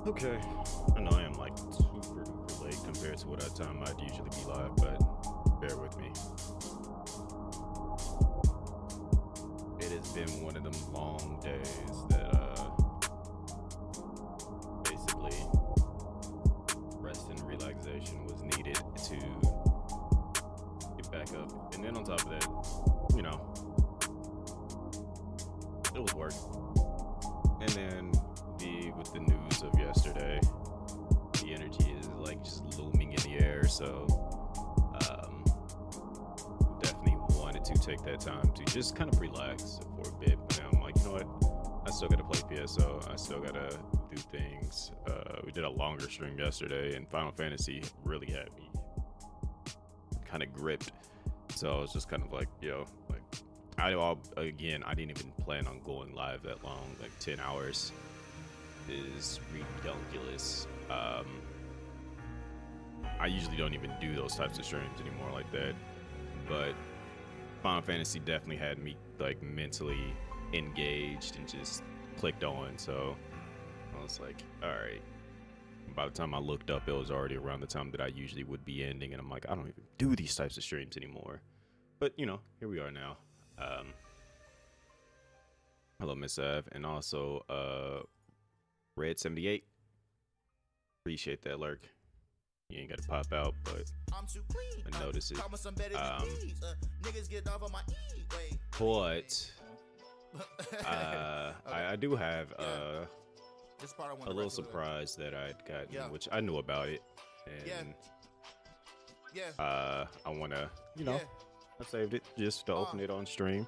Okay, I know I am like super duper late compared to what time I'd usually be live, but bear with me. It has been one of them long days that basically rest and relaxation was needed to get back up. And then on top of that, you know, it was work. And then with the news of yesterday, the energy is like just looming in the air. So definitely wanted to take that time to just kind of relax for a bit. But now I'm like, you know what? I still got to play PSO. I still got to do things. We did a longer stream yesterday, and Final Fantasy really had me kind of gripped. So I was just kind of like, yo, like I didn't even plan on going live that long. Like 10 hours is ridiculous. I usually don't even do those types of streams anymore like that, but Final Fantasy definitely had me like mentally engaged and just clicked on. So I was like, all right. By the time I looked up, it was already around the time that I usually would be ending, and I'm like, I don't even do these types of streams anymore. But you know, here we are now. Hello, Miss Av, and also Red 78. Appreciate that lurk. You ain't got to pop out, but I notice it. I do have a little surprise that I'd gotten, which I knew about it, and I want to, you know, I saved it just to open it on stream.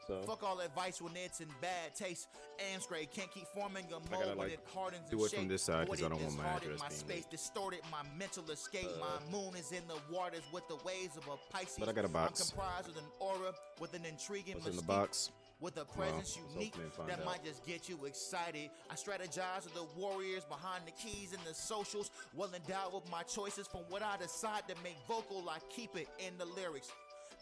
So fuck all advice when it's in bad taste. Am's grade can't keep forming a I gotta mold when like it hardens do and it from this side because I don't want my address my being space distorted, my mental escape. My moon is in the waters with the waves of a Pisces. But I got a box. I'm comprised of an aura with an intriguing What's in the mystique. box? With a presence unique that out. might just get you excited. I strategize with the warriors behind the keys and the socials. Well endowed with my choices from what I decide to make vocal. I keep it in the lyrics.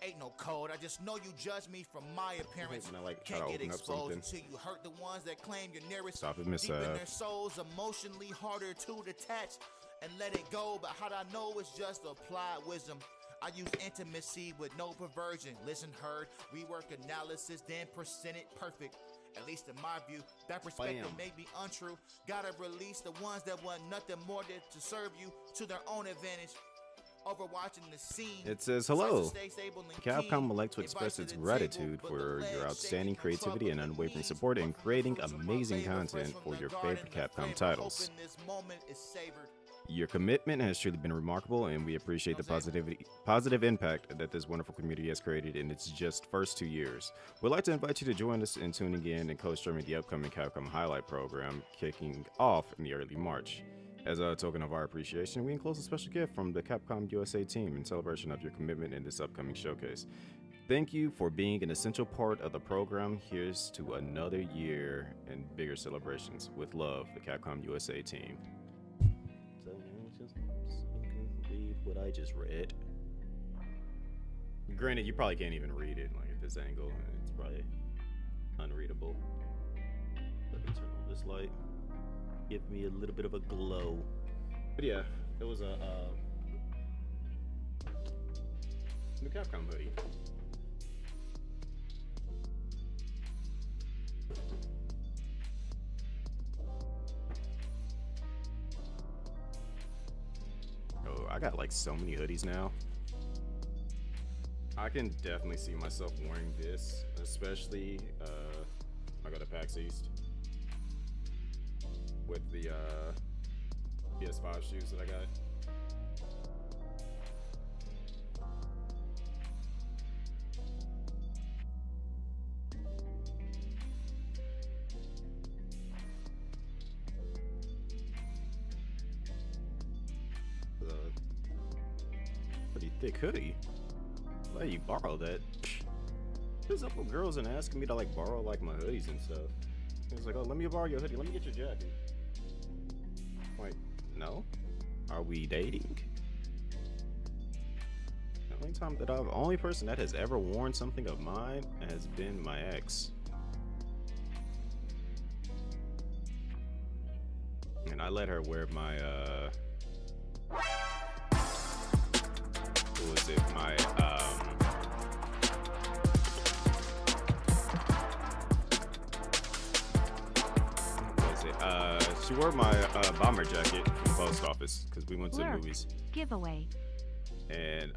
Ain't no code, I just know you judge me from my appearance. When I like Can't get exposed something. until you hurt the ones that claim you're nearest. Stop it, Miss Deep in Av. their souls, emotionally harder to detach and let it go. But how I know it's just applied wisdom. I use intimacy with no perversion. Listen, heard, rework analysis, then present it perfect. At least in my view, that perspective may be untrue. Gotta release the ones that want nothing more than to serve you to their own advantage. Overwatching the scene. It says, hello. Capcom would like to express its gratitude for your outstanding creativity and unwavering support in creating amazing content for your favorite Capcom titles. Your commitment has truly been remarkable, and we appreciate the positive impact that this wonderful community has created in its just first 2 years. We'd like to invite you to join us in tuning in and co-streaming the upcoming Capcom Highlight program kicking off in the early March. As a token of our appreciation, we enclose a special gift from the Capcom USA team in celebration of your commitment in this upcoming showcase. Thank you for being an essential part of the program. Here's to another year and bigger celebrations. With love, the Capcom USA team. So, just read what I just read. Granted, you probably can't even read it like at this angle. It's probably unreadable. Let me turn on this light. Give me a little bit of a glow. But yeah, it was a new Capcom hoodie. Oh, I got like so many hoodies now. I can definitely see myself wearing this, especially when I go to PAX East. With the PS5 shoes that I got. Pretty thick hoodie. Let you borrow that. There's a couple girls and asking me to like borrow like my hoodies and stuff. It's like, oh, let me borrow your hoodie. Let me get your jacket. Like, no? Are we dating? The only person that has ever worn something of mine has been my ex. And I let her wear my what was it? My what was it? She wore my bomber jacket from the post office because we went to the movies. Giveaway. And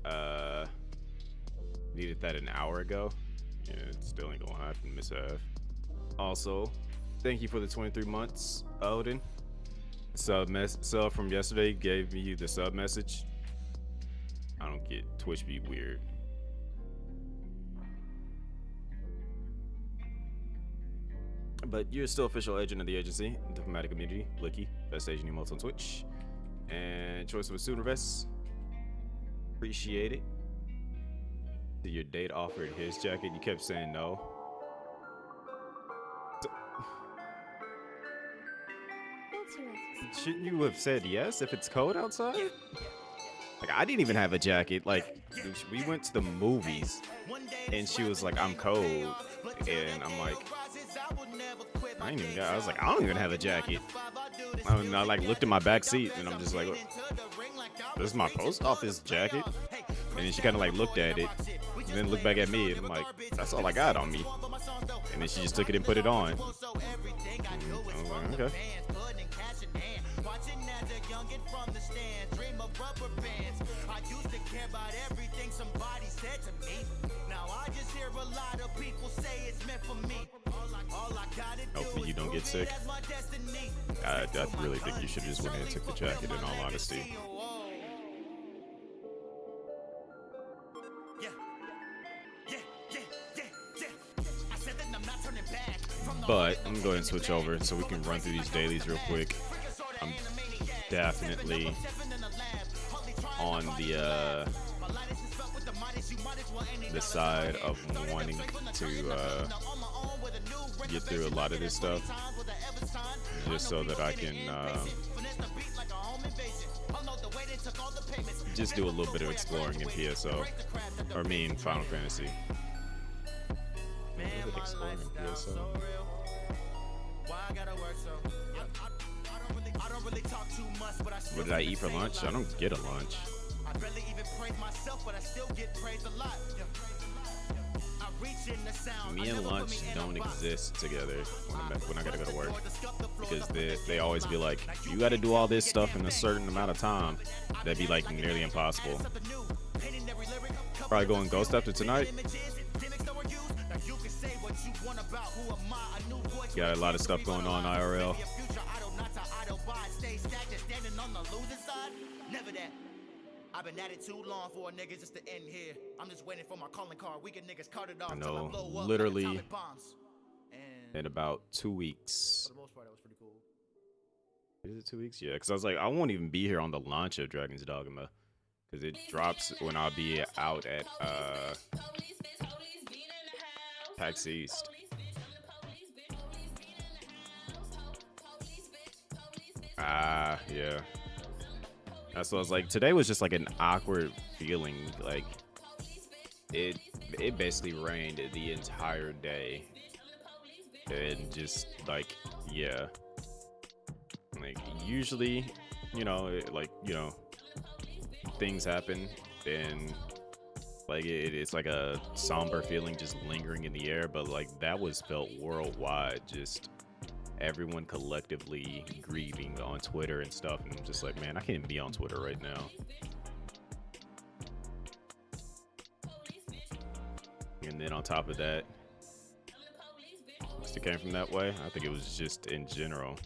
needed that an hour ago. Yeah, it still ain't gonna happen, Miss F. Also, thank you for the 23 months, Odin. Sub from yesterday gave me the sub message. I don't get Twitch be weird. But you're still official agent of the agency, diplomatic immunity, Blicky, best agent emotes on Twitch, and choice of a student vest. Appreciate it. Your date offered his jacket. You kept saying no. Shouldn't you have said yes if it's cold outside? Like, I didn't even have a jacket. Like, we went to the movies and she was like, I'm cold. And I'm like, I was like, I don't even have a jacket. I like looked at my back seat and I'm just like, this is my post office jacket. And then she kind of like looked at it and then looked back at me and I'm like, that's all I got on me. And then she just took it and put it on. And I was like, okay. Hopefully you don't get sick. I really think you should just went in and took the jacket, in all honesty. But I'm going to go ahead and switch over so we can run through these dailies real quick. I'm definitely on the side of wanting to get through a lot of this stuff just so that I can just do a little bit of exploring in PSO, or Final Fantasy. Exploring in PSO. What did I eat for lunch? I don't get a lunch. Me and lunch don't exist together when I gotta go to work, because they always be like, you gotta do all this stuff in a certain amount of time. That'd be like nearly impossible. Probably going ghost after tonight. Got a lot of stuff going on IRL. I've been at it too long for a nigga just to end here. I'm just waiting for my calling card. We get niggas carted off. I know, literally in about 2 weeks. For the most part, that was pretty cool. Is it 2 weeks? Yeah, because I was like, I won't even be here on the launch of Dragon's Dogma, because it drops when I'll be out at PAX East. Yeah. That's what I was like. Today was just like an awkward feeling. Like it basically rained the entire day, and just like, yeah. Like usually, things happen and like it's like a somber feeling just lingering in the air, but like that was felt worldwide. Just everyone collectively grieving on Twitter and stuff, and I'm just like, man, I can't even be on Twitter right now. And then on top of that, it came from that way. I think it was just in general.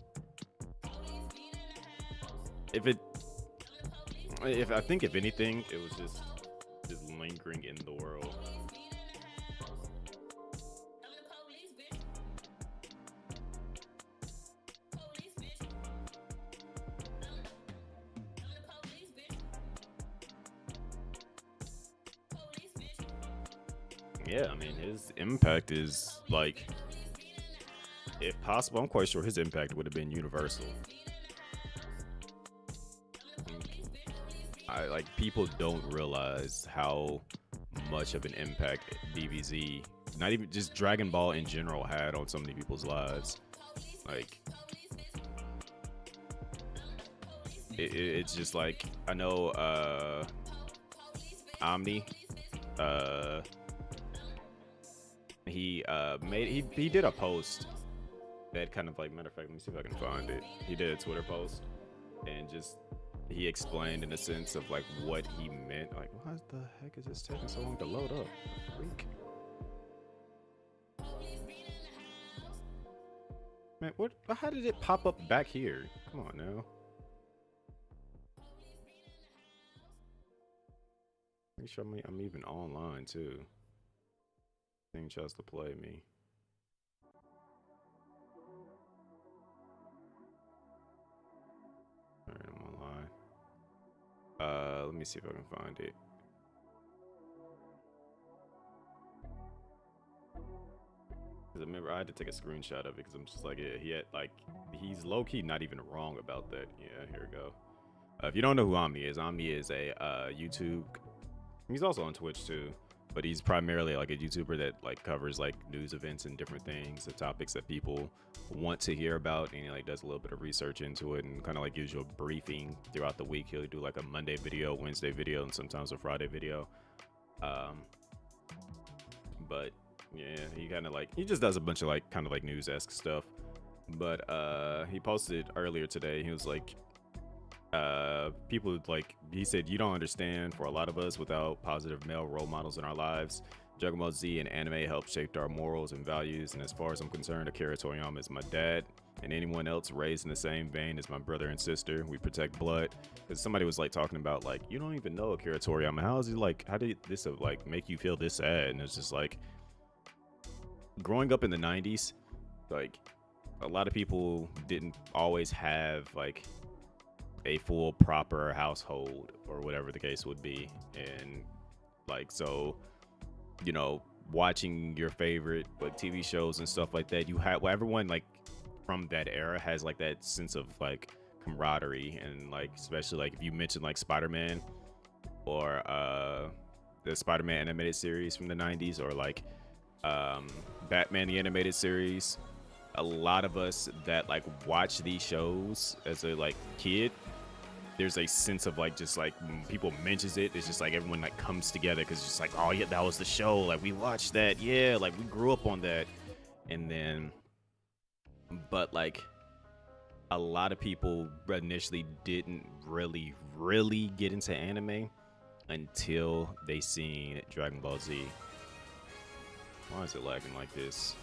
If I think if anything, it was just lingering in the world. Yeah, I mean, his impact is like, if possible, I'm quite sure his impact would have been universal. People don't realize how much of an impact DBZ, not even just Dragon Ball in general, had on so many people's lives. Like, it's just like, I know Omni, he did a post that kind of like, matter of fact, let me see if I can find it. He did a Twitter post and just he explained in a sense of like what he meant. Like, why the heck is this taking so long to load up? Freak. Man, what? How did it pop up back here? Come on now. Make sure I'm even online too. Thing tries to play me. Alright, I'm online. Let me see if I can find it. Because I remember I had to take a screenshot of it because I'm just like, yeah, he had like, he's low-key not even wrong about that. Yeah, here we go. If you don't know who Omni is a YouTube. He's also on Twitch too, but he's primarily like a YouTuber that like covers like news events and different things, the topics that people want to hear about, and he like does a little bit of research into it and kind of like gives you a briefing throughout the week. He'll do like a Monday video, Wednesday video, and sometimes a Friday video. But yeah, he just does a bunch of like kind of like news-esque stuff. But he posted earlier today, he was like, people like, he said, you don't understand, for a lot of us, without positive male role models in our lives, Dragon Ball Z and anime helped shape our morals and values, and as far as I'm concerned, Akira Toriyama is my dad, and anyone else raised in the same vein as my brother and sister. We protect blood. Because somebody was like talking about like, you don't even know Akira Toriyama, how is he like, how did this like make you feel this sad? And it's just like, growing up in the 90s, like a lot of people didn't always have like a full proper household or whatever the case would be, and like, so, you know, watching your favorite like TV shows and stuff like that, you have, well, everyone like from that era has like that sense of like camaraderie, and like especially like if you mention like Spider-Man or the Spider-Man animated series from the 90s, or like Batman the animated series, a lot of us that like watch these shows as a like kid, there's a sense of like, just like when people mentions it, it's just like everyone like comes together because it's just like, oh yeah, that was the show, like we watched that, yeah, like we grew up on that. And then, but like a lot of people initially didn't really get into anime until they seen Dragon Ball Z. Why is it lagging like this?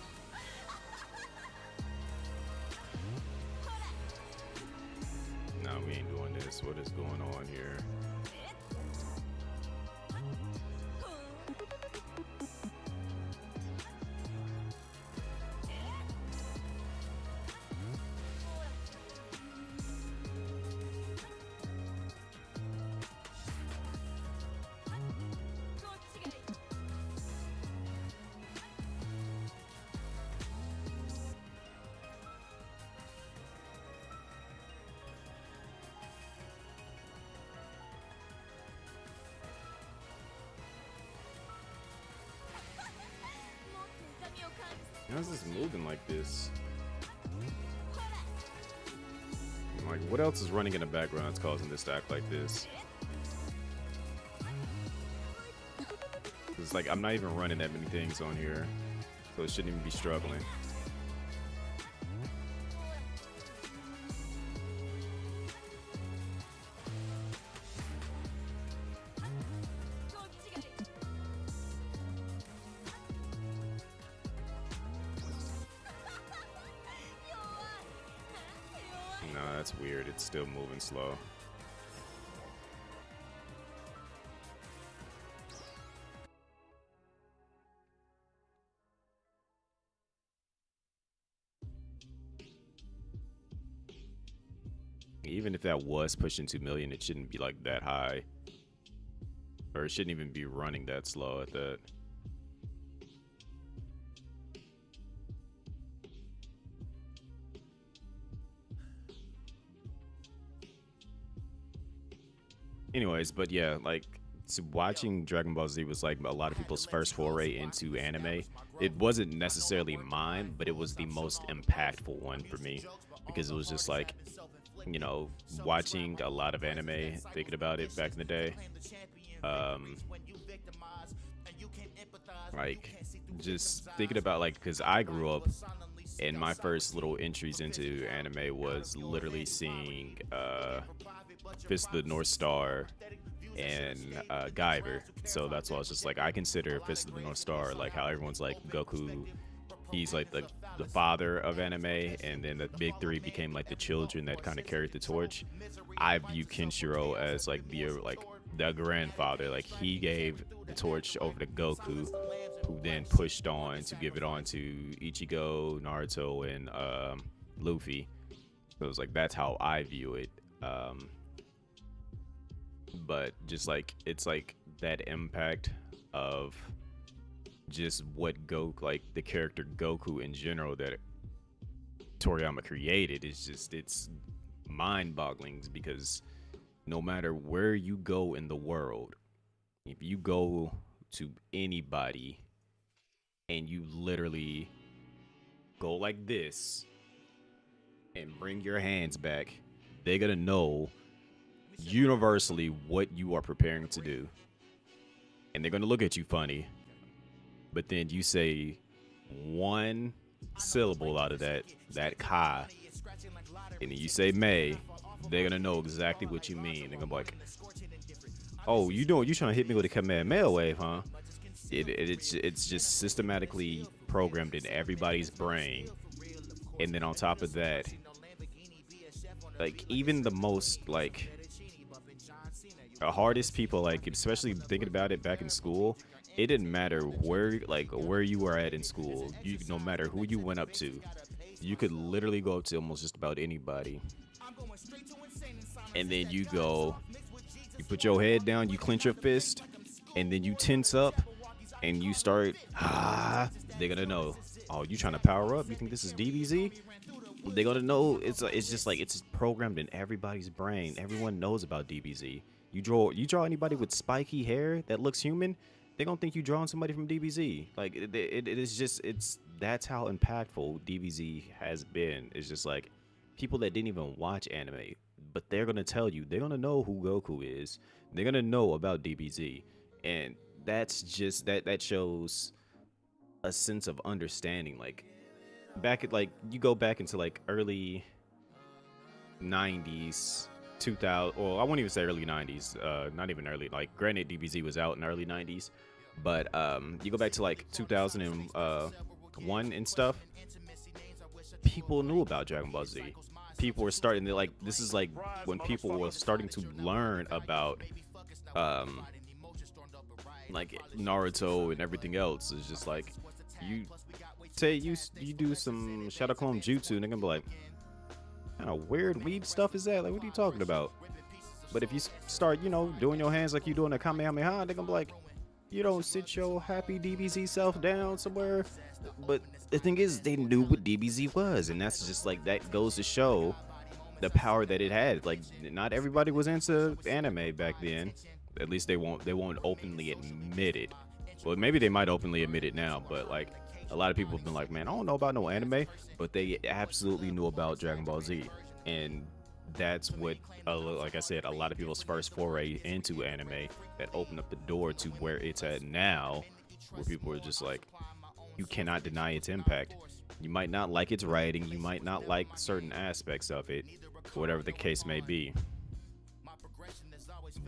No, we ain't doing this. What is going on here? How's this moving like this? Like, what else is running in the background that's causing this to act like this? It's like, I'm not even running that many things on here, so it shouldn't even be struggling. That's weird. It's still moving slow. Even if that was pushing 2 million, it shouldn't be like that high. Or it shouldn't even be running that slow at that. Anyways, but yeah, like, so watching Dragon Ball Z was like a lot of people's first foray into anime. It wasn't necessarily mine, but it was the most impactful one for me, because it was just like, you know, watching a lot of anime, thinking about it back in the day. Um, like just thinking about like, because I grew up and my first little entries into anime was literally seeing Fist of the North Star and Guyver. So that's why I was just like, I consider Fist of the North Star like how everyone's like Goku. He's like the father of anime, and then the big three became like the children that kind of carried the torch. I view Kenshiro as like the grandfather. Like he gave the torch over to Goku, who then pushed on to give it on to Ichigo, Naruto, and Luffy. So it was like that's how I view it. But just like it's like that impact of just what like the character Goku in general that Toriyama created is just it's mind-boggling, because no matter where you go in the world, if you go to anybody and you literally go like this and bring your hands back, they're gonna know universally what you are preparing to do, and they're gonna look at you funny. But then you say one syllable out of that Ka, and then you say May, they're gonna know exactly what you mean. They're gonna be like, "Oh, you trying to hit me with a Kamehameha wave, huh?" It's just systematically programmed in everybody's brain, and then on top of that, like even the most like the hardest people, like especially thinking about it back in school, it didn't matter where you were at in school. No matter who you went up to, you could literally go up to almost just about anybody, and then you put your head down, you clench your fist, and then you tense up, and you start they're gonna know, oh, you trying to power up? You think this is DBZ? They're gonna know. It's just like it's programmed in everybody's brain. Everyone knows about DBZ. You draw anybody with spiky hair that looks human, they're gonna think you drawing somebody from DBZ. Like it is just that's how impactful DBZ has been. It's just like people that didn't even watch anime, but they're gonna tell you, they're gonna know who Goku is. They're gonna know about DBZ, and that's just that shows a sense of understanding. Like back at like you go back into like early 90s, 2000, well, I won't even say early 90s, not even early, like granted DBZ was out in early 90s, but you go back to like 2001 and stuff, people knew about Dragon Ball Z. People were starting to like, this is like when people were starting to learn about like Naruto and everything else. It's just like you say you do some Shadow Clone Jutsu and they're gonna be like, kind of weird weeb stuff is that? Like, what are you talking about? But if you start, doing your hands like you doing a Kamehameha, they're gonna be like, you don't sit your happy DBZ self down somewhere. But the thing is, they knew what DBZ was, and that's just like, that goes to show the power that it had. Like, not everybody was into anime back then. At least they won't openly admit it. Well, maybe they might openly admit it now, but like a lot of people have been like, man, I don't know about no anime, but they absolutely knew about Dragon Ball Z. And that's what, like I said, a lot of people's first foray into anime that opened up the door to where it's at now, where people are just like, you cannot deny its impact. You might not like its writing, you might not like certain aspects of it, whatever the case may be.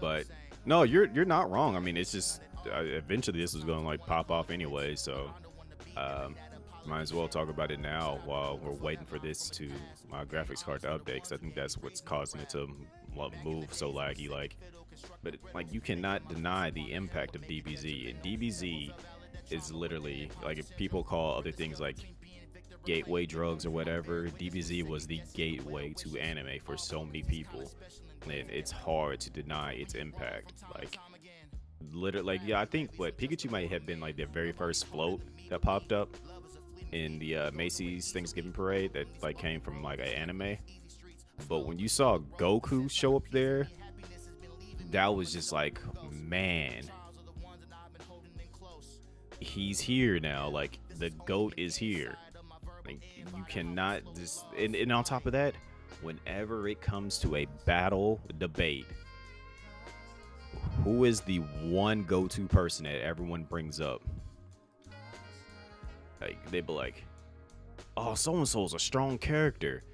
But no, you're not wrong. I mean, it's just eventually this was going to like pop off anyway, so might as well talk about it now while we're waiting for this to my graphics card to update, because I think that's what's causing it to move so laggy. Like, but like you cannot deny the impact of DBZ. And DBZ is literally like, if people call other things like gateway drugs or whatever, DBZ was the gateway to anime for so many people, and it's hard to deny its impact. Like literally, like, yeah, I think what Pikachu might have been like their very first float that popped up in the Macy's Thanksgiving parade that like came from like an anime. But when you saw Goku show up there, that was just like, man, he's here now. Like, the GOAT is here. Like, you cannot just, and on top of that, whenever it comes to a battle debate, who is the one go-to person that everyone brings up? Like, they be like, oh, so-and-so's a strong character.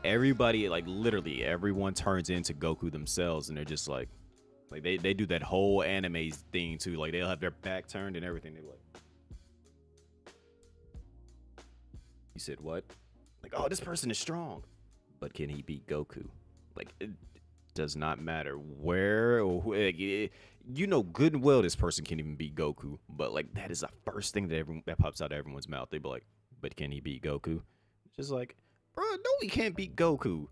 Everybody, like, literally everyone turns into Goku themselves, and they're just like they do that whole anime thing too. Like, they'll have their back turned and everything. They're like, you said what? Like, oh, this person is strong, but can he beat Goku? Like, it does not matter where or who. Like, you know good and well this person can't even beat Goku, but like that is the first thing that pops out of everyone's mouth. They be like, but can he beat Goku? Just like, bro, no, he can't beat Goku.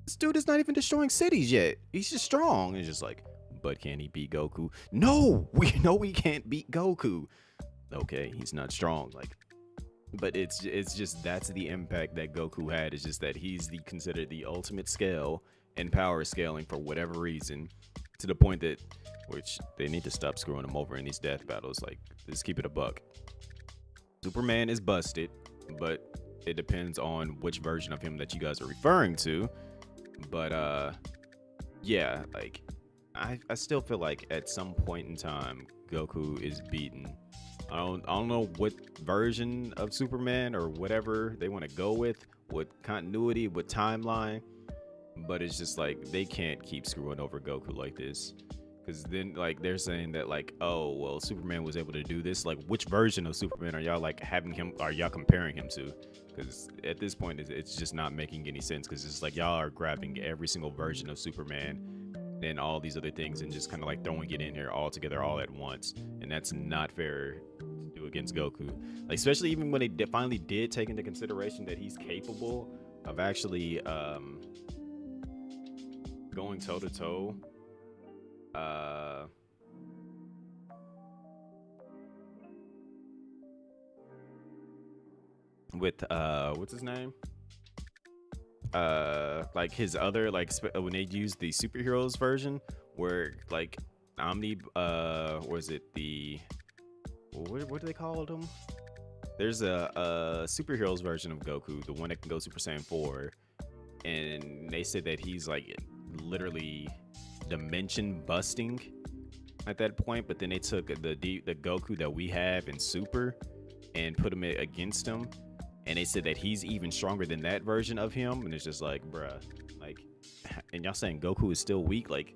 This dude is not even destroying cities yet. He's just strong. It's just like, but can he beat Goku? No, we know he can't beat Goku. Okay, he's not strong. Like, but it's just, that's the impact that Goku had. It's just that he's considered the ultimate scale in power scaling for whatever reason, to the point that, which they need to stop screwing him over in these death battles. Like, let's keep it a buck. Superman is busted, but it depends on which version of him that you guys are referring to. But yeah, like, I still feel like at some point in time Goku is beaten. I don't know what version of Superman or whatever they want to go with, what continuity, what timeline, but it's just like they can't keep screwing over Goku like this. Because then, like, they're saying that, like, oh, well, Superman was able to do this. Like, which version of Superman are y'all, like, are y'all comparing him to? Because at this point, it's just not making any sense. Because it's like y'all are grabbing every single version of Superman and all these other things and just kind of, like, throwing it in here all together all at once. And that's not fair to do against Goku. Like, especially even when they finally did take into consideration that he's capable of actually going toe-to-toe with what's his name, like his other, like, when they use the superheroes version where, like, Omni, was it the, what do they call them? There's a superheroes version of Goku, the one that can go Super Saiyan 4, and they said that he's, like, literally dimension busting at that point. But then they took the Goku that we have in Super and put him against him, and they said that he's even stronger than that version of him. And it's just like, bruh, like, and y'all saying Goku is still weak? Like,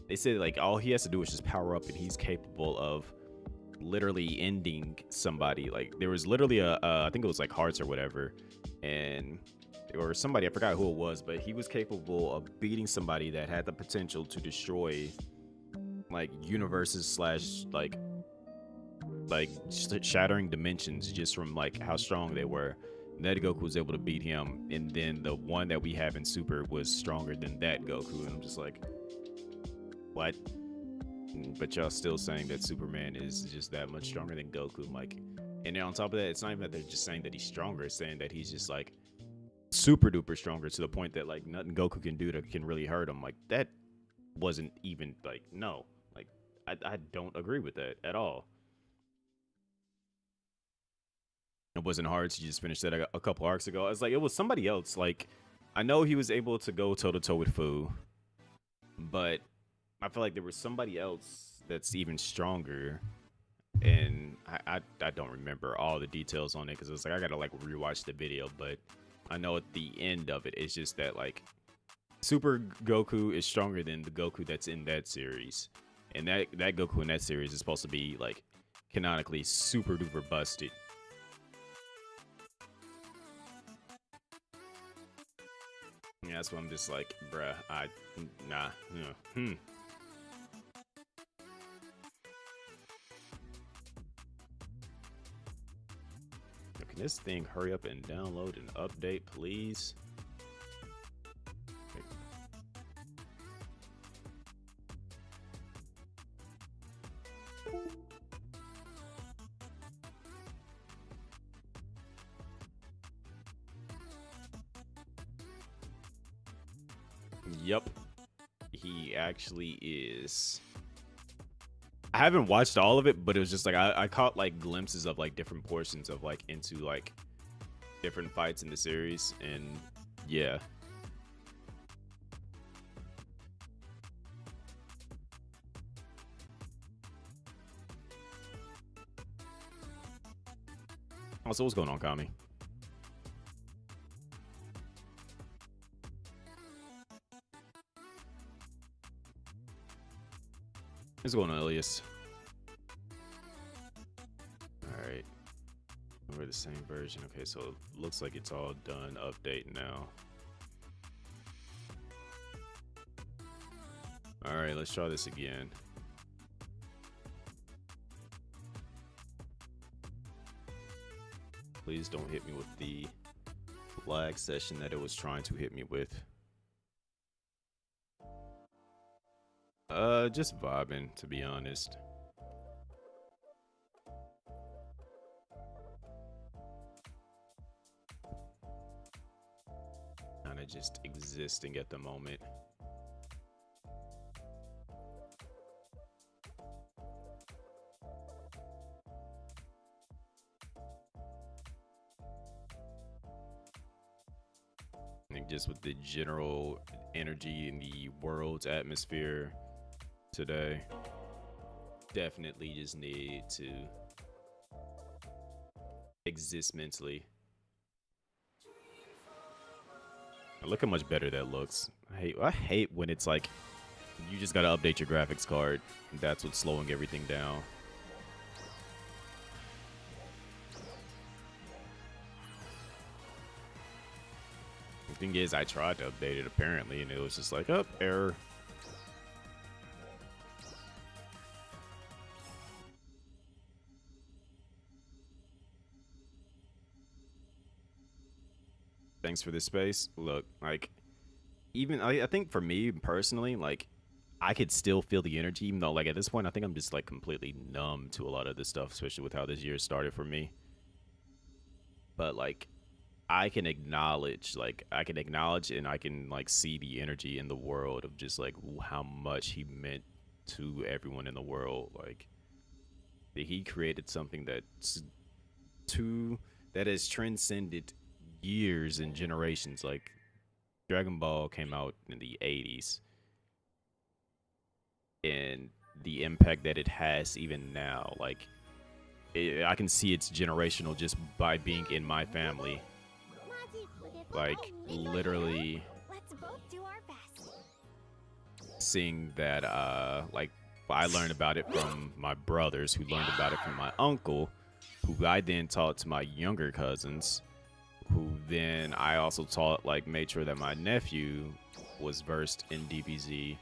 they said, like, all he has to do is just power up and he's capable of literally ending somebody. Like, there was literally I think it was like Hearts or whatever, and or somebody, I forgot who it was, but he was capable of beating somebody that had the potential to destroy, like, universes slash like shattering dimensions just from, like, how strong they were. And that Goku was able to beat him, and then the one that we have in Super was stronger than that Goku. And I'm just like, what? But y'all still saying that Superman is just that much stronger than Goku. I'm like, and then on top of that, it's not even that they're just saying that he's stronger, it's saying that he's just, like, super duper stronger, to the point that, like, nothing Goku can do that can really hurt him. Like, that wasn't even, like, no, like, I don't agree with that at all. It wasn't hard to just finish that a couple arcs ago. I was like, it was somebody else. Like, I know he was able to go toe to toe with Fu, but I feel like there was somebody else that's even stronger, and I don't remember all the details on it, because it was like I gotta, like, rewatch the video. But I know at the end of it, it's just that, like, Super Goku is stronger than the Goku that's in that series, and that Goku in that series is supposed to be, like, canonically super duper busted. Yeah, that's what I'm just like, bruh, nah. Can this thing hurry up and download and update, please? Yep, he actually is. I haven't watched all of it, but it was just like I caught, like, glimpses of, like, different portions of, like, into, like, different fights in the series, and yeah, Also, what's going on, Kami? What's going on, Elias? All right. We're the same version. Okay, so it looks like it's all done. Update now. All right, let's try this again. Please don't hit me with the lag session that it was trying to hit me with. Just vibing, to be honest. Kind of just existing at the moment. Just with the general energy in the world's atmosphere today, definitely just need to exist mentally. Look how much better that looks. I hate when it's like you just gotta update your graphics card. That's what's slowing everything down. Thing is, I tried to update it apparently, and it was just like, oh, error. Thanks for this space. Look, like, even I think for me personally, like, I could still feel the energy, even though, like, at this point, I think I'm just like completely numb to a lot of this stuff, especially with how this year started for me. But like, I can acknowledge and I can like see the energy in the world of just like how much he meant to everyone in the world. Like he created something that has transcended years and generations. Like Dragon Ball came out in the 80s, and the impact that it has even now, like I can see it's generational just by being in my family. Like literally seeing that like I learned about it from my brothers, who learned about it from my uncle, who I then taught to my younger cousins, who then I also taught, like made sure that my nephew was versed in DBZ.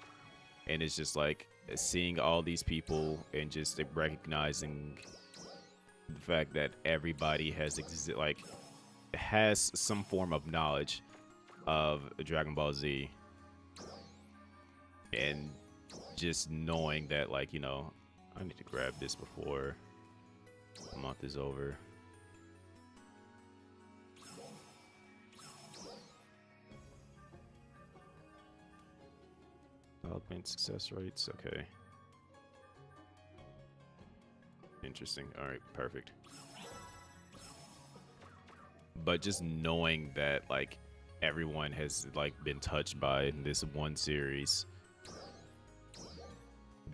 And it's just like seeing all these people and just recognizing the fact that everybody has has some form of knowledge of Dragon Ball Z, and just knowing that, like, you know, I need to grab this before the month is over. Development success rates, okay. Interesting. All right, perfect. But just knowing that like everyone has like been touched by this one series,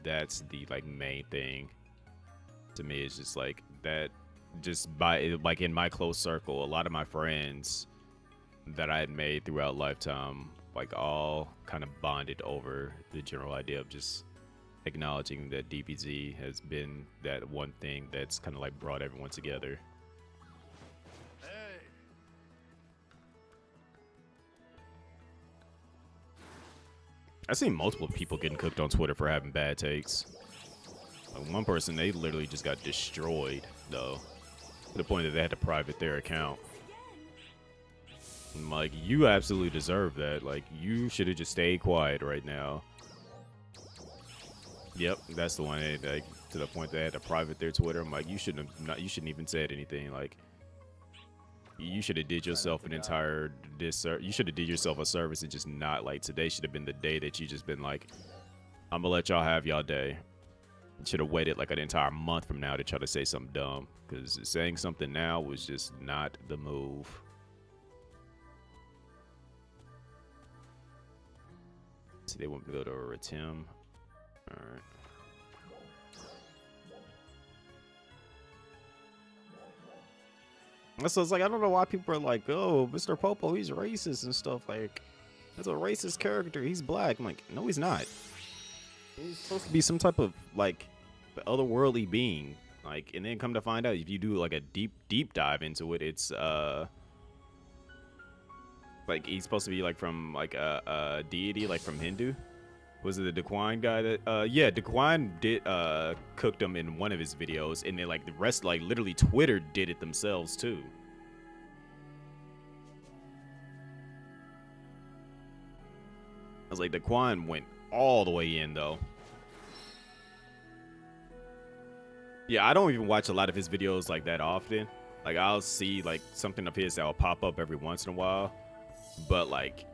that's the like main thing to me. Is just like that, just by like in my close circle, a lot of my friends that I had made throughout lifetime, like all kind of bonded over the general idea of just acknowledging that DBZ has been that one thing that's kind of like brought everyone together. I've seen multiple people getting cooked on Twitter for having bad takes. Like one person, they literally just got destroyed, though, to the point that they had to private their account. I'm like, you absolutely deserve that. Like, you should have just stayed quiet right now. Yep, that's the one. Like, to the point they had to private their Twitter. I'm like, you shouldn't even said anything. Like, you should have did yourself an entire you should have did yourself a service and just not, like, today should have been the day that you just been like, I'm gonna let y'all have y'all day. Should have waited like an entire month from now to try to say something dumb, because saying something now was just not the move. So they want me to go to a Ratim. All right. So it's like, I don't know why people are like, oh, Mr. Popo, he's racist and stuff. Like, that's a racist character. He's black. I'm like, no, he's not. He's supposed to be some type of like otherworldly being. Like, and then come to find out, if you do like a deep dive into it, it's like he's supposed to be like from like a deity, like from Hindu. Was it the Daquan guy that yeah, Daquan did cooked him in one of his videos, and then like the rest, like literally Twitter did it themselves too. I was like, Daquan went all the way in though. Yeah, I don't even watch a lot of his videos like that often. Like, I'll see like something of his that will pop up every once in a while, but like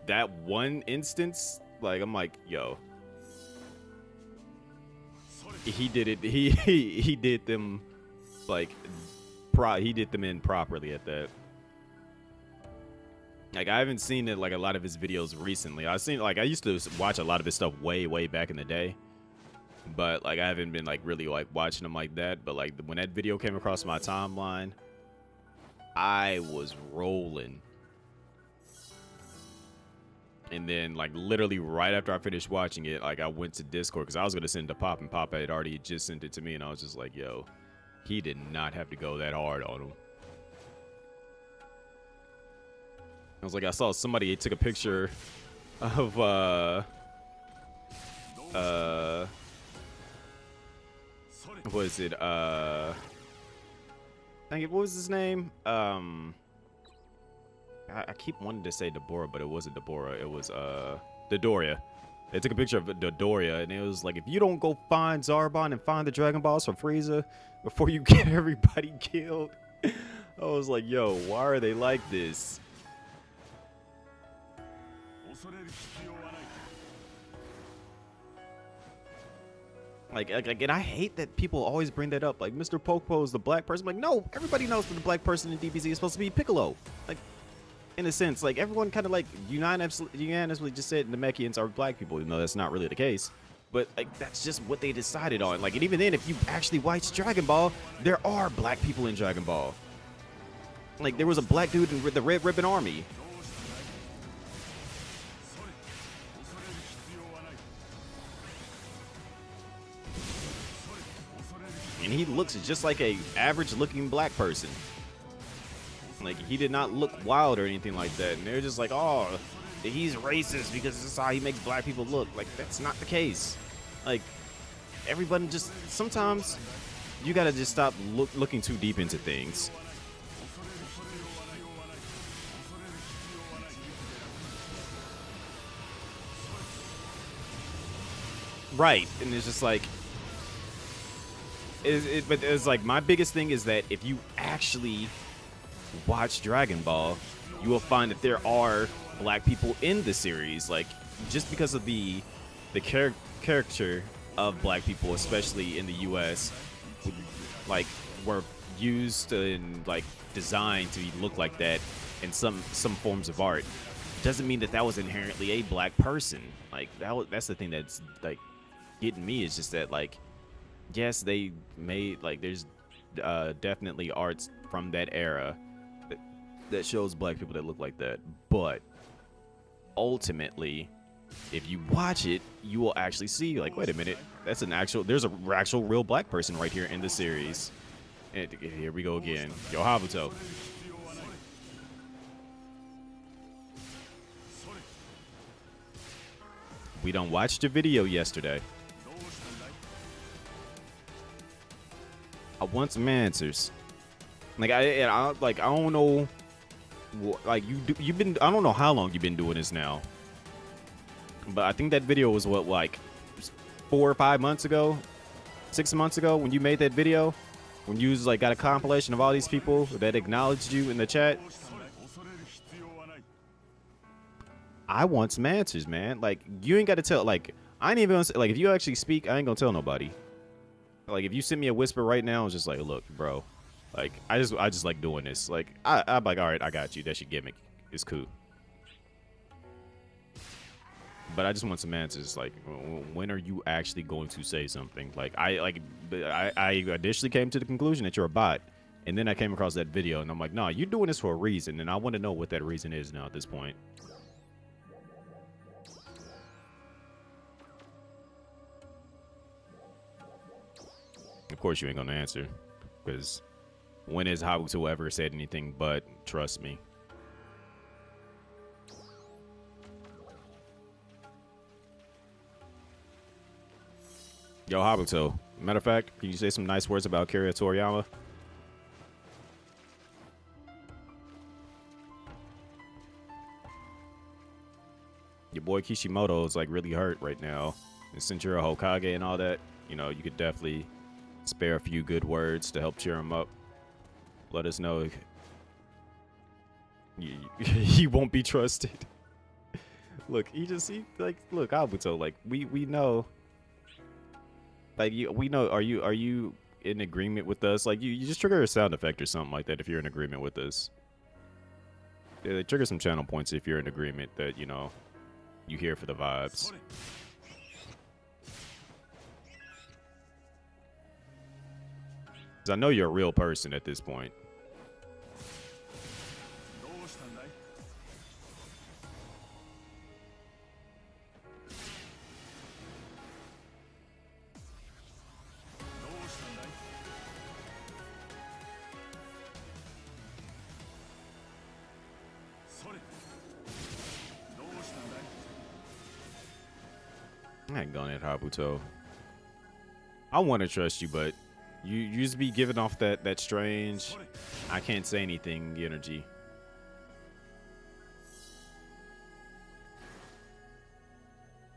that one instance, like, I'm like, yo, he did it. He did them like he did them in properly at that. Like, I haven't seen it like a lot of his videos recently. I used to watch a lot of his stuff way back in the day, but like I haven't been like really like watching them like that. But like when that video came across my timeline, I was rolling. And then, like, literally right after I finished watching it, like, I went to Discord because I was going to send it to Pop, and Pop had already just sent it to me, and I was just like, yo, he did not have to go that hard on him. I was like, I saw somebody took a picture of, what was it, dang it, what was his name? I keep wanting to say Deborah, but it wasn't Deborah. It was Dodoria. They took a picture of Dodoria, and it was like, if you don't go find Zarbon and find the Dragon Balls for Frieza before you get everybody killed, I was like, yo, why are they like this? Like, and I hate that people always bring that up. Like, Mr. Popo is the black person. I'm like, no, everybody knows that the black person in DBZ is supposed to be Piccolo. Like, in a sense, like, everyone kind of like unanimously just said Namekians are black people, even though that's not really the case. But like, that's just what they decided on. Like, and even then, if you actually watch Dragon Ball, there are black people in Dragon Ball. Like, there was a black dude in the Red Ribbon Army. And he looks just like a average looking black person. Like, he did not look wild or anything like that. And they're just like, oh, he's racist because this is how he makes black people look. Like, that's not the case. Like, everybody just, sometimes you gotta just stop looking too deep into things. Right. And it's just like, but it's like, my biggest thing is that if you actually watch Dragon Ball, you will find that there are black people in the series. Like, just because of the character of black people, especially in the US, like, were used and like designed to look like that in some forms of art, doesn't mean that that was inherently a black person. Like, that's the thing that's like getting me, is just that, like, yes, they made, like, there's definitely arts from that era that shows black people that look like that, but ultimately, if you watch it, you will actually see, like, wait a minute, there's an actual real black person right here in the series. And here we go again. Yo, Habuto. We done watched a video yesterday. I want some answers. Like, I don't know. Like, you've been, I don't know how long you've been doing this now, but I think that video was what, like 4 or 5 months ago, 6 months ago, when you made that video, when you like got a compilation of all these people that acknowledged you in the chat. I want some answers, man. Like, you ain't got to tell. Like, I ain't even gonna say, like, if you actually speak, I ain't gonna tell nobody. Like, if you send me a whisper right now, it's just like, look, bro. Like, I just like doing this. Like, I'm like, all right, I got you. That's your gimmick. It's cool. But I just want some answers. Like, when are you actually going to say something? Like, I initially came to the conclusion that you're a bot, And then I came across that video, and I'm like, nah, you're doing this for a reason, and I want to know what that reason is now at this point. Of course, you ain't gonna answer, because when has Habuto ever said anything but trust me? Yo, Habuto. Matter of fact, can you say some nice words about Akira Toriyama? Your boy Kishimoto is like really hurt right now. And since you're a Hokage and all that, you know, you could definitely spare a few good words to help cheer him up. Let us know he won't be trusted. Look, look, Abuto, like we know, like we know. Are you in agreement with us? Like you just trigger a sound effect or something like that if you're in agreement with us. Yeah, trigger some channel points if you're in agreement that, you know, you here for the vibes. 'Cause I know you're a real person at this point. I ain't going at Habuto. I want to trust you, but you just be giving off that strange, I can't say anything energy.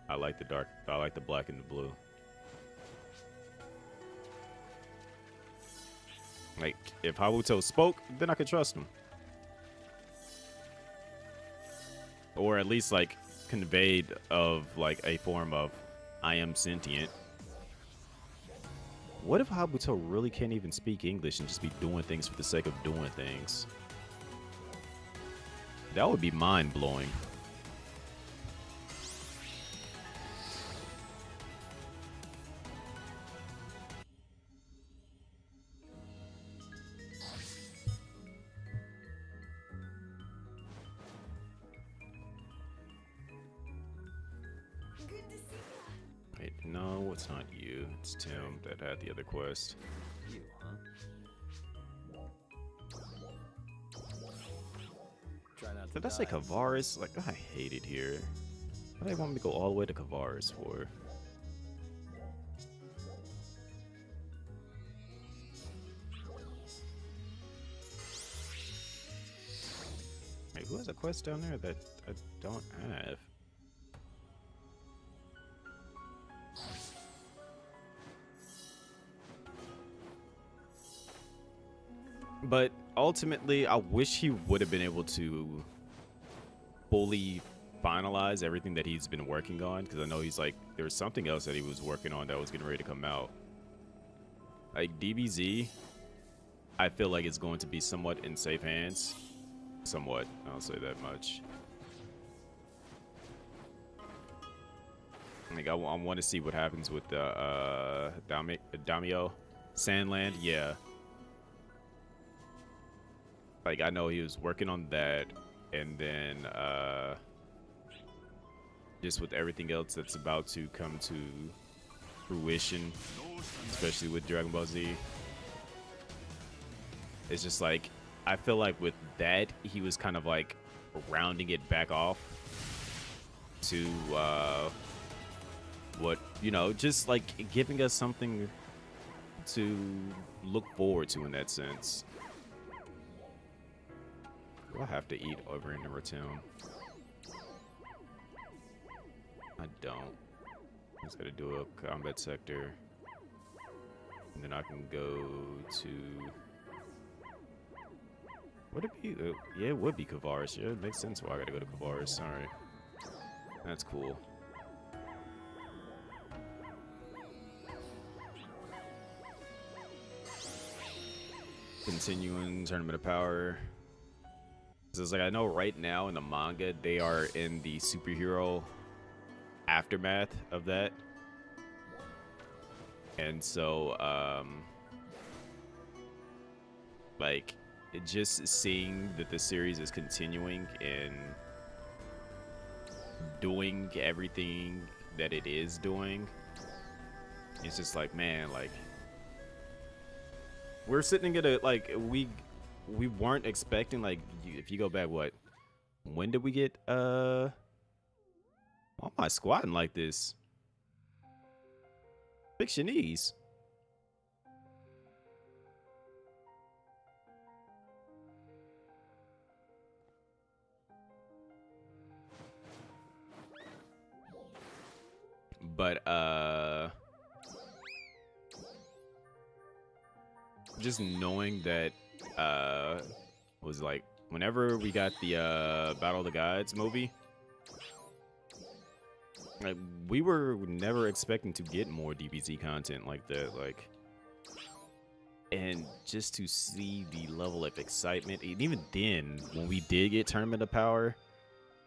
I like the dark. I like the black and the blue. Like, if Habuto spoke, then I could trust him. Or at least, like, conveyed of, like, a form of, I am sentient. What if Habuto really can't even speak English and just be doing things for the sake of doing things? That would be mind-blowing. Wait, no, it's not you. It's Tim that had the other quest. You, huh? Try not to Did I say die. Kavaris? Like, I hate it here. Why do they want me to go all the way to Kavaris for? Wait, who has a quest down there that I don't have? But ultimately, I wish he would have been able to fully finalize everything that he's been working on, because I know he's like, there was something else that he was working on that was getting ready to come out. Like DBZ, I feel like it's going to be somewhat in safe hands. Somewhat, I'll say that much. Like I want to see what happens with the Damio Sandland. Yeah. Like, I know he was working on that, and then just with everything else that's about to come to fruition, especially with Dragon Ball Z, it's just like, I feel like with that, he was kind of like rounding it back off to what, you know, just like giving us something to look forward to in that sense. Do I have to eat over in Town? I don't. I just gotta do a combat sector. And then I can go to... Would it be... yeah, it would be Kavaris. Yeah, it makes sense why I gotta go to Kavaris. Sorry. That's cool. Continuing Tournament of Power. So it's like, I know right now in the manga, they are in the superhero aftermath of that. And so, Like, just seeing that the series is continuing and doing everything that it is doing, it's just like, man, like, we're sitting at a, like, we weren't expecting, like, if you go back, what, when did we get, why am I squatting like this? Fix your knees. But just knowing that was like, whenever we got the Battle of the Gods movie, like, we were never expecting to get more DBZ content like that, like, and just to see the level of excitement, and even then when we did get Tournament of Power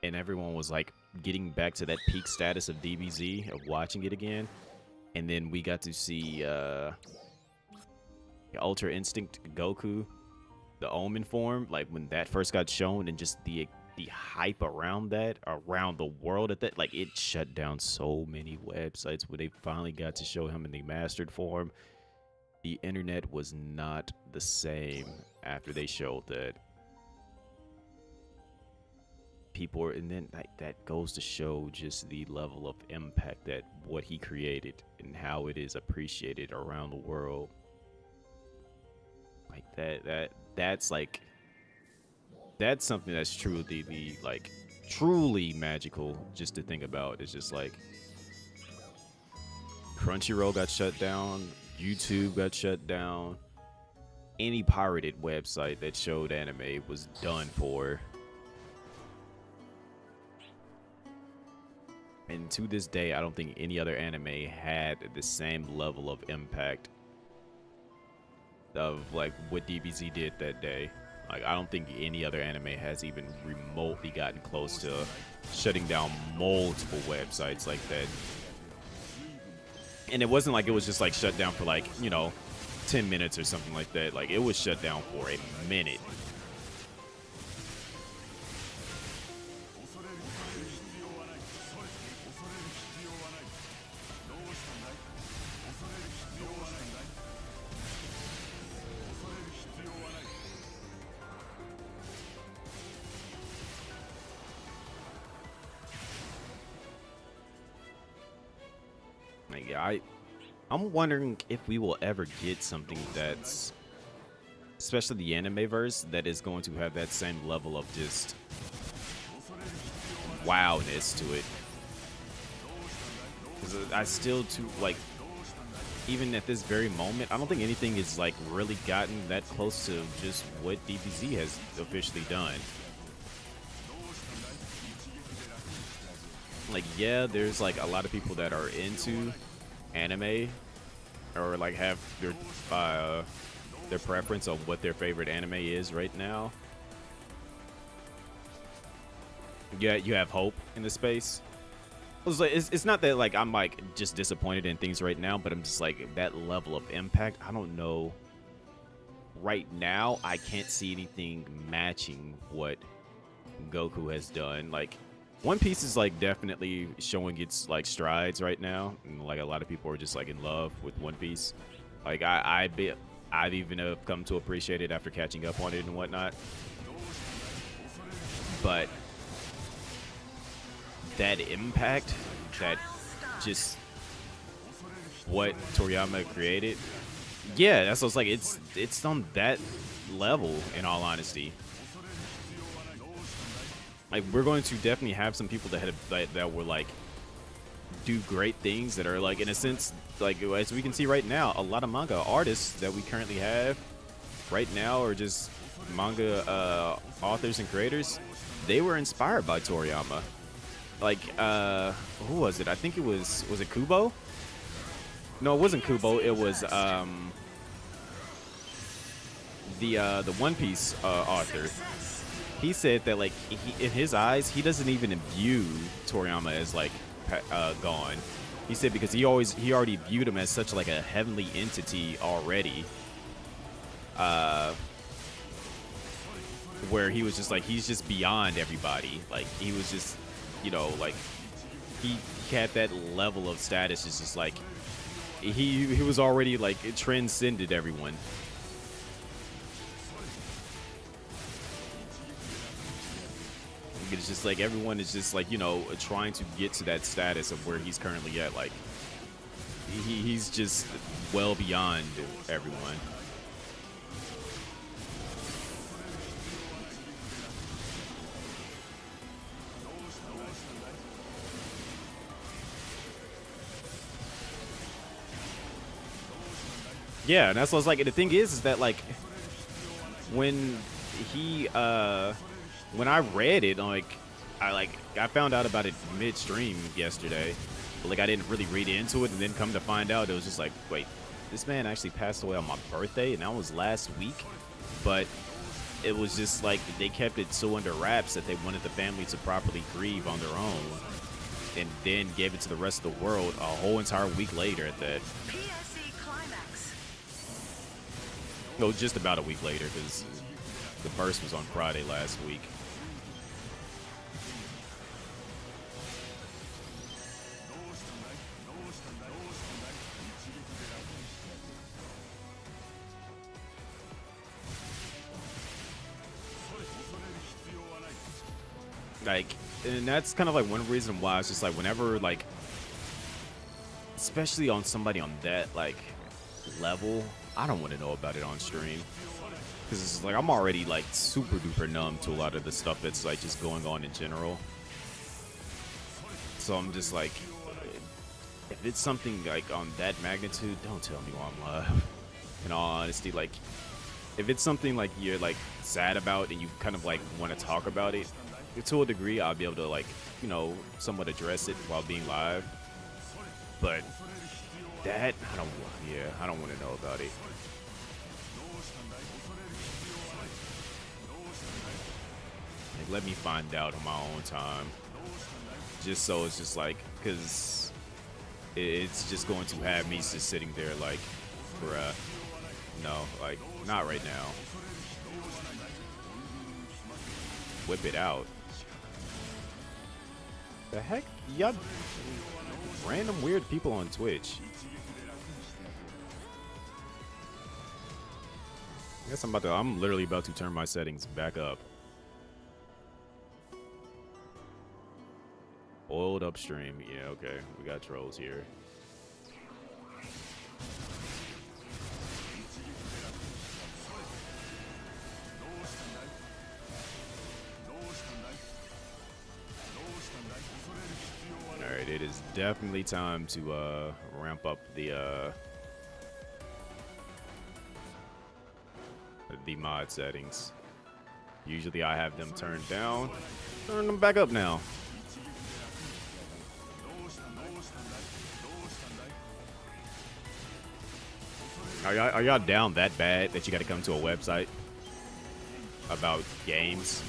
and everyone was like getting back to that peak status of DBZ, of watching it again, and then we got to see Ultra Instinct Goku, the Omen form, like when that first got shown, and just the hype around that, around the world at that, like, it shut down so many websites when they finally got to show him in the mastered form. The internet was not the same after they showed that. People are, and then like, that goes to show just the level of impact that what he created and how it is appreciated around the world. Like that's like, that's something that's truly like truly magical just to think about. It's just like, Crunchyroll got shut down, YouTube got shut down, any pirated website that showed anime was done for. And to this day, I don't think any other anime had the same level of impact of like what DBZ did that day. Like, I don't think any other anime has even remotely gotten close to shutting down multiple websites like that. And it wasn't like it was just like shut down for like, you know, 10 minutes or something like that. Like, it was shut down for a minute. I'm wondering if we will ever get something that's, especially the anime verse, that is going to have that same level of just wowness to it. Because I still, like, even at this very moment, I don't think anything is like really gotten that close to just what DBZ has officially done. Like, yeah, there's like a lot of people that are into anime, or like have their preference of what their favorite anime is right now. Yeah, you have hope in the space. It's not that like I'm like just disappointed in things right now, but I'm just like, that level of impact, I don't know. Right now, I can't see anything matching what Goku has done. Like, One Piece is like definitely showing its like strides right now, and like a lot of people are just like in love with One Piece. Like I've even come to appreciate it after catching up on it and whatnot. But that impact, that just what Toriyama created, yeah, that's what's like. It's on that level, in all honesty. Like, we're going to definitely have some people that were like do great things, that are like, in a sense, like, as we can see right now, a lot of manga artists that we currently have right now are just manga authors and creators. They were inspired by Toriyama. Like, who was it? I think it was it Kubo? No, it wasn't Kubo. It was the One Piece author. He said that, like, in his eyes, he doesn't even view Toriyama as like gone. He said because he already viewed him as such like a heavenly entity already. where he was just like, he's just beyond everybody. Like, he was just, you know, like, he had that level of status. It's just like, he was already, like, it transcended everyone. It's just like, everyone is just like, you know, trying to get to that status of where he's currently at. Like, he's just well beyond everyone. Yeah, and that's what I was like. And the thing is that, like, when he when I read it, like I found out about it midstream yesterday, but like I didn't really read into it, and then come to find out, it was just like, wait, this man actually passed away on my birthday, and that was last week. But it was just like they kept it so under wraps that they wanted the family to properly grieve on their own, and then gave it to the rest of the world a whole entire week later at that. No, just about a week later, because the first was on Friday last week. Like, and that's kind of like one reason why it's just like, whenever, like, especially on somebody on that, like, level, I don't want to know about it on stream, because it's like I'm already like super duper numb to a lot of the stuff that's like just going on in general. So I'm just like, if it's something like on that magnitude, don't tell me while I'm live. In all honesty, like, if it's something like you're like sad about and you kind of like want to talk about it, to a degree, I'll be able to, like, you know, somewhat address it while being live. But that, I don't want to know about it. Like, let me find out on my own time. Just so it's just like, because it's just going to have me just sitting there like, bruh, no, like, not right now. Whip it out. The heck? Y'all random weird people on Twitch. I guess I'm literally about to turn my settings back up. Oiled upstream. Yeah, okay. We got trolls here. Alright, it is definitely time to ramp up the mod settings. Usually I have them turned down. Turn them back up now. Are y'all down that bad that you got to come to a website about games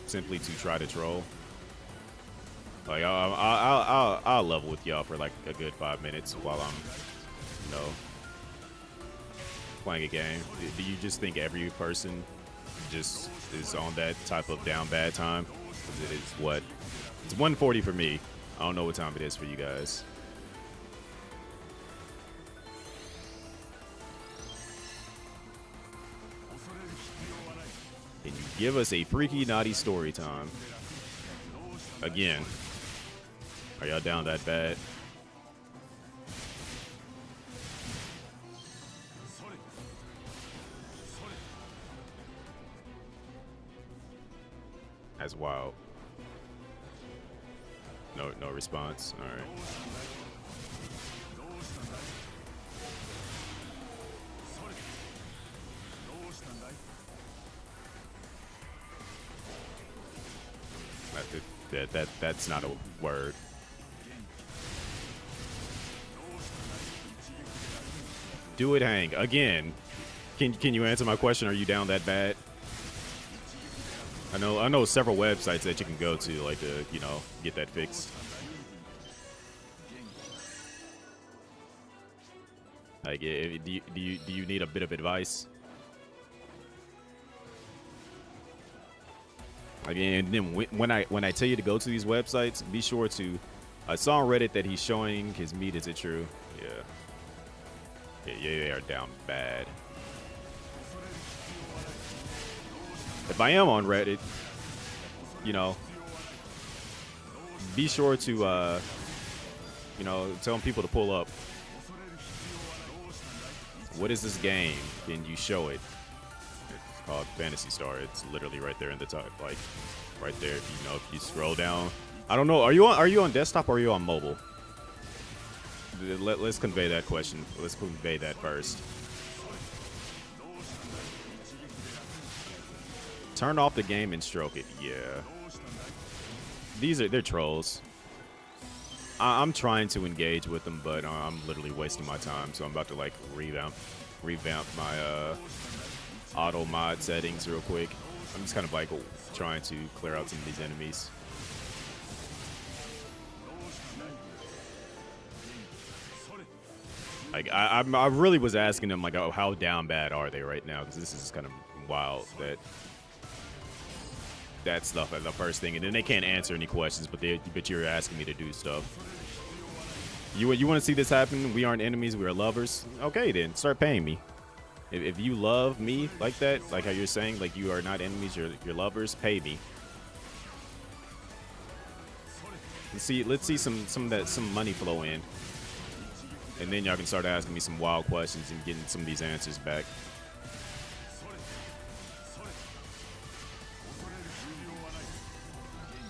simply to try to troll? Like, I'll level with y'all for like a good 5 minutes while I'm, you know, playing a game. Do you just think every person just is on that type of down bad time? 'Cause it is what? It's 1:40 for me. I don't know what time it is for you guys. Can you give us a freaky naughty story time? Again. Are y'all down that bad? That's wild. No response. All right. That's not a word. Do it hang again. Can you answer my question? Are you down that bad? I know several websites that you can go to, like, to, you know, get that fixed. Like, do you need a bit of advice? Again, and then when I tell you to go to these websites, be sure to. I saw on Reddit that he's showing his meat. Is it true? Yeah, they are down bad. If I am on Reddit, you know, be sure to, you know, tell people to pull up. What is this game? Can you show it? It's called Phantasy Star. It's literally right there in the top, like right there. If you know, if you scroll down, I don't know. Are you on desktop or are you on mobile? Let's convey that question. Let's convey that first. Turn off the game and stroke it. Yeah. They're trolls. I'm trying to engage with them, but I'm literally wasting my time. So I'm about to like revamp my auto mod settings real quick. I'm just kind of like trying to clear out some of these enemies. Like I really was asking them like, oh, how down bad are they right now? Because this is kind of wild that that's the first thing, and then they can't answer any questions, but you're asking me to do stuff. You want to see this happen? We aren't enemies, we are lovers. Okay, then start paying me. If you love me like that, like how you're saying, like you are not enemies, you're lovers, pay me. Let's see some money flow in. And then y'all can start asking me some wild questions and getting some of these answers back.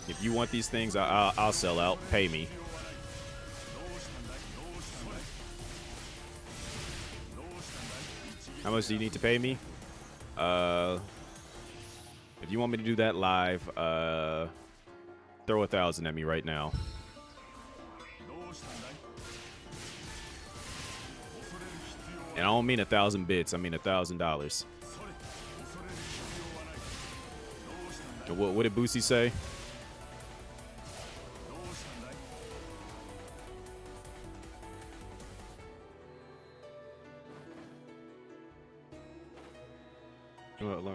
If you want these things, I'll sell out. Pay me. How much do you need to pay me? If you want me to do that live, throw 1,000 at me right now. And I don't mean 1,000 bits. I mean $1,000. What did Boosie say?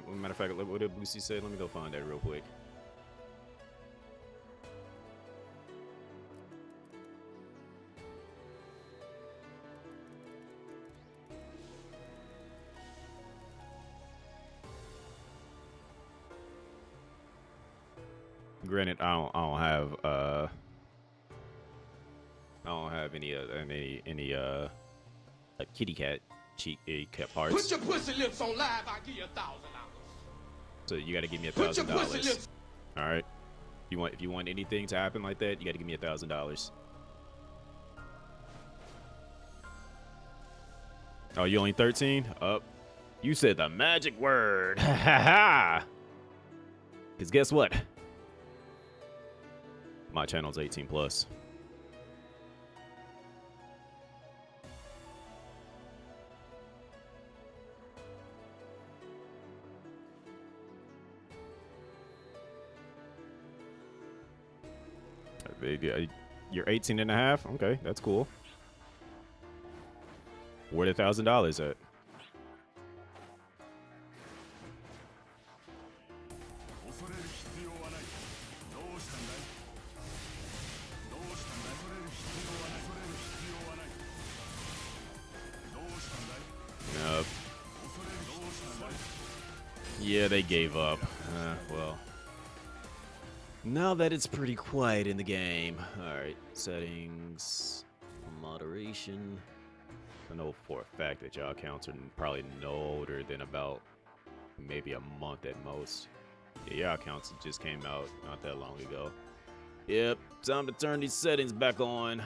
Matter of fact, what did Boosie say? Let me go find that real quick. Granted, I don't have any kitty cat cheek cat parts. Put your pussy lips on live, I'll give you $1,000. So you got to give me $1,000. All right. If you want anything to happen like that, you got to give me $1,000. Oh, you only 13? Up. You said the magic word. Ha ha ha. Because guess what? My channel's 18 plus. You're 18 and a half? Okay, that's cool. Where the $1,000 at? Nope. Yeah, they gave up. Well. Now that it's pretty quiet in the game. Alright, settings, moderation. I know for a fact that y'all accounts are probably no older than about maybe a month at most. Yeah, y'all accounts just came out not that long ago. Yep, time to turn these settings back on.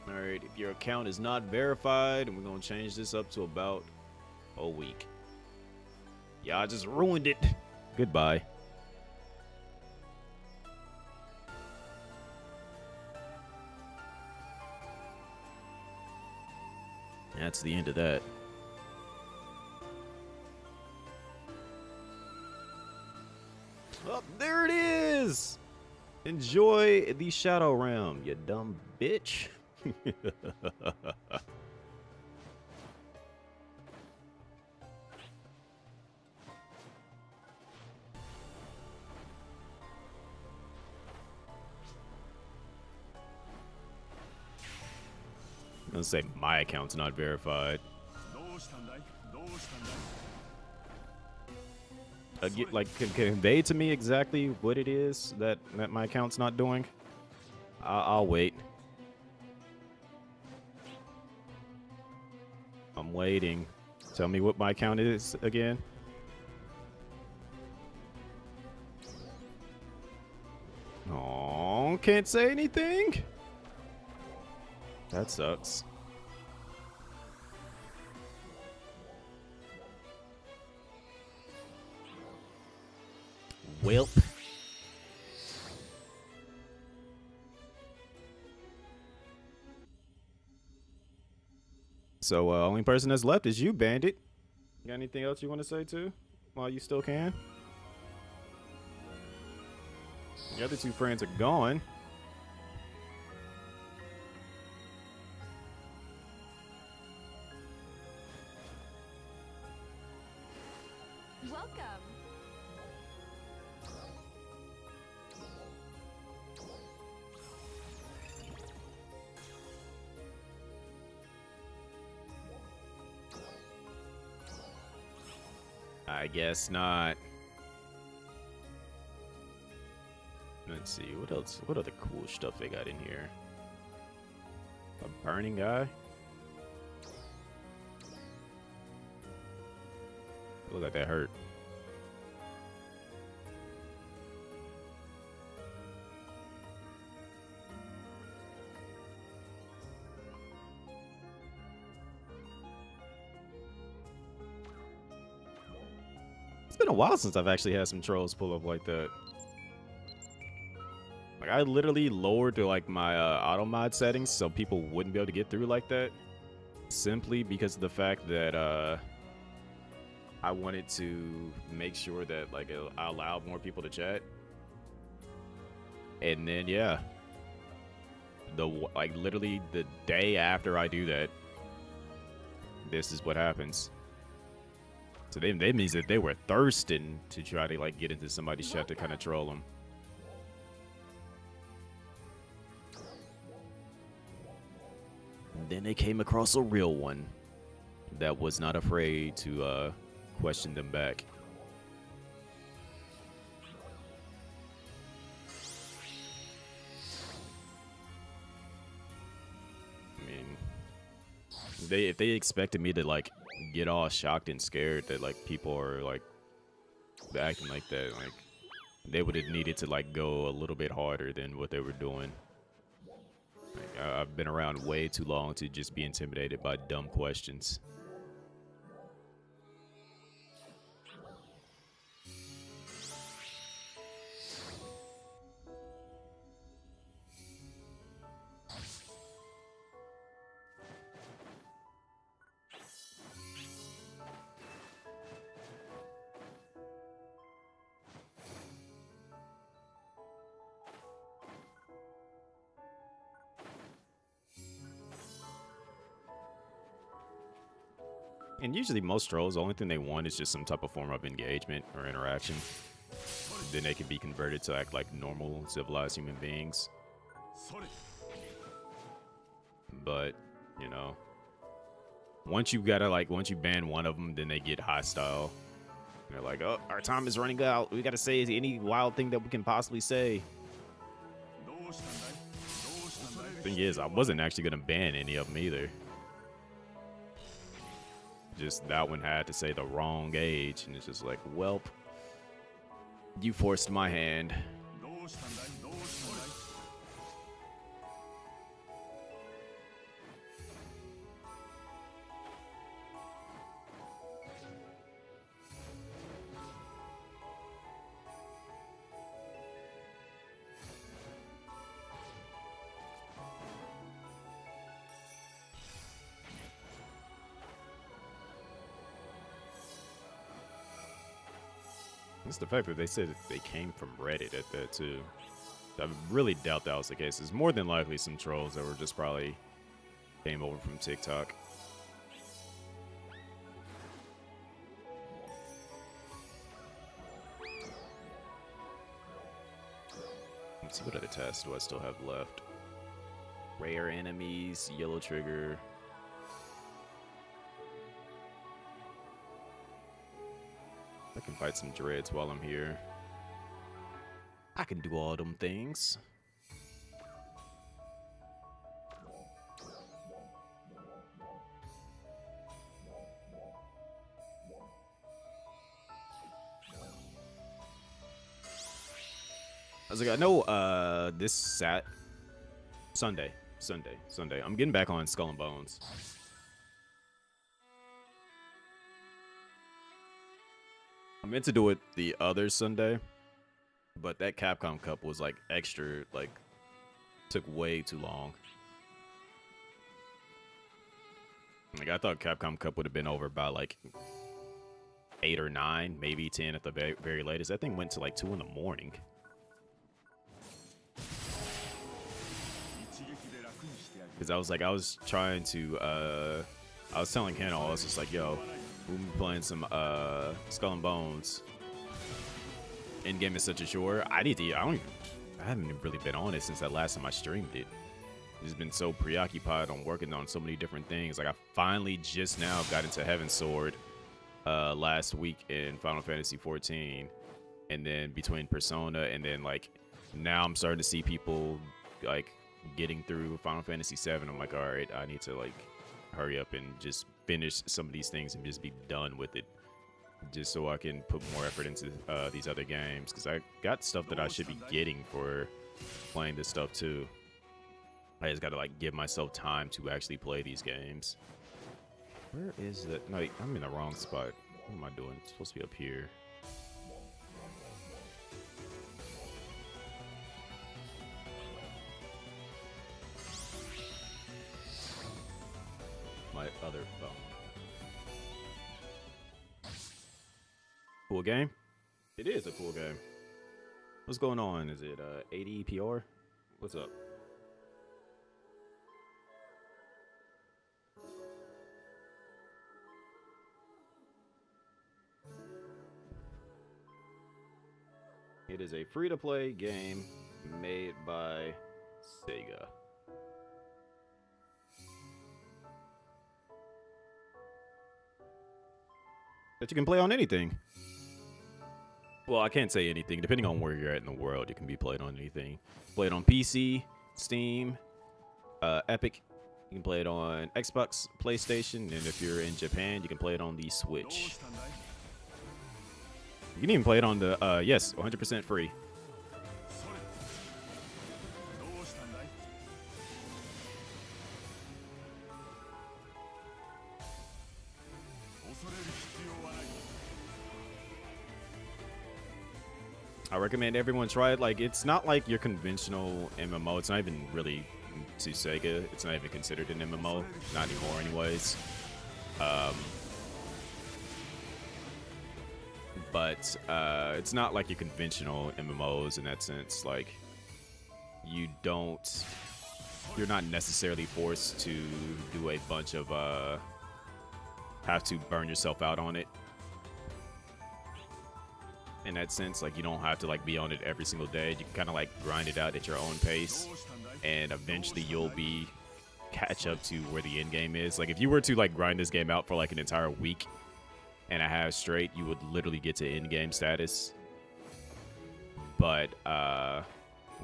Alright, if your account is not verified, and we're going to change this up to about a week. Y'all just ruined it. Goodbye. That's the end of that. Oh, there it is! Enjoy the Shadow Realm, you dumb bitch. Let's say my account's not verified. Like, convey to me exactly what it is that my account's not doing. I'll wait. I'm waiting. Tell me what my account is again. Oh, can't say anything? That sucks. Welp. So, only person that's left is you, Bandit. You got anything else you want to say, too? While you still can? The other two friends are gone. Welcome. I guess not. Let's see, what else? What other cool stuff they got in here? A burning guy? Look like that hurt. It's been a while since I've actually had some trolls pull up like that. Like, I literally lowered to like my auto mod settings so people wouldn't be able to get through like that, simply because of the fact that I wanted to make sure that like I allowed more people to chat. And then yeah, like literally the day after I do that, this is what happens. So that means that they were thirsting to try to like get into somebody's chat to kind of troll them. And then they came across a real one that was not afraid to question them back. I mean, if they expected me to like get all shocked and scared that like people are like acting like that, like they would have needed to like go a little bit harder than what they were doing. Like, I've been around way too long to just be intimidated by dumb questions. And usually most trolls, the only thing they want is just some type of form of engagement or interaction. Then they can be converted to act like normal, civilized human beings. But, you know, once you ban one of them, then they get hostile. They're like, oh, our time is running out. We gotta say any wild thing that we can possibly say. Thing is, I wasn't actually gonna ban any of them either. Just that one had to say the wrong age, and it's just like, welp, you forced my hand. It's the fact that they said that they came from Reddit at that too. I really doubt that was the case. It's more than likely some trolls that were just probably came over from TikTok. Let's see what other tasks do I still have left. Rare enemies, yellow trigger. I can fight some dreads while I'm here. I can do all them things. I was like, I know this Sunday. I'm getting back on Skull and Bones. I meant to do it the other Sunday, but that Capcom Cup was like extra, like took way too long. Like I thought Capcom Cup would have been over by like 8 or 9, maybe 10 at the very latest. That thing went to like 2 in the morning. Because I was trying to, I was telling Ken, I was just like, yo, we've been playing some Skull and Bones. In-game is such a chore. I haven't really been on it since that last time I streamed it. I've just been so preoccupied on working on so many different things. Like I finally just now got into Heaven's Sword last week in Final Fantasy 14. And then between Persona and then like now I'm starting to see people like getting through Final Fantasy 7. I'm like, all right, I need to like hurry up and just finish some of these things and just be done with it, just so I can put more effort into these other games, because I got stuff that I should be getting for playing this stuff too. I just gotta like give myself time to actually play these games. Where is that? No, I'm in the wrong spot. What am I doing? It's supposed to be up here. My other phone. Cool game? It is a cool game. What's going on? Is it 80 PR? What's up? It is a free-to-play game made by Sega. That you can play on anything. Well, I can't say anything. Depending on where you're at in the world, it can be played on anything. Play it on PC, Steam, Epic. You can play it on Xbox, PlayStation, and if you're in Japan, you can play it on the Switch. You can even play it on the, yes, 100% free. I recommend everyone try it. Like, it's not like your conventional MMO. It's not even really to Sega. It's not even considered an MMO. Not anymore anyways. But it's not like your conventional MMOs in that sense. Like, you're not necessarily forced to do a bunch of, have to burn yourself out on it. In that sense, like, you don't have to like be on it every single day. You can kind of like grind it out at your own pace, and eventually you'll catch up to where the end game is. Like, if you were to like grind this game out for like an entire week and a half straight, you would literally get to end game status. But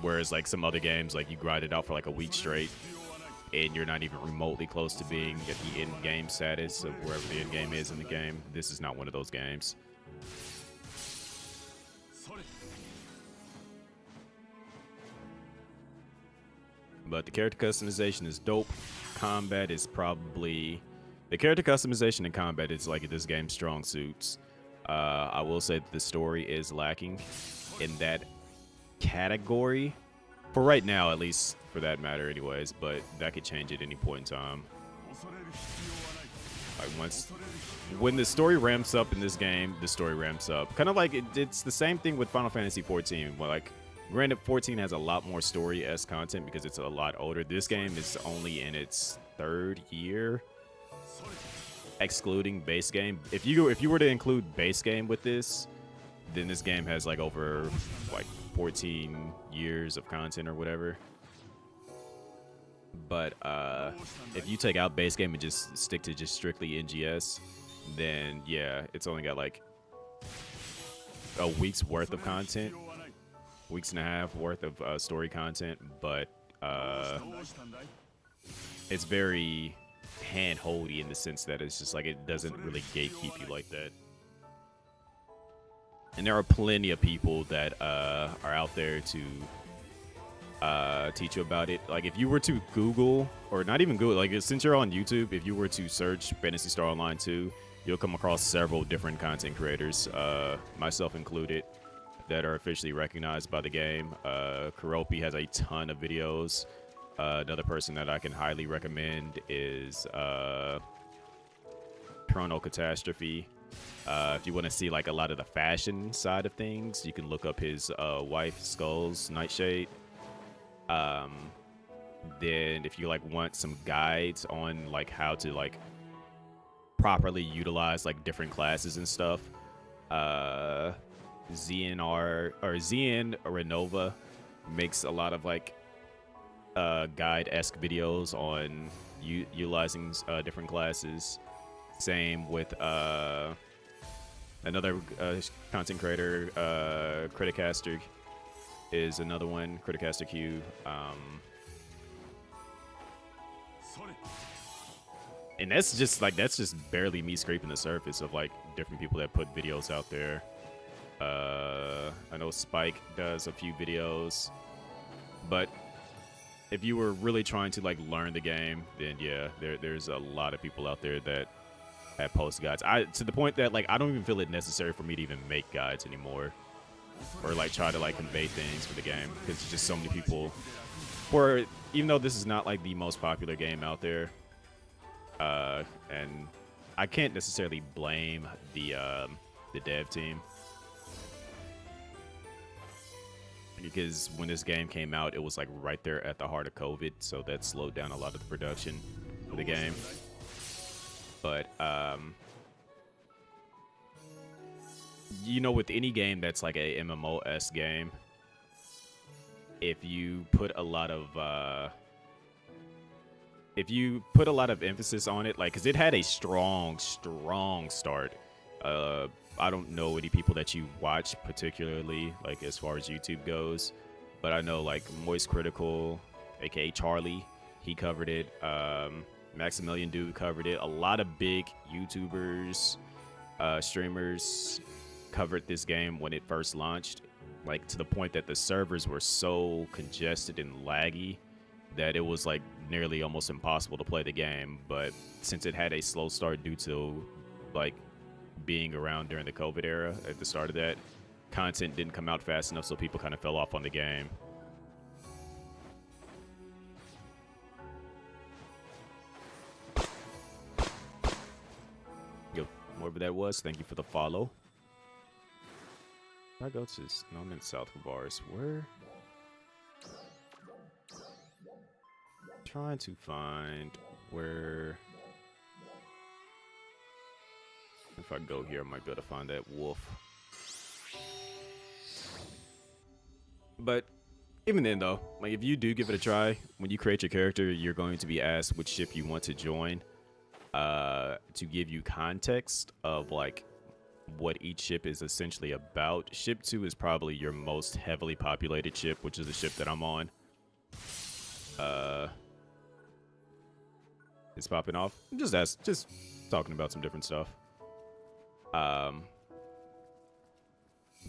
whereas like some other games, like you grind it out for like a week straight and you're not even remotely close to being at the end game status of wherever the end game is in the game. This is not one of those games. But the character customization is dope. Combat is probably... The character customization and combat is like this game's strong suits. I will say that the story is lacking in that category. For right now, at least for that matter anyways. But that could change at any point in time. Like when the story ramps up in this game, the story ramps up. Kind of like it's the same thing with Final Fantasy 14. Where like... Granted, 14 has a lot more story-esque content because it's a lot older. This game is only in its 3rd year, excluding base game. If you were to include base game with this, then this game has like over like 14 years of content or whatever. But if you take out base game and just stick to just strictly NGS, then yeah, it's only got like a week's worth of content, weeks and a half worth of story content, but it's very hand-holdy in the sense that it's just like it doesn't really gatekeep you like that. And there are plenty of people that are out there to teach you about it. Like if you were to Google, or not even Google, like since you're on YouTube, if you were to search Phantasy Star Online 2, you'll come across several different content creators, myself included, that are officially recognized by the game. Karopi has a ton of videos. Another person that I can highly recommend is Chrono Catastrophe. If you want to see like a lot of the fashion side of things, you can look up his wife Skull's Nightshade. Then if you like want some guides on like how to like properly utilize like different classes and stuff, Zien Renova makes a lot of like guide-esque videos on utilizing different classes. Same with another content creator, Criticaster is another one, Criticaster Q. And that's just barely me scraping the surface of like different people that put videos out there. I know Spike does a few videos, but if you were really trying to like learn the game, then yeah, there's a lot of people out there that have post guides. To the point that like I don't even feel it necessary for me to even make guides anymore, or like try to like convey things for the game, because there's just so many people. For even though this is not like the most popular game out there, and I can't necessarily blame the dev team, because when this game came out, it was like right there at the heart of COVID, so that slowed down a lot of the production for the game. But you know, with any game that's like a MMO-esque game, if you put a lot of emphasis on it, like, because it had a strong start. I don't know any people that you watch particularly, like as far as YouTube goes, but I know like Moist Critical, aka Charlie, he covered it. Maximilian Dude covered it. A lot of big YouTubers, streamers covered this game when it first launched, like to the point that the servers were so congested and laggy that it was like nearly almost impossible to play the game. But since it had a slow start due to like being around during the COVID era at the start of that, content didn't come out fast enough, so people kind of fell off on the game. Yo, whoever that was, thank you for the follow. I go to this. No, I'm in South of Bars. Where? Trying to find where. If I go here, I might be able to find that wolf. But even then, though, like if you do give it a try, when you create your character, you're going to be asked which ship you want to join, to give you context of like what each ship is essentially about. Ship 2 is probably your most heavily populated ship, which is the ship that I'm on. It's popping off. Just talking about some different stuff.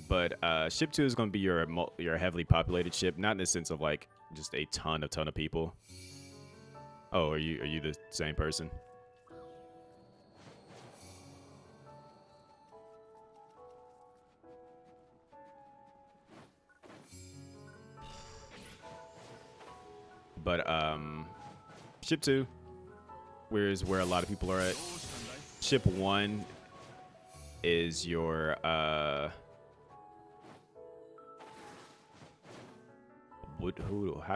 But ship 2 is going to be your heavily populated ship, not in the sense of like just a ton of people. Oh, are you the same person? But ship 2, where a lot of people are at. Ship 1 is your how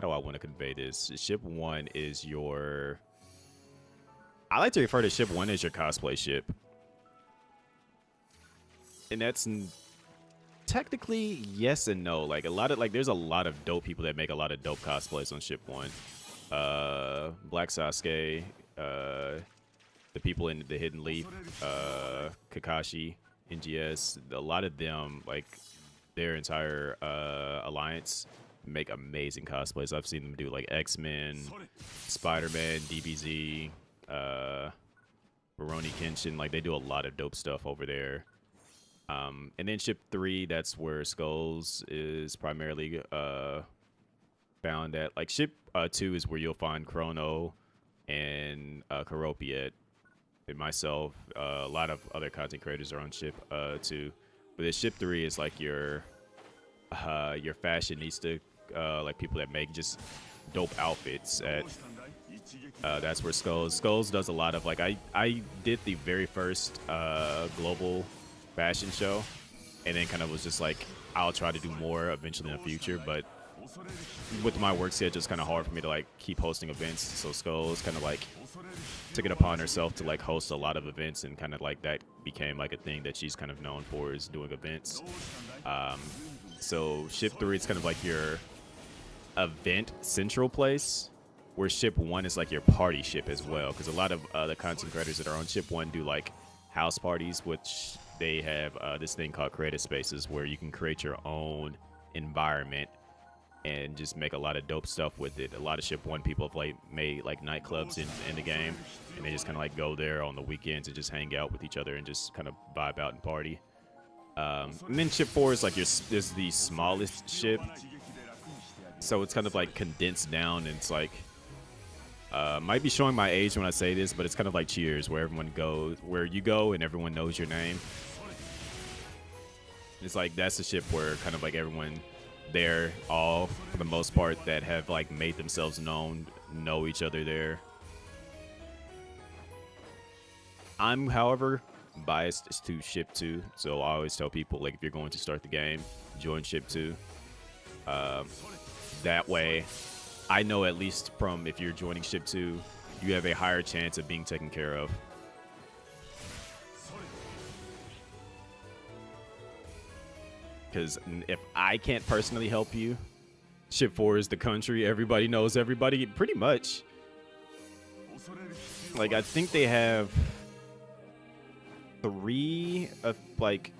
do I want to convey this? Ship 1 is your I like to refer to ship 1 as your cosplay ship. And that's technically yes and no. Like there's a lot of dope people that make a lot of dope cosplays on ship 1. Black Sasuke, the people in the Hidden Leaf, Kakashi, NGS, a lot of them, like their entire alliance, make amazing cosplays. I've seen them do like X-Men, Spider-Man, DBZ, Rurouni Kenshin. Like they do a lot of dope stuff over there. And then ship 3, that's where Skulls is primarily found at. Like ship 2 is where you'll find Chrono and Karopi at, and myself. A lot of other content creators are on ship 2. But this ship 3 is like your fashionista, like people that make just dope outfits at. That's where Skulls does a lot of, like, I did the very first global fashion show, and then kind of was just like, I'll try to do more eventually in the future, but with my work schedule, it's kind of hard for me to like keep hosting events. So Skulls kind of like took it upon herself to like host a lot of events, and kind of like that became like a thing that she's kind of known for, is doing events. So ship 3 is kind of like your event central place, where ship 1 is like your party ship as well, because a lot of the content creators that are on ship 1 do like house parties, which they have this thing called creative spaces, where you can create your own environment and just make a lot of dope stuff with it. A lot of ship 1 people have like made like nightclubs in the game, and they just kind of like go there on the weekends and just hang out with each other and just kind of vibe out and party. And then ship 4 is like is the smallest ship, so it's kind of like condensed down, and it's like might be showing my age when I say this, but it's kind of like Cheers, where everyone goes where you go and everyone knows your name. It's like that's the ship where kind of like everyone there, all for the most part, that have like made themselves known, know each other there. I'm, however, biased to ship 2, so I always tell people, like, if you're going to start the game, join ship 2. That way I know, at least from, if you're joining ship 2, you have a higher chance of being taken care of. Because if I can't personally help you, ship 4 is the country. Everybody knows everybody, pretty much. Like, I think they have 3 of like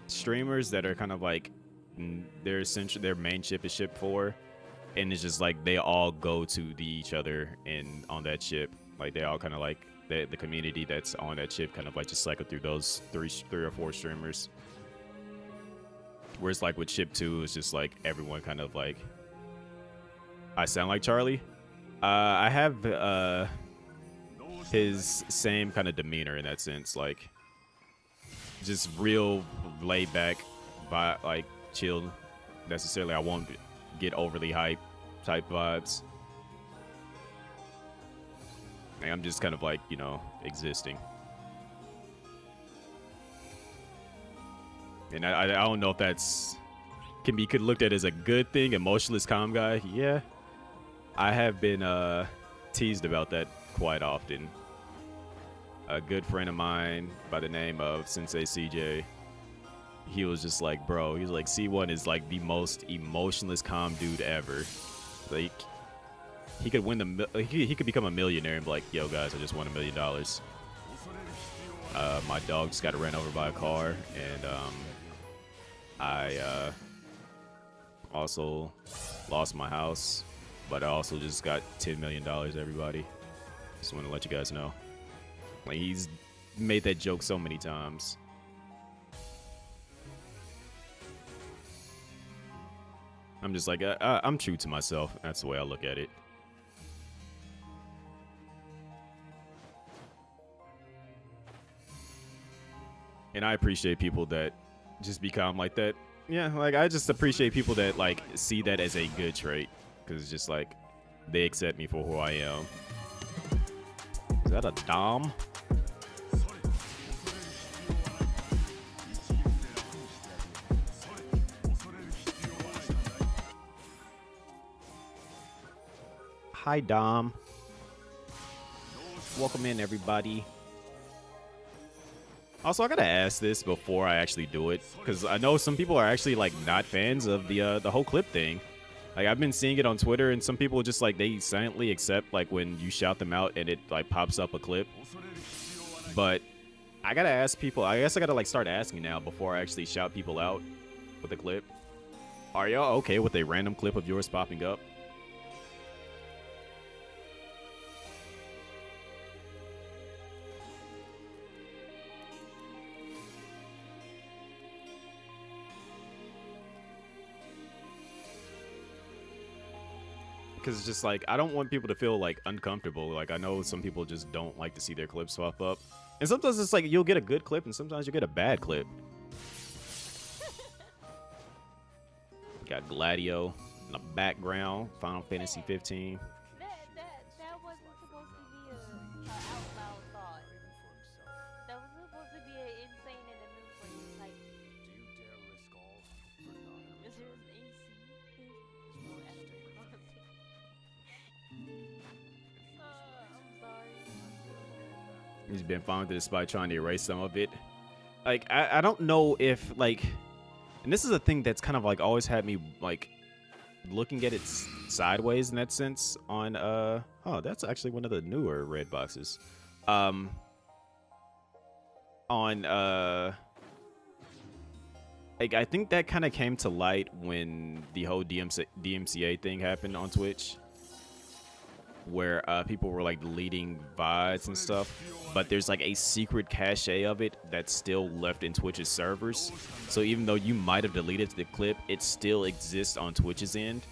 streamers that are kind of like their main ship is ship 4, and it's just like they all go to each other and on that ship. Like they all kind of like the community that's on that ship kind of like just cycle through those three or 4 streamers. Whereas like with ship 2, it's just like everyone kind of like, I sound like Charlie. I have his same kind of demeanor in that sense, like just real laid back, like chill. Necessarily, I won't get overly hype type vibes. Like, I'm just kind of like, you know, existing. And I don't know if that's could looked at as a good thing. Emotionless calm guy. Yeah, I have been teased about that quite often. A good friend of mine by the name of Sensei CJ, he was just like, bro, he's like, C1 is like the most emotionless calm dude ever. Like, he could win he could become a millionaire and be like, yo guys, I just won $1 million. My dog just got ran over by a car, and I also lost my house, but I also just got $10 million, everybody. Just want to let you guys know. Like, he's made that joke so many times. I'm just like, I'm true to myself. That's the way I look at it. And I appreciate people that just become like that. Yeah, like, I just appreciate people that, like, see that as a good trait. Because it's just like, they accept me for who I am. Is that a Dom? Hi, Dom. Welcome in, everybody. Also, I gotta ask this before I actually do it, because I know some people are actually like not fans of the whole clip thing. Like, I've been seeing it on Twitter, and some people just like they silently accept like when you shout them out and it like pops up a clip. But I gotta ask people. I guess I gotta like start asking now before I actually shout people out with a clip. Are y'all okay with a random clip of yours popping up? Because it's just like, I don't want people to feel like uncomfortable. Like, I know some people just don't like to see their clips pop up. And sometimes it's like you'll get a good clip and sometimes you get a bad clip. Got Gladio in the background, Final Fantasy 15. That wasn't supposed to be a out loud thought. That was supposed to be an insane in the mood for you type. Is there an AC? I'm sorry. He's been found to this by trying to erase some of it. Like, I don't know if, like, and this is a thing that's kind of like always had me like looking at it sideways in that sense on oh, that's actually one of the newer red boxes. On like, I think that kind of came to light when the whole DMCA thing happened on Twitch, where people were like deleting VODs and stuff, but there's like a secret cache of it that's still left in Twitch's servers. So even though you might have deleted the clip, it still exists on Twitch's end.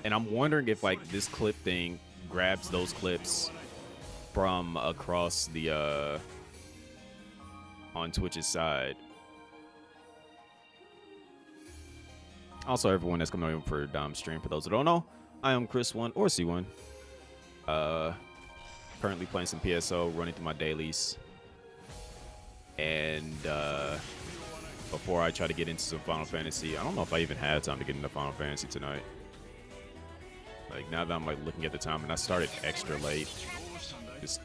And I'm wondering if like this clip thing grabs those clips from across the on Twitch's side. Also, everyone that's coming over for Dom stream, for those who don't know, I am Chris1 or C1. Currently playing some PSO, running through my dailies. And before I try to get into some Final Fantasy, I don't know if I even had time to get into Final Fantasy tonight. Like, now that I'm like looking at the time, and I started extra late. Just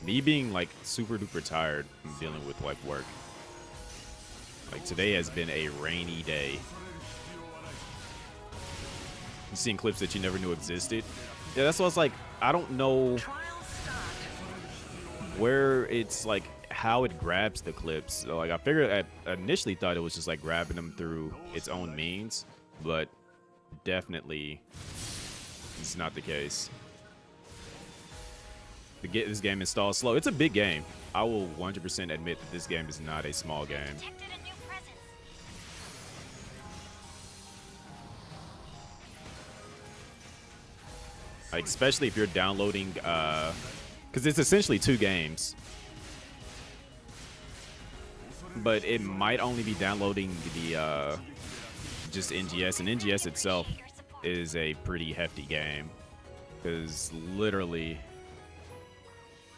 me being like super duper tired from dealing with like work. Like, today has been a rainy day. Seeing clips that you never knew existed. Yeah, that's what I was like, I don't know where it's like how it grabs the clips. So, like, I figured, I initially thought it was just like grabbing them through its own means, but definitely it's not the case. To get this game installed slow, it's a big game. I will 100% admit that this game is not a small game. Like, especially if you're downloading, because it's essentially 2 games. But it might only be downloading the, just NGS, and NGS itself is a pretty hefty game. Because literally,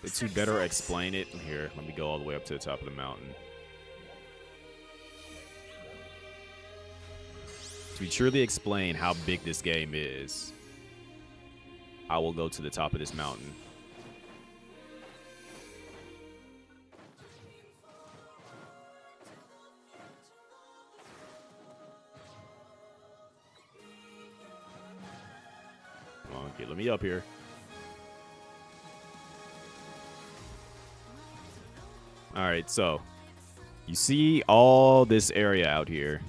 to better explain it, here, let me go all the way up to the top of the mountain. To truly explain how big this game is, I will go to the top of this mountain. Come on, let me up here. All right, so you see all this area out here.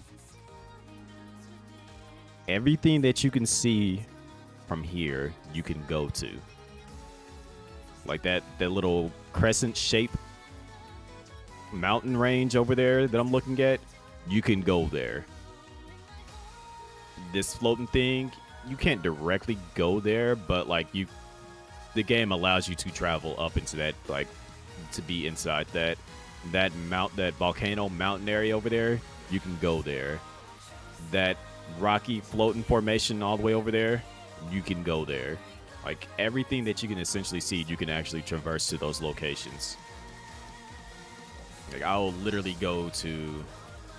Everything that you can see from here, you can go to. Like that little crescent shape mountain range over there that I'm looking at, you can go there. This floating thing, you can't directly go there, but like the game allows you to travel up into that, like to be inside that volcano mountain area over there, you can go there. That rocky floating formation all the way over there, you can go there. Like, everything that you can essentially see, you can actually traverse to those locations. Like, I'll literally go to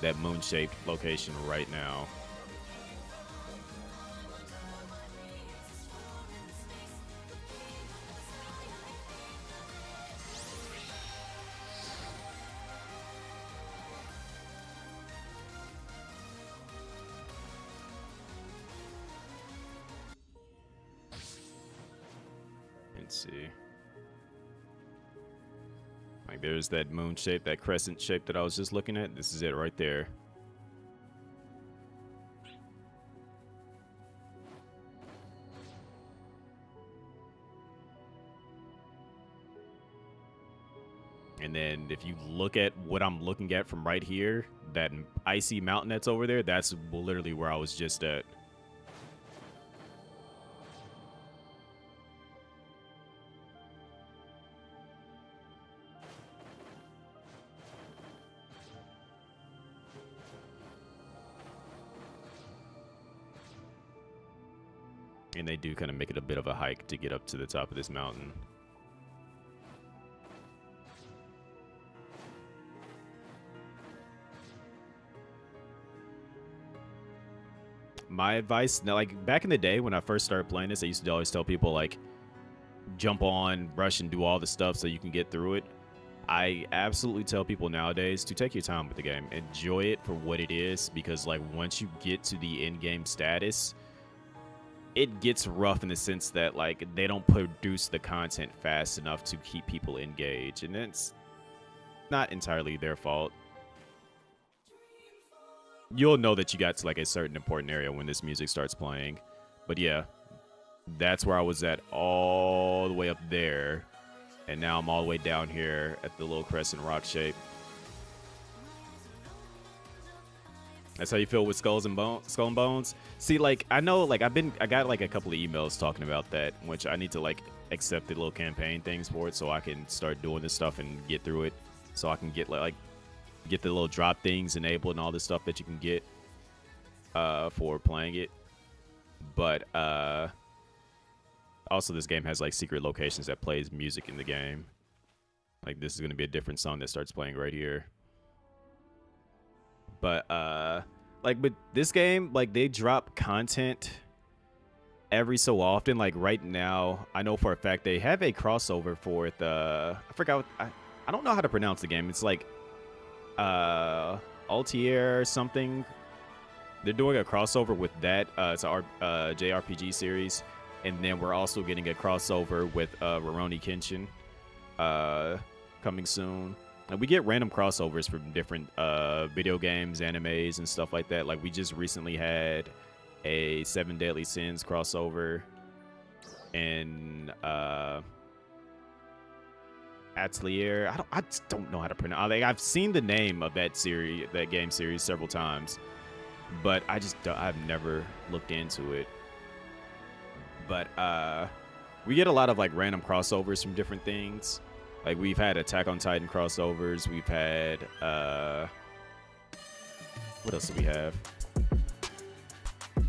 that moon-shaped location right now. Let's see. Like there's that moon shape, that crescent shape that I was just looking at. This is it right there. And then if you look at what I'm looking at from right here, that icy mountain that's over there, that's literally where I was just at. And they do kind of make it a bit of a hike to get up to the top of this mountain. My advice, now, like back in the day when I first started playing this, I used to always tell people like jump on, rush, and do all the stuff so you can get through it. I absolutely tell people nowadays to take your time with the game, enjoy it for what it is, because like once you get to the end game status, it gets rough in the sense that like they don't produce the content fast enough to keep people engaged, and it's not entirely their fault. You'll know that you got to like a certain important area when this music starts playing. But yeah, that's where I was at all the way up there. And now I'm all the way down here at the little crescent rock shape. That's how you feel with Skull and Bones? See, like, I know, like, I got like a couple of emails talking about that, which I need to like accept the little campaign things for it so I can start doing this stuff and get through it. So I can get like get the little drop things enabled and all this stuff that you can get for playing it. But also this game has like secret locations that plays music in the game. Like this is going to be a different song that starts playing right here. But like with this game, like they drop content every so often. Like right now, I know for a fact they have a crossover for the, I forgot what, I don't know how to pronounce the game. It's like Altier or something. They're doing a crossover with that. It's a JRPG series, and then we're also getting a crossover with Rurouni Kenshin coming soon. And we get random crossovers from different video games, animes, and stuff like that. Like we just recently had a 7 Deadly Sins crossover, and Atelier. I just don't know how to pronounce. Like, I've seen the name of that series, that game series, several times, but I've never looked into it. But we get a lot of like random crossovers from different things. Like we've had Attack on Titan crossovers. We've had what else do we have?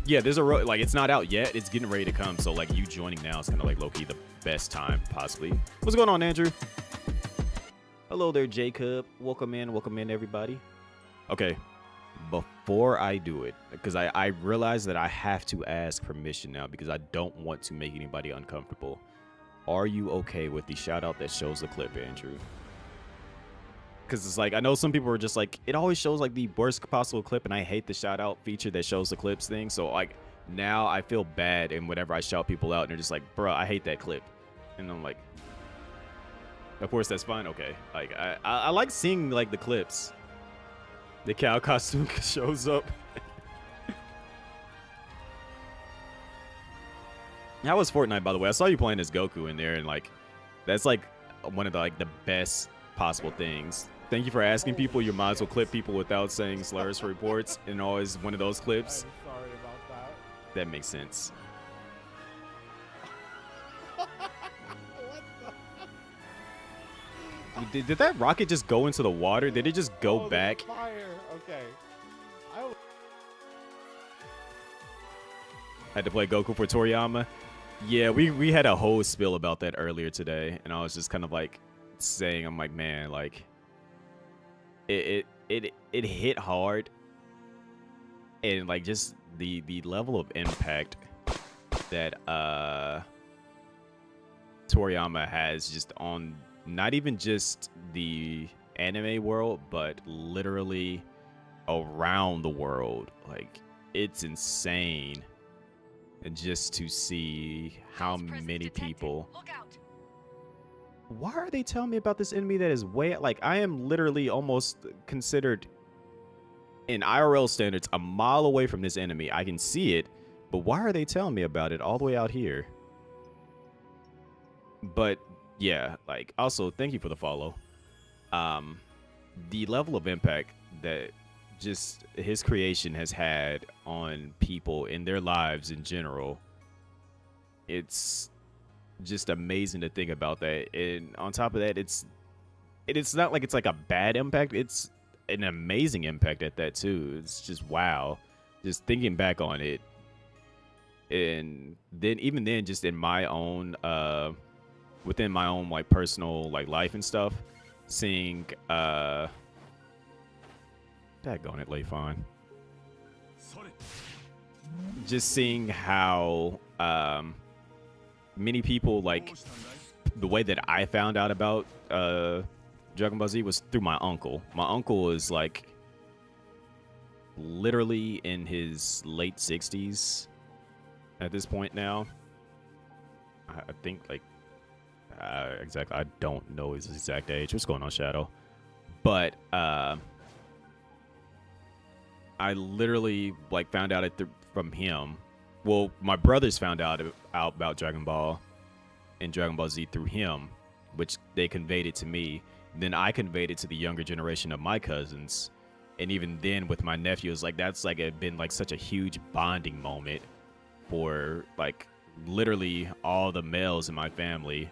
Yeah, there's like it's not out yet. It's getting ready to come. So like you joining now is kind of like low-key the best time possibly. What's going on, Andrew? Hello there, Jacob. Welcome in, everybody. Okay, before I do it, because I realize that I have to ask permission now because I don't want to make anybody uncomfortable. Are you okay with the shout out that shows the clip, Andrew? Because it's like, I know some people are just like, it always shows like the worst possible clip, and I hate the shout out feature that shows the clips thing. So like now I feel bad, and whenever I shout people out and they're just like, bro, I hate that clip, and I'm like, of course that's fine. Okay, like I like seeing like the clips. The cow costume shows up. How was Fortnite, by the way? I saw you playing as Goku in there, and like that's like one of the best possible things. Thank you for asking people. You might as well clip people without saying slurs for reports, and always one of those clips. I'm sorry about that. That makes sense. Did that rocket just go into the water? Did it just go back? Fire. Okay. Had to play Goku for Toriyama. Yeah, we had a whole spill about that earlier today, and I was just kind of like saying, I'm like, man, like it hit hard, and like just the level of impact that Toriyama has just on not even just the anime world, but literally around the world. Like it's insane. And just to see how many people why are they telling me about this enemy that is way, like, I am literally almost considered in IRL standards a mile away from this enemy. I can see it, but why are they telling me about it all the way out here? But yeah, like, also thank you for the follow. The level of impact that just his creation has had on people in their lives in general, it's just amazing to think about that. And on top of that, it's not like it's like a bad impact, it's an amazing impact at that too. It's just wow, just thinking back on it. And then even then, just in my own within my own like personal like life and stuff, seeing daggone it, Leifon, just seeing how many people, like, the way that I found out about Dragon Ball Z was through my uncle. My uncle is like literally in his late 60s at this point now. I think like exactly, I don't know his exact age. What's going on, Shadow? But I literally like found out it from him. Well, my brothers found out about Dragon Ball and Dragon Ball Z through him, which they conveyed it to me. Then I conveyed it to the younger generation of my cousins, and even then with my nephews, like that's like been like such a huge bonding moment for like literally all the males in my family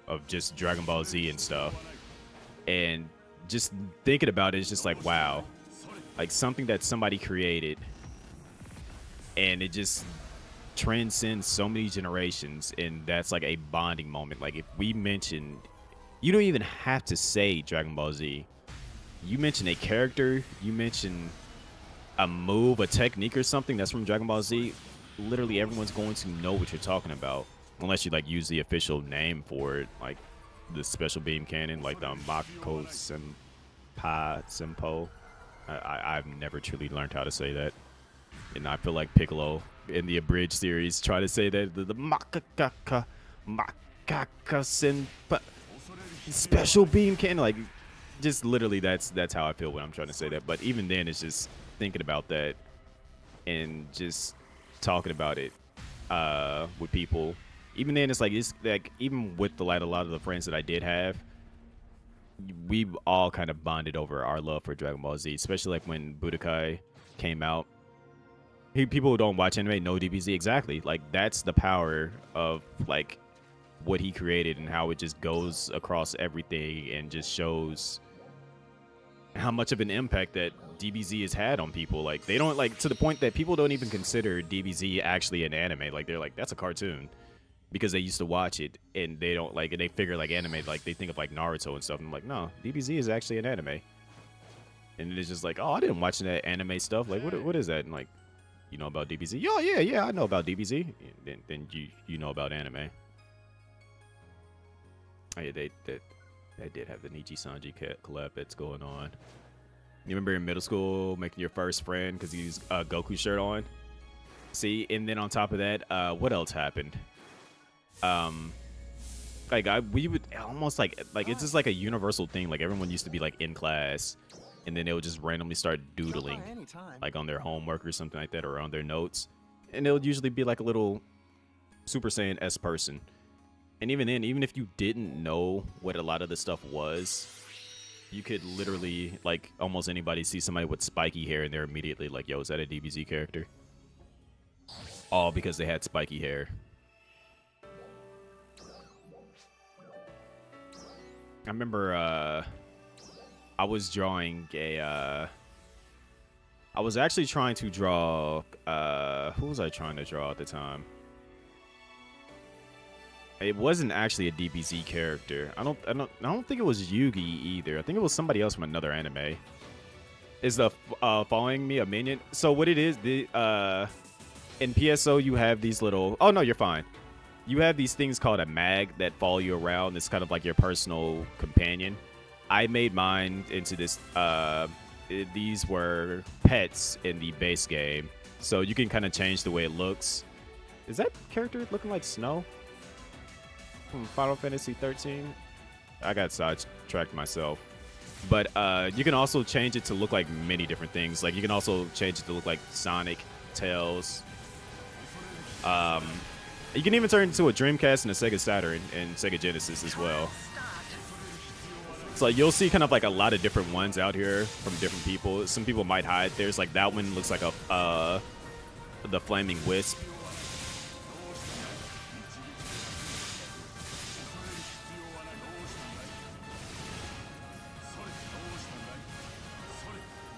of just Dragon Ball Z and stuff. And just thinking about it is just like wow, like something that somebody created, and it just transcends so many generations, and that's like a bonding moment. Like if we mention, you don't even have to say Dragon Ball Z, you mention a character, you mention a move, a technique or something that's from Dragon Ball Z, literally everyone's going to know what you're talking about, unless you like use the official name for it, like the special beam cannon, like the Mako Senpo. I've never truly learned how to say that, and I feel like Piccolo in the abridged series try to say that the Makaka Senpa special beam cannon, like just literally that's how I feel when I'm trying to say that. But even then, it's just thinking about that and just talking about it with people. Even then, it's like even with the like a lot of the friends that I did have, we've all kind of bonded over our love for Dragon Ball Z, especially like when Budokai came out. People who don't watch anime know DBZ exactly. Like that's the power of like what he created and how it just goes across everything and just shows how much of an impact that DBZ has had on people. Like they don't like, to the point that people don't even consider DBZ actually an anime. Like they're like, that's a cartoon, because they used to watch it and they don't like, and they figure like anime, like they think of like Naruto and stuff. And I'm like, no, DBZ is actually an anime. And it's just like, oh, I didn't watch that anime stuff. Like what is that? And like, you know about DBZ? Oh yeah, I know about DBZ. Then you know about anime. Oh, yeah, they did have the Nichi Sanji collab that's going on. You remember in middle school making your first friend because he used a Goku shirt on? See, and then on top of that, what else happened? Like we would almost like it's just like a universal thing. Like everyone used to be like in class, and then they would just randomly start doodling, like on their homework or something like that, or on their notes, and it would usually be like a little Super Saiyan S person. And even then, even if you didn't know what a lot of the stuff was, you could literally, like, almost anybody see somebody with spiky hair and they're immediately like, yo, is that a DBZ character? All because they had spiky hair. I remember I was drawing a I was actually trying to draw who was I trying to draw at the time? It wasn't actually a DBZ character. I don't think it was Yugi either. I think it was somebody else from another anime. Is the following me a minion? So what it is, the in PSO you have these little, oh no, you're fine. You have these things called a mag that follow you around. It's kind of like your personal companion. I made mine into this these were pets in the base game. So you can kind of change the way it looks. Is that character looking like Snow from Final Fantasy 13? I got sidetracked myself. But you can also change it to look like many different things. Like you can also change it to look like Sonic, Tails. You can even turn it into a Dreamcast and a Sega Saturn and Sega Genesis as well. So you'll see kind of like a lot of different ones out here from different people. Some people might hide. There's like that one looks like a the Flaming Wisp.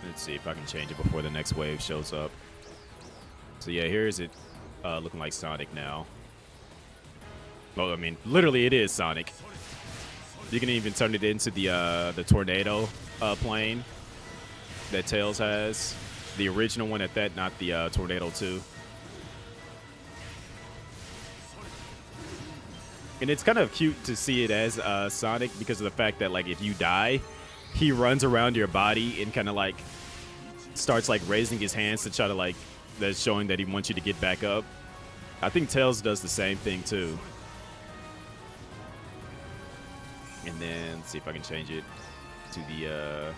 Let's see if I can change it before the next wave shows up. So yeah, here is it looking like Sonic now. Well, I mean, literally it is Sonic. You can even turn it into the tornado plane that Tails has. The original one at that, not the Tornado 2. And it's kind of cute to see it as Sonic because of the fact that, like, if you die, he runs around your body and kind of, like, starts, like, raising his hands to try to, like, that's showing that he wants you to get back up. I think Tails does the same thing, too. And then, let's see if I can change it to the,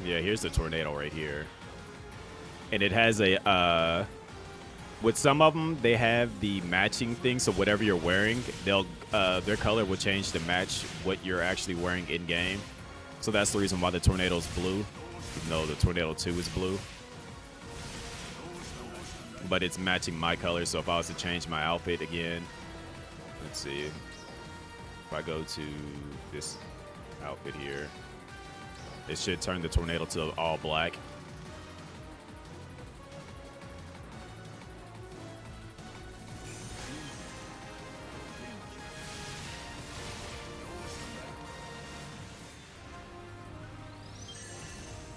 yeah, here's the tornado right here. And it has a, with some of them, they have the matching thing, so whatever you're wearing, they'll, their color will change to match what you're actually wearing in-game. So that's the reason why the tornado's blue, even though the Tornado 2 is blue. But it's matching my color, so if I was to change my outfit again, let's see. If I go to this outfit here, it should turn the tornado to all black.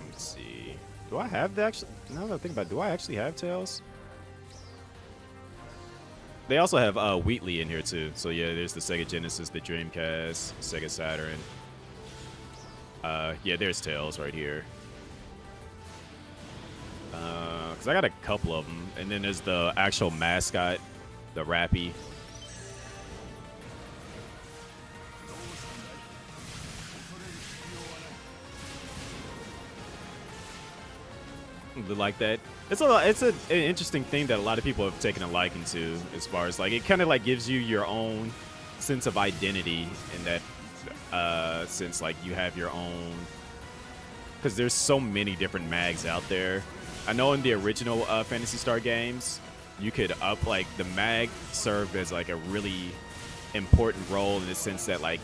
Let's see. Do I have the actual? Now that I think about it, do I actually have Tails? They also have Wheatley in here too. So yeah, there's the Sega Genesis, the Dreamcast, Sega Saturn. Yeah, there's Tails right here. Cause I got a couple of them, and then there's the actual mascot, the Rappy. Like that. It's an interesting thing that a lot of people have taken a liking to, as far as like it kind of like gives you your own sense of identity in that sense. Like you have your own, because there's so many different mags out there. I know in the original Phantasy Star games, you could up like the mag served as like a really important role in the sense that like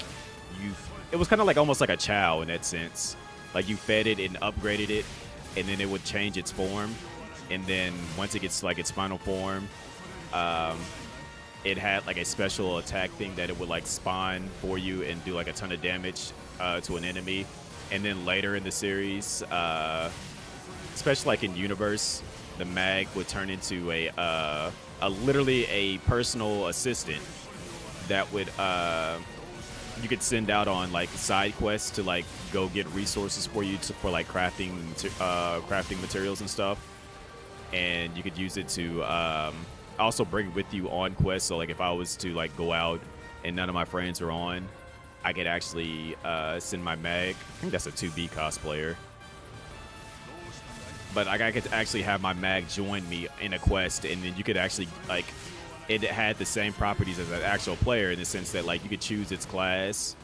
it was kind of like almost like a chow in that sense. Like you fed it and upgraded it, and then it would change its form. And then once it gets like its final form, it had like a special attack thing that it would like spawn for you and do like a ton of damage to an enemy. And then later in the series, especially like in Universe, the mag would turn into a literally a personal assistant that would you could send out on like side quests to like go get resources for you for like crafting materials and stuff. And you could use it to also bring with you on quests. So like if I was to like go out and none of my friends are on, I could actually send my mag. I think that's a 2B cosplayer. But like I could actually have my mag join me in a quest, and then you could actually like it had the same properties as an actual player in the sense that like you could choose its class,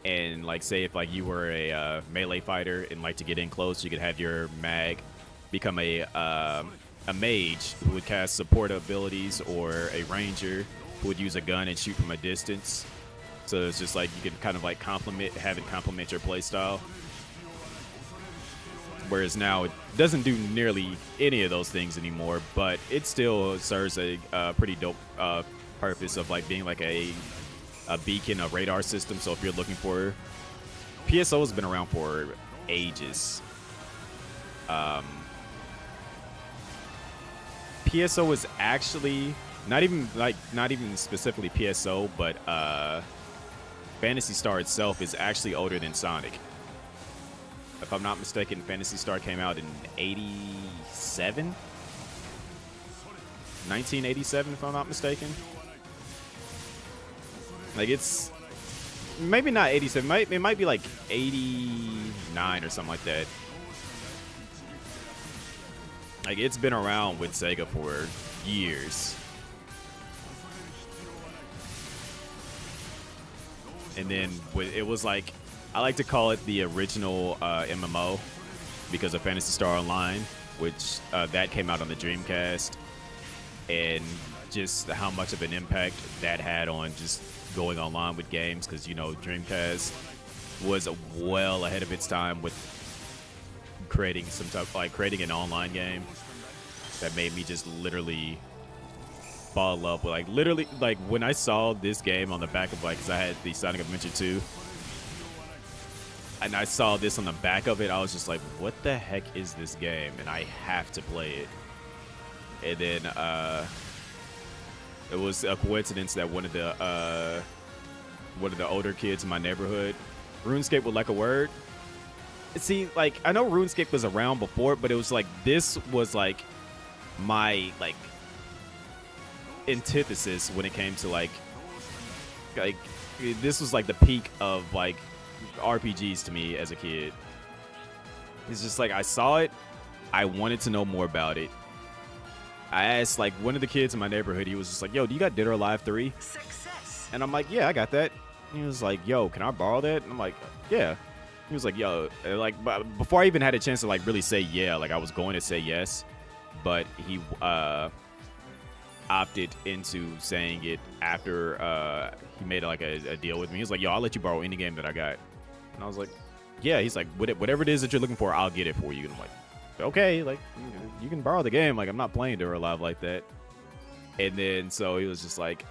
and like say if like you were a melee fighter and like to get in close, you could have your mag become a mage who would cast support abilities, or a ranger who would use a gun and shoot from a distance. So it's just like you could kind of like have it complement your playstyle. Whereas now it doesn't do nearly any of those things anymore, but it still serves a pretty dope purpose of like being like a beacon, a radar system. So if you're looking for, PSO has been around for ages. PSO is actually not even specifically PSO, but Phantasy Star itself is actually older than Sonic. If I'm not mistaken, Phantasy Star came out in 1987, if I'm not mistaken. Like, it's maybe not 87. It might be like 89 or something like that. Like, it's been around with Sega for years. And then it was like, I like to call it the original MMO because of Phantasy Star Online, which that came out on the Dreamcast, and just how much of an impact that had on just going online with games, because, you know, Dreamcast was well ahead of its time with creating creating an online game that made me just literally fall in love with, like, literally, like, when I saw this game on the back of, like, because I had the Sonic Adventure 2, and I saw this on the back of it, I was just like, what the heck is this game? And I have to play it. And then it was a coincidence that one of the older kids in my neighborhood, RuneScape would like a word. See, like, I know RuneScape was around before, but it was like, this was like my, like, antithesis when it came to like this was like the peak of like RPGs to me as a kid. It's just like, I saw it, I wanted to know more about it. I asked like one of the kids in my neighborhood, he was just like, yo, do you got Dead or Alive 3? Success. And I'm like, yeah, I got that. He was like, yo, can I borrow that? And I'm like, yeah. He was like, yo, like, before I even had a chance to like really say yeah, like I was going to say yes, but he opted into saying it after he made like a deal with me. He's like, yo, I'll let you borrow any game that I got. And I was like, yeah. He's like, whatever it is that you're looking for, I'll get it for you. And I'm like, okay, like, you can borrow the game. Like, I'm not playing Dead or Alive like that. And then so he was just like,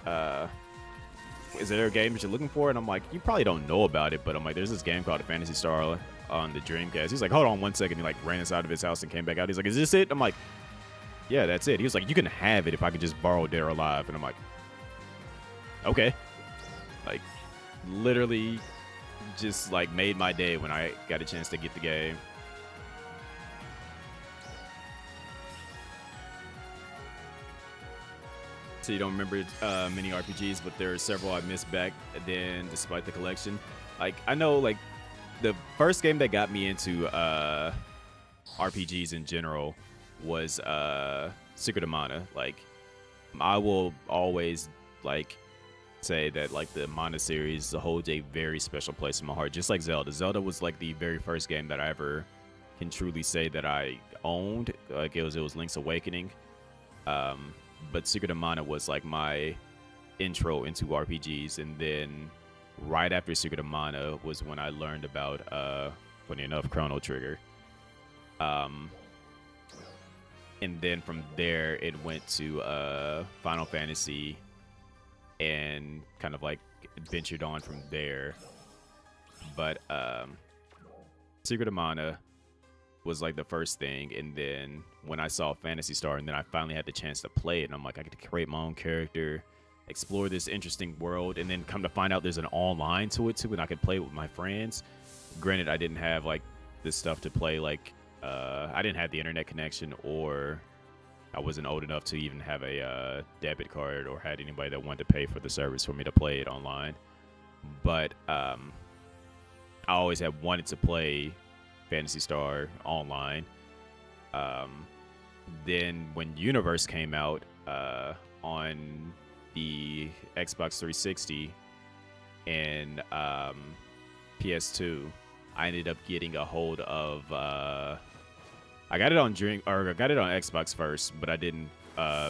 is there a game that you're looking for? And I'm like, you probably don't know about it, but I'm like, there's this game called Phantasy Star on the Dreamcast. He's like, hold on 1 second. He like ran inside of his house and came back out. He's like, is this it? I'm like, yeah, that's it. He was like, you can have it if I could just borrow Dead or Alive. And I'm like, okay. Like, literally just like made my day when I got a chance to get the game. So you don't remember many RPGs, but there are several I missed back then despite the collection. Like, I know, like, the first game that got me into RPGs in general was Secret of Mana. Like, I will always like say that like the Mana series holds a very special place in my heart, just like Zelda. Zelda was like the very first game that I ever can truly say that I owned. Like, it was Link's Awakening. But Secret of Mana was like my intro into RPGs, and then right after Secret of Mana was when I learned about funny enough, Chrono Trigger. And then from there, it went to Final Fantasy and kind of like ventured on from there. But Secret of Mana was like the first thing. And then when I saw Phantasy Star, and then I finally had the chance to play it, and I'm like, I get to create my own character, explore this interesting world, and then come to find out there's an online to it too, and I could play it with my friends. Granted, I didn't have like this stuff to play, like I didn't have the internet connection, or I wasn't old enough to even have a debit card or had anybody that wanted to pay for the service for me to play it online. But I always had wanted to play Phantasy Star online. Then when Universe came out on the Xbox 360 and PS2, I ended up getting a hold of I got it on Xbox first, but I didn't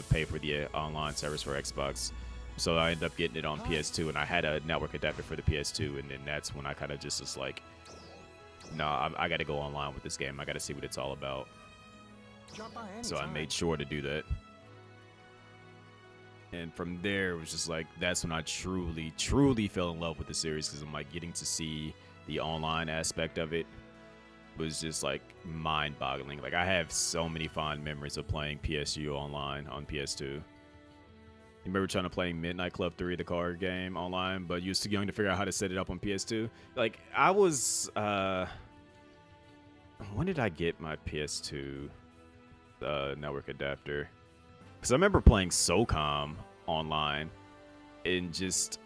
pay for the online service for Xbox. So I ended up getting it on PS2, and I had a network adapter for the PS2, and then that's when I kind of just was like, no, I got to go online with this game. I got to see what it's all about. So I made sure to do that. And from there, it was just like, that's when I truly, truly fell in love with the series, because I'm like, getting to see the online aspect of it was just like mind-boggling. Like, I have so many fond memories of playing PSU online on PS2. You remember trying to play Midnight Club 3, the card game, online, but you was too young to figure out how to set it up on PS2? Like, I was, when did I get my PS2 network adapter? Because I remember playing SOCOM online and just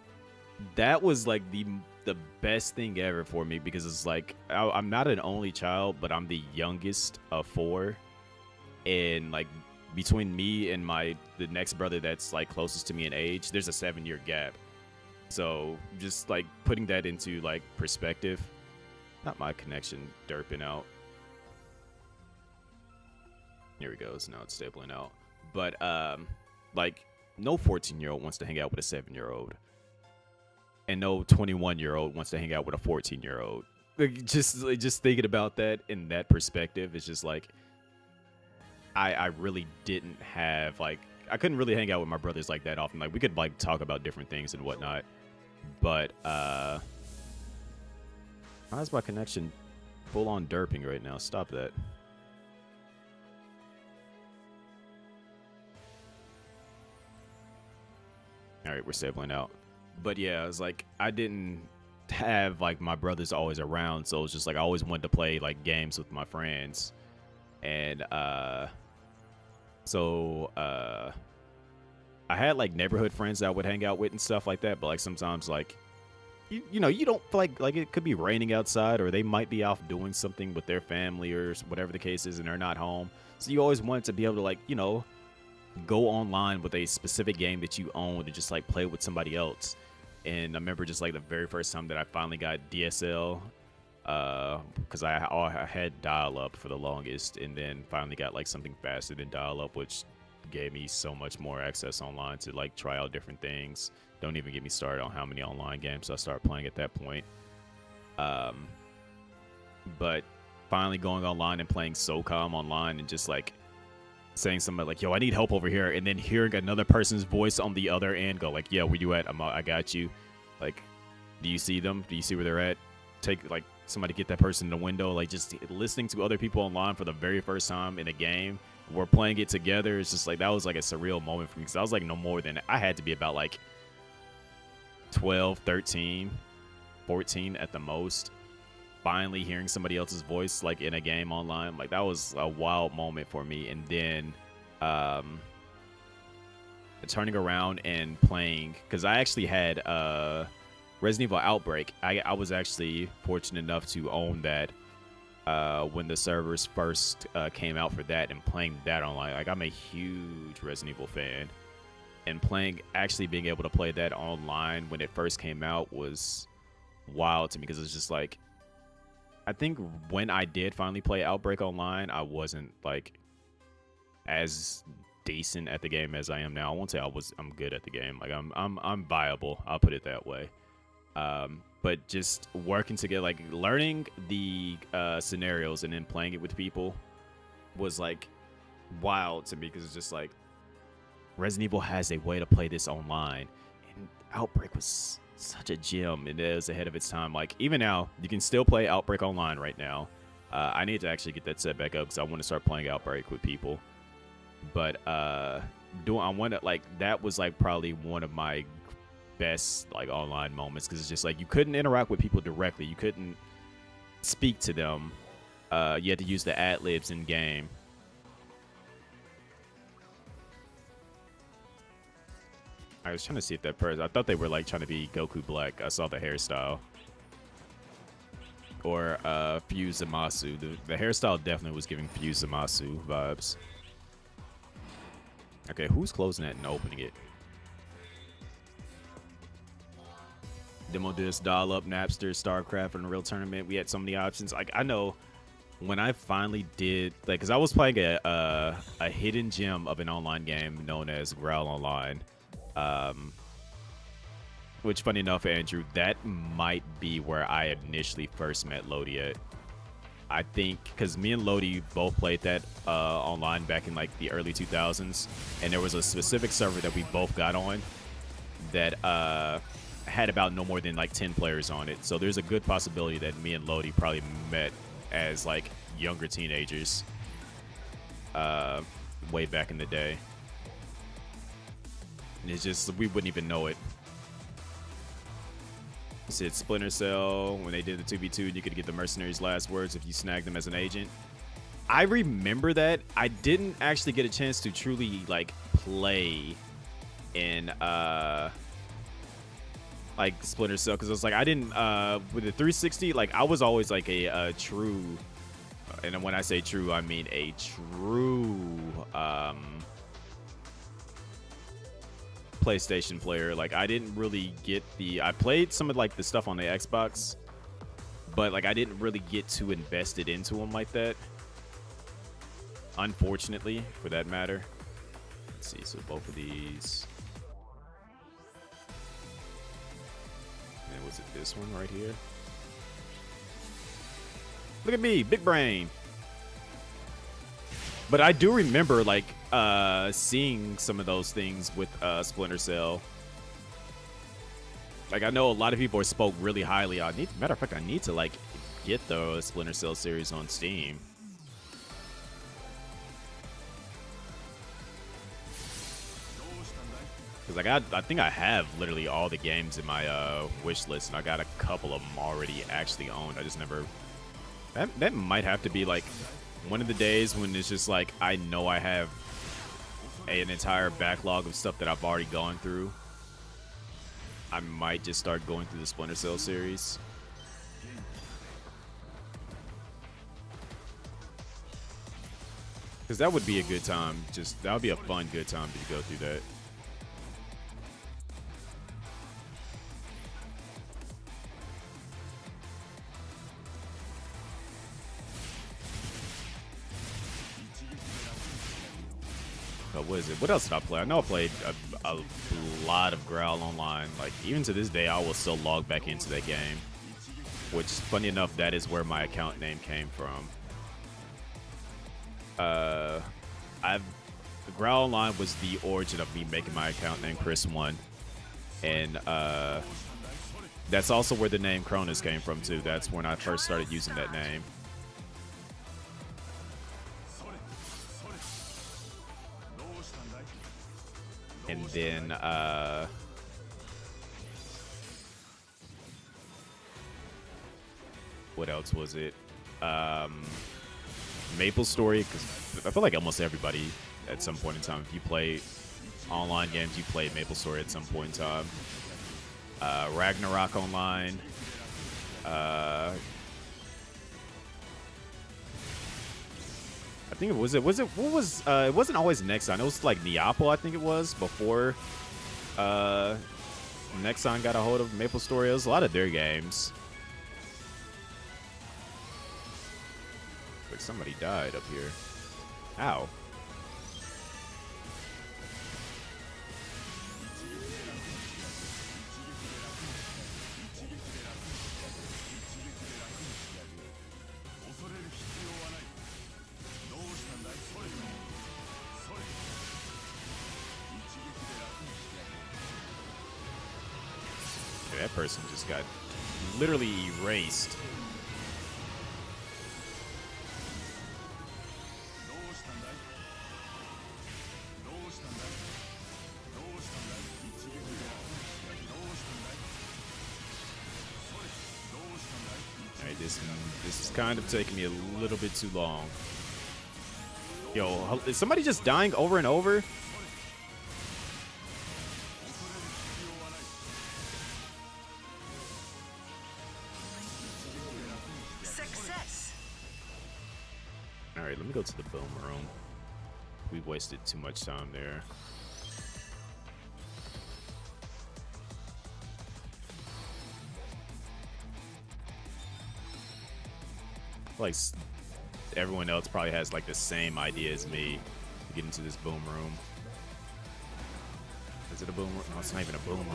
that was like the best thing ever for me, because it's like I'm not an only child, but I'm the youngest of 4, and like between me and the next brother that's like closest to me in age, there's a 7-year gap. So just like putting that into like perspective. Not my connection derping out. Here we go. So now it's stapling out. But like no 14-year-old wants to hang out with a 7-year-old. And no 21-year-old wants to hang out with a 14-year-old. Like, just thinking about that in that perspective, it's just like I really didn't have like I couldn't really hang out with my brothers like that often. Like we could like talk about different things and whatnot. But how's my connection full on derping right now? Stop that. All right, we're stapling out. But yeah, it was like I didn't have like my brothers always around, so it was just like I always wanted to play like games with my friends. And so I had like neighborhood friends that I would hang out with and stuff like that, but like sometimes like you know, you don't feel like it could be raining outside, or they might be off doing something with their family or whatever the case is, and they're not home. So you always wanted to be able to like, you know, go online with a specific game that you own to just like play with somebody else. And I remember just like the very first time that I finally got DSL, because I had dial-up for the longest, and then finally got like something faster than dial-up, which gave me so much more access online to like try out different things. Don't even get me started on how many online games I started playing at that point. But finally going online and playing SOCOM online and just like saying something like, yo, I need help over here, and then hearing another person's voice on the other end go like, yeah, where you at? I got you. Like, do you see them? Do you see where they're at? Take like somebody get that person in the window. Like just listening to other people online for the very first time in a game. We're playing it together. It's just like that was like a surreal moment for me, because I was like no more than I had to be about like 12, 13, 14 at the most. Finally hearing somebody else's voice like in a game online, like that was a wild moment for me. And then turning around and playing, because I actually had Resident Evil Outbreak. I was actually fortunate enough to own that when the servers first came out for that, and playing that online. Like I'm a huge Resident Evil fan, and actually being able to play that online when it first came out was wild to me, because it's just like, I think when I did finally play Outbreak online, I wasn't like as decent at the game as I am now. I won't say I'm good at the game. Like I'm viable. I'll put it that way. But just working together, like learning the scenarios and then playing it with people was like wild to me, because it's just like Resident Evil has a way to play this online, and Outbreak was such a gem, and it was ahead of its time. Like even now, you can still play Outbreak online right now. I need to actually get that set back up, because I want to start playing Outbreak with people. But I want to like, that was like probably one of my best like online moments, because it's just like you couldn't interact with people directly, you couldn't speak to them, you had to use the ad-libs in game. I was trying to see if that person, I thought they were like trying to be Goku Black. I saw the hairstyle, or Fuse Zamasu. The hairstyle definitely was giving Fuse Zamasu vibes. Okay, who's closing it and opening it? Demo disc, dial-up, Napster, StarCraft, and Real Tournament. We had so many options. Like I know when I finally did, like, because I was playing a hidden gem of an online game known as Growl Online, which, funny enough, Andrew, that might be where I initially first met Lodi at. I think because me and Lodi both played that online back in like the early 2000s, and there was a specific server that we both got on that had about no more than like 10 players on it. So there's a good possibility that me and Lodi probably met as like younger teenagers way back in the day. And it's just, we wouldn't even know it. It said Splinter Cell, when they did the 2v2, you could get the mercenaries' last words if you snagged them as an agent. I remember that. I didn't actually get a chance to truly like play in like Splinter Cell, because I was like, I didn't with the 360, like I was always like a true, and when I say true, I mean a true PlayStation player. Like I didn't really get I played some of like the stuff on the Xbox, but like I didn't really get too invested into them like that, unfortunately, for that matter. Let's see, so both of these. And was it this one right here? Look at me, big brain. But I do remember like seeing some of those things with Splinter Cell. Like I know a lot of people spoke really highly. Matter of fact, I need to like get the Splinter Cell series on Steam. Because like I think I have literally all the games in my wish list, and I got a couple of them already actually owned. I just never. That might have to be like one of the days when it's just like I know I have an entire backlog of stuff that I've already gone through. I might just start going through the Splinter Cell series. Because that would be a good time. That would be a fun, good time to go through that. What is it? What else did I play? I know I played a lot of Growl Online. Like, even to this day, I will still log back into that game. Which, funny enough, that is where my account name came from. Growl Online was the origin of me making my account name Chris1. And that's also where the name Cronus came from, too. That's when I first started using that name. And then, what else was it? Maple Story, because I feel like almost everybody at some point in time, if you play online games, you play Maple Story at some point in time. Ragnarok Online. I think it wasn't always Nexon. It was like Neapel, I think it was, before Nexon got a hold of Maple Story. It was a lot of their games. Like somebody died up here. Ow. That person just got literally erased. Alright, this is kind of taking me a little bit too long. Yo, is somebody just dying over and over? Alright, let me go to the boom room. We wasted too much time there. Like everyone else probably has like the same idea as me to get into this boom room. Is it a boom room? No, it's not even a boom room.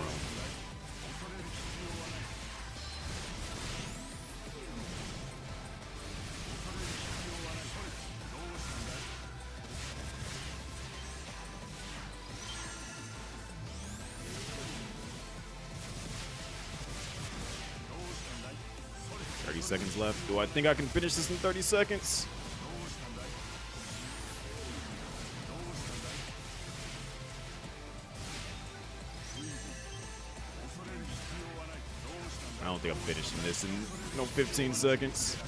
30 seconds left. Do I think I can finish this in 30 seconds? I don't think I'm finishing this in no 15 seconds.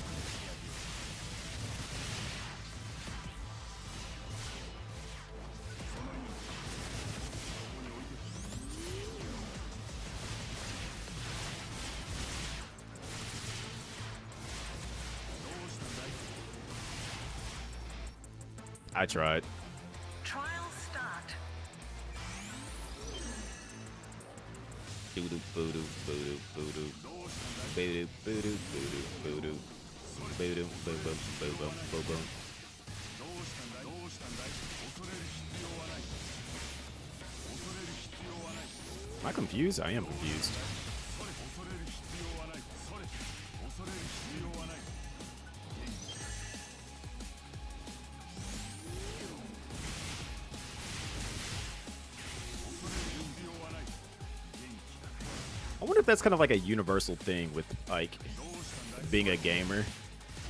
I tried. Trial start. Boo-doo, boo-doo, boo-doo, boo-doo. Boo-doo, boo-doo, boo-doo, boo-doo. Boo-doo, boo-boo, boo-boo, boo-boo. Am I confused? I am confused. I wonder if that's kind of like a universal thing with like being a gamer.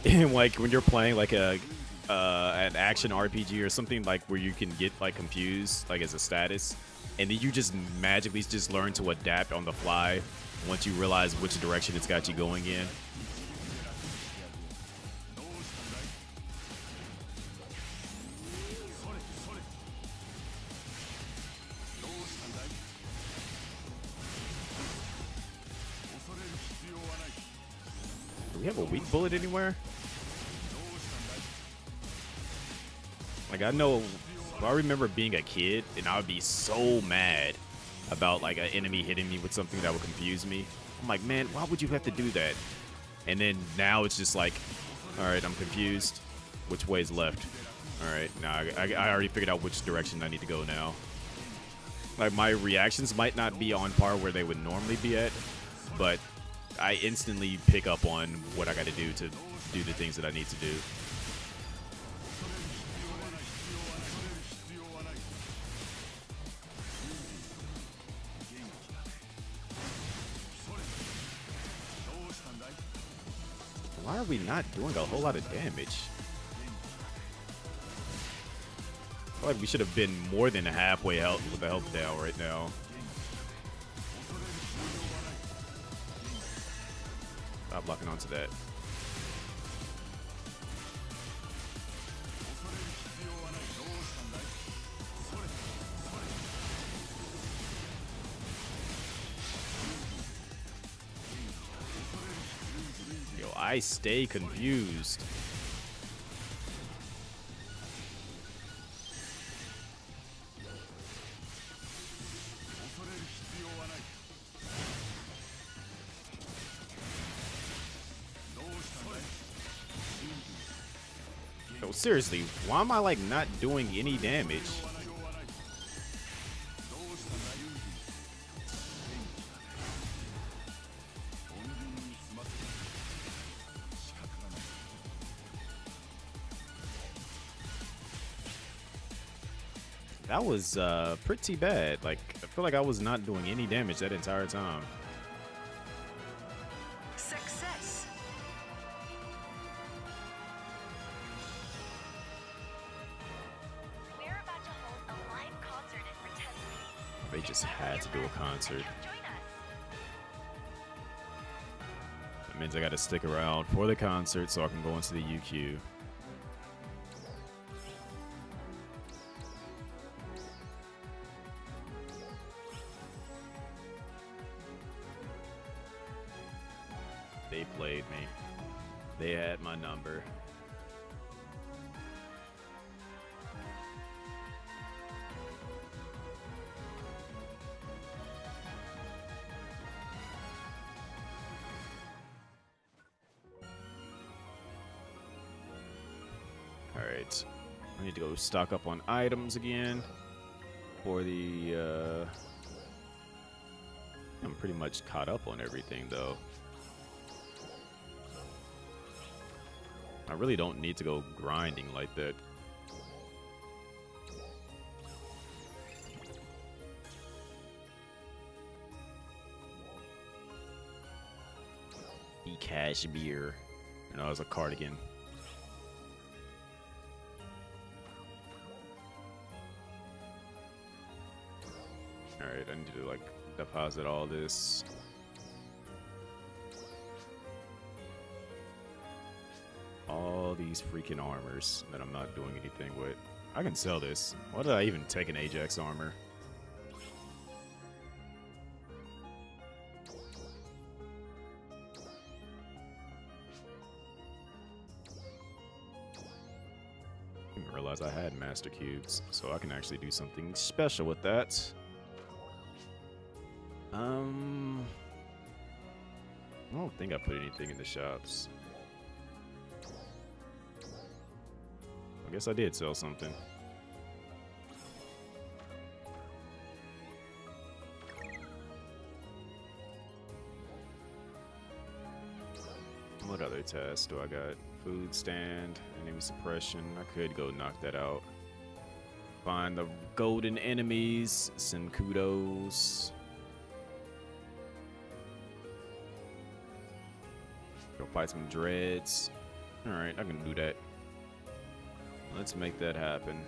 And like when you're playing like a an action RPG or something, like where you can get like confused like as a status, and then you just magically just learn to adapt on the fly once you realize which direction it's got you going in. Do we have a weak bullet anywhere? Like, I know, I remember being a kid, and I would be so mad about, like, an enemy hitting me with something that would confuse me. I'm like, man, why would you have to do that? And then now it's just like, all right, I'm confused. Which way is left? All right, now I already figured out which direction I need to go now. Like, my reactions might not be on par where they would normally be at, but I instantly pick up on what I got to do the things that I need to do. Why are we not doing a whole lot of damage? I feel like we should have been more than halfway health with the health down right now. Stop locking onto that. Yo, I stay confused. Yo, seriously, why am I like not doing any damage? That was pretty bad. Like, I feel like I was not doing any damage that entire time. Success. We're about to hold a live concert in Pretend. They just had to do a concert. Join us. That means I got to stick around for the concert so I can go into the UQ. They played me. They had my number. All right. I need to go stock up on items again for the I'm pretty much caught up on everything though. I really don't need to go grinding like that. Cashmere. No, it was a cardigan. Alright, I need to like deposit all this. All these freaking armors that I'm not doing anything with. I can sell this. Why did I even take an Ajax armor? Didn't realize I had master cubes, so I can actually do something special with that. I don't think I put anything in the shops. I guess I did sell something. What other tasks do I got? Food stand, enemy suppression. I could go knock that out. Find the golden enemies. Send kudos. Go fight some dreads. Alright, I can do that. Let's make that happen.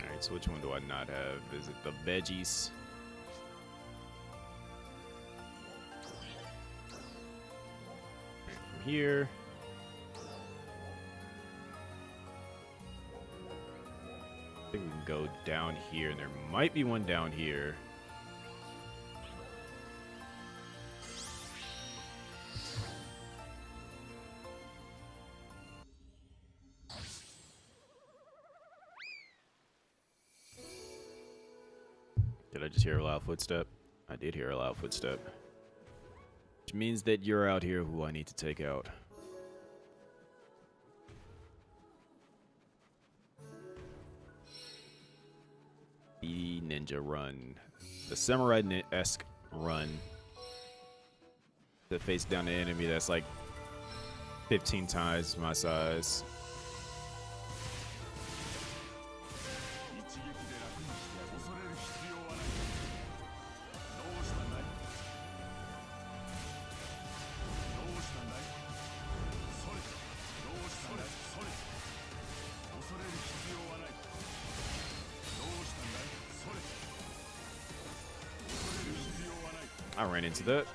Alright, so which one do I not have? Is it the veggies? Right, from here. I think we can go down here, and there might be one down here. Did I just hear a loud footstep? I did hear a loud footstep. Which means that you're out here who I need to take out. The ninja run. The samurai-esque run. To face down an enemy that's like 15 times my size. I ran into that.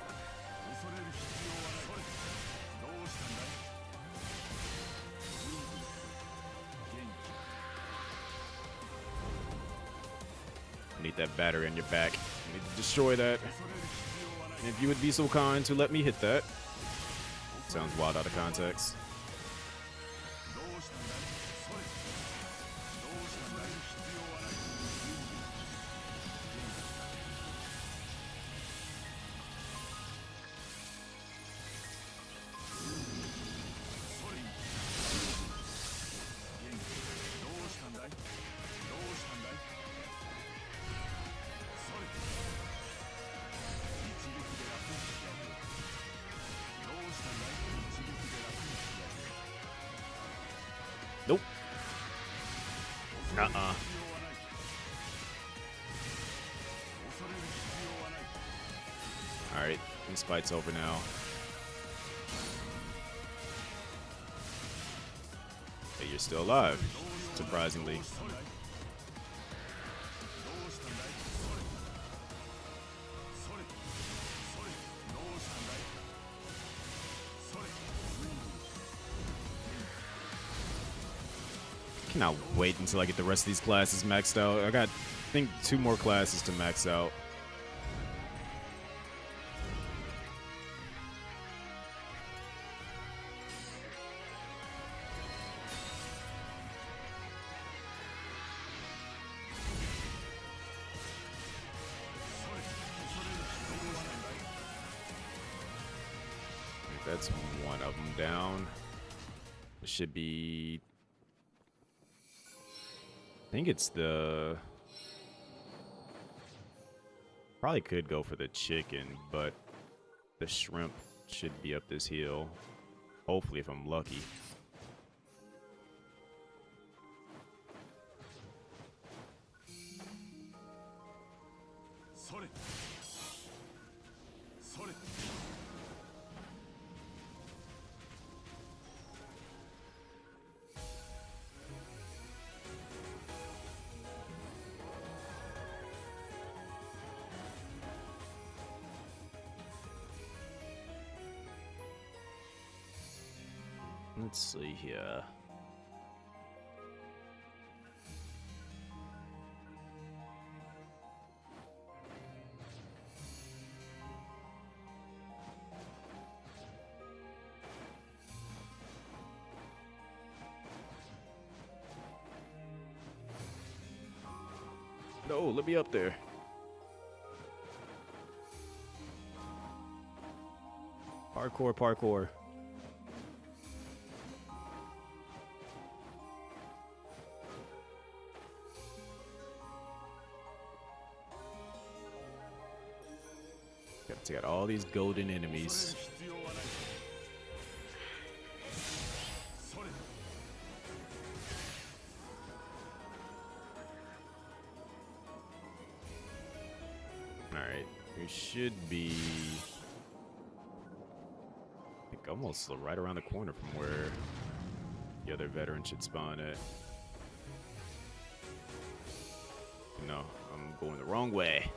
I need that battery on your back. I need to destroy that. And if you would be so kind to let me hit that. Sounds wild out of context. Nope. Uh-uh. Alright, this fight's over now. Hey, you're still alive, surprisingly. Cannot wait until I get the rest of these classes maxed out. I got, I think, 2 more classes to max out. That's one of them down. It should be... I think it's the... Probably could go for the chicken, but the shrimp should be up this hill. Hopefully, if I'm lucky. Let's see here. No, let me up there. Parkour, parkour. Got to get all these golden enemies. Alright, we should be, I think, almost right around the corner from where the other veteran should spawn at. No, I'm going the wrong way.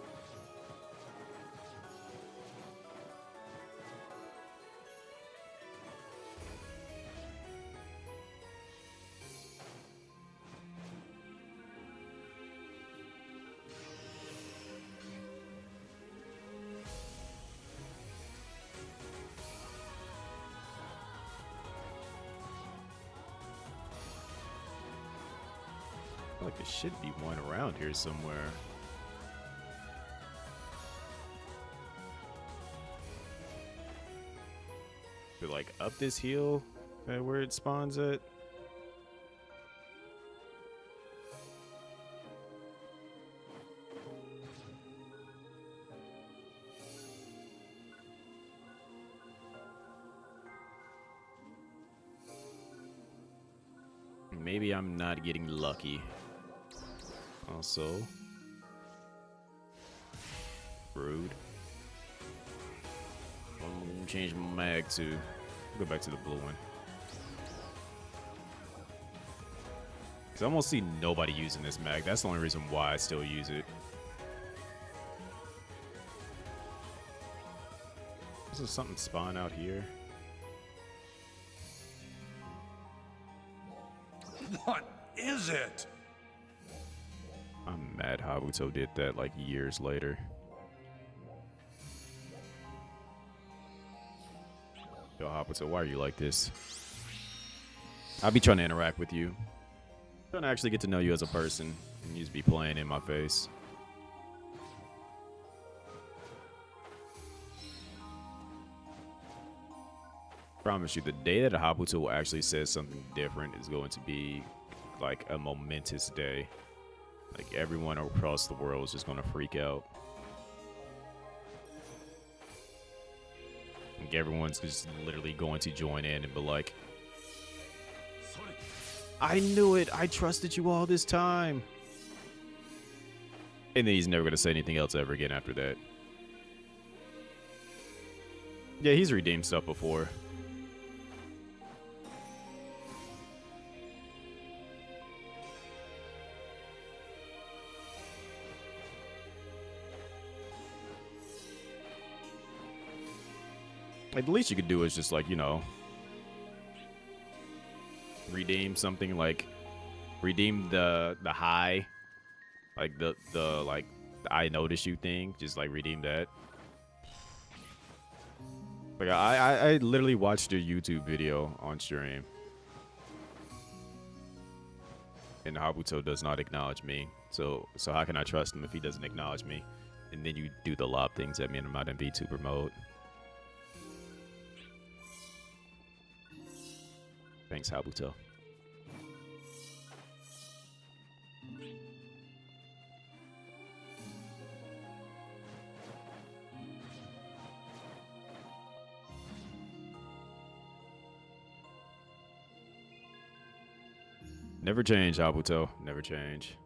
I feel like there should be one around here somewhere. But like up this hill, where it spawns at. Maybe I'm not getting lucky. Also, rude. I'm change my mag to go back to the blue one. Cause I almost see nobody using this mag. That's the only reason why I still use it. Is there something spawn out here? What is it? I'm mad Habuto did that like years later. Yo, Habuto, why are you like this? I'll be trying to interact with you. I'm trying to actually get to know you as a person. And you just be playing in my face. Promise you, the day that Habuto actually says something different is going to be like a momentous day. Like everyone across the world is just gonna freak out. Like everyone's just literally going to join in and be like, I knew it, I trusted you all this time. And then he's never gonna say anything else ever again after that. Yeah, he's redeemed stuff before. Like, the least you could do is just, like, you know, redeem something, like, redeem the high, like, the I notice you thing, just, like, redeem that. Like, I literally watched a YouTube video on stream, and Habuto does not acknowledge me, so how can I trust him if he doesn't acknowledge me? And then you do the lob things at me and I'm not in VTuber mode. Thanks, Habuto. Never change, Habuto. Never change.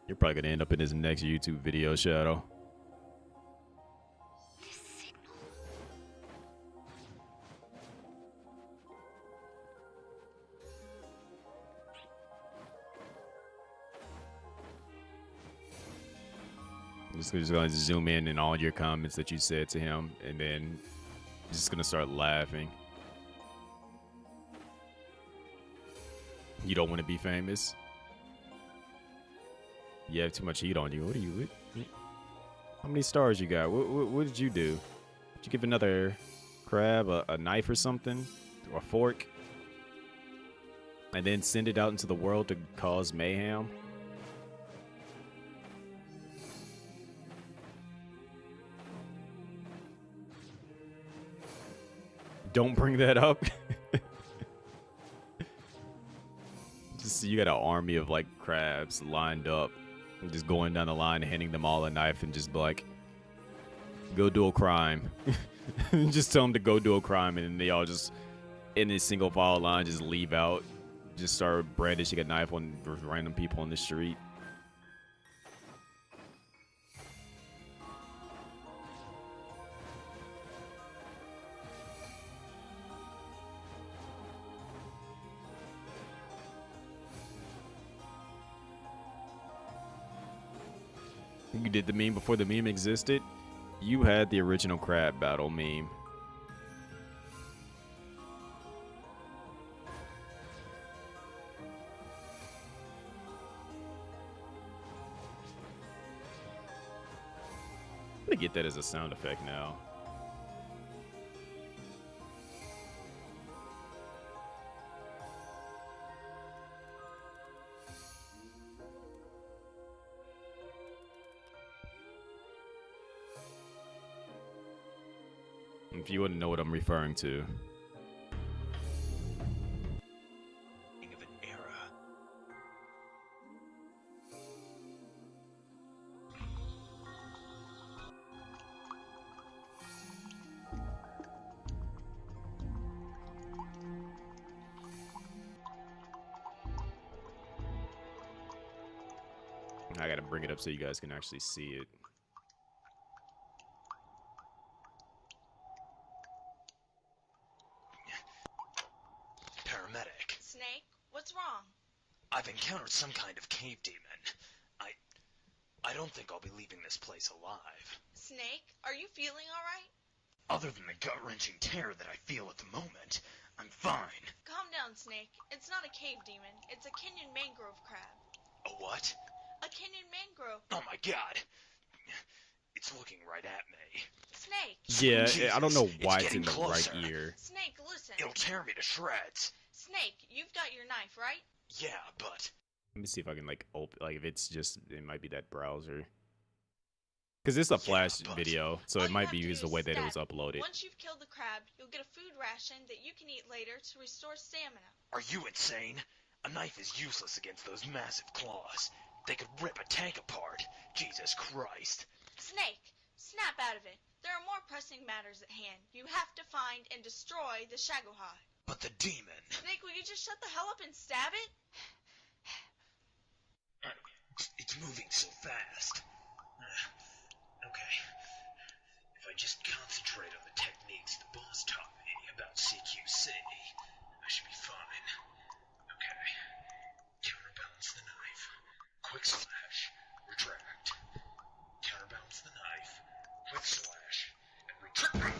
You're probably gonna end up in his next YouTube video, Shadow. Just gonna zoom in all your comments that you said to him, and then just gonna start laughing. You don't want to be famous. You have too much heat on you. What are you? How many stars you got? What did you do? Did you give another crab a knife or something, or a fork? and then send it out into the world to cause mayhem. Don't bring that up. Just you got an army of like crabs lined up, and just going down the line, handing them all a knife, and just be like, "Go do a crime." Just tell them to go do a crime, and then they all just in a single file line just leave out, just start brandishing a knife on random people on the street. You did the meme before the meme existed. You had the original crab battle meme. I'm gonna get that as a sound effect now. If you wouldn't know what I'm referring to. Of an era. I gotta bring it up so you guys can actually see it. Paramedic. Snake, what's wrong? I've encountered some kind of cave demon. I don't think I'll be leaving this place alive. Snake, are you feeling alright? Other than the gut-wrenching terror that I feel at the moment, I'm fine. Calm down, Snake. It's not a cave demon. It's a Kenyan mangrove crab. A what? A Kenyan mangrove. Oh my god. It's looking right at me. Snake! Yeah, Jesus, I don't know why it's getting in the closer. right ear. Snake, listen. It'll tear me to shreds. Snake, you've got your knife, right? Yeah, but... Let me see if I can like open, like if it's just, it might be that browser. Because it's a flash but- video, so All it you might have be to used do the way is that it was stab uploaded. Once you've killed the crab, you'll get a food ration that you can eat later to restore stamina. Are you insane? A knife is useless against those massive claws. They could rip a tank apart. Jesus Christ. Snake, snap out of it. There are more pressing matters at hand. You have to find and destroy the Shagohai. But the demon... Snake, will you just shut the hell up and stab it? It's moving so fast. Okay. If I just concentrate on the techniques the boss taught me about CQC, I should be fine. Okay. Counterbalance the knife. Quick slash. Retract. Counterbalance the knife. Quick slash. And retract.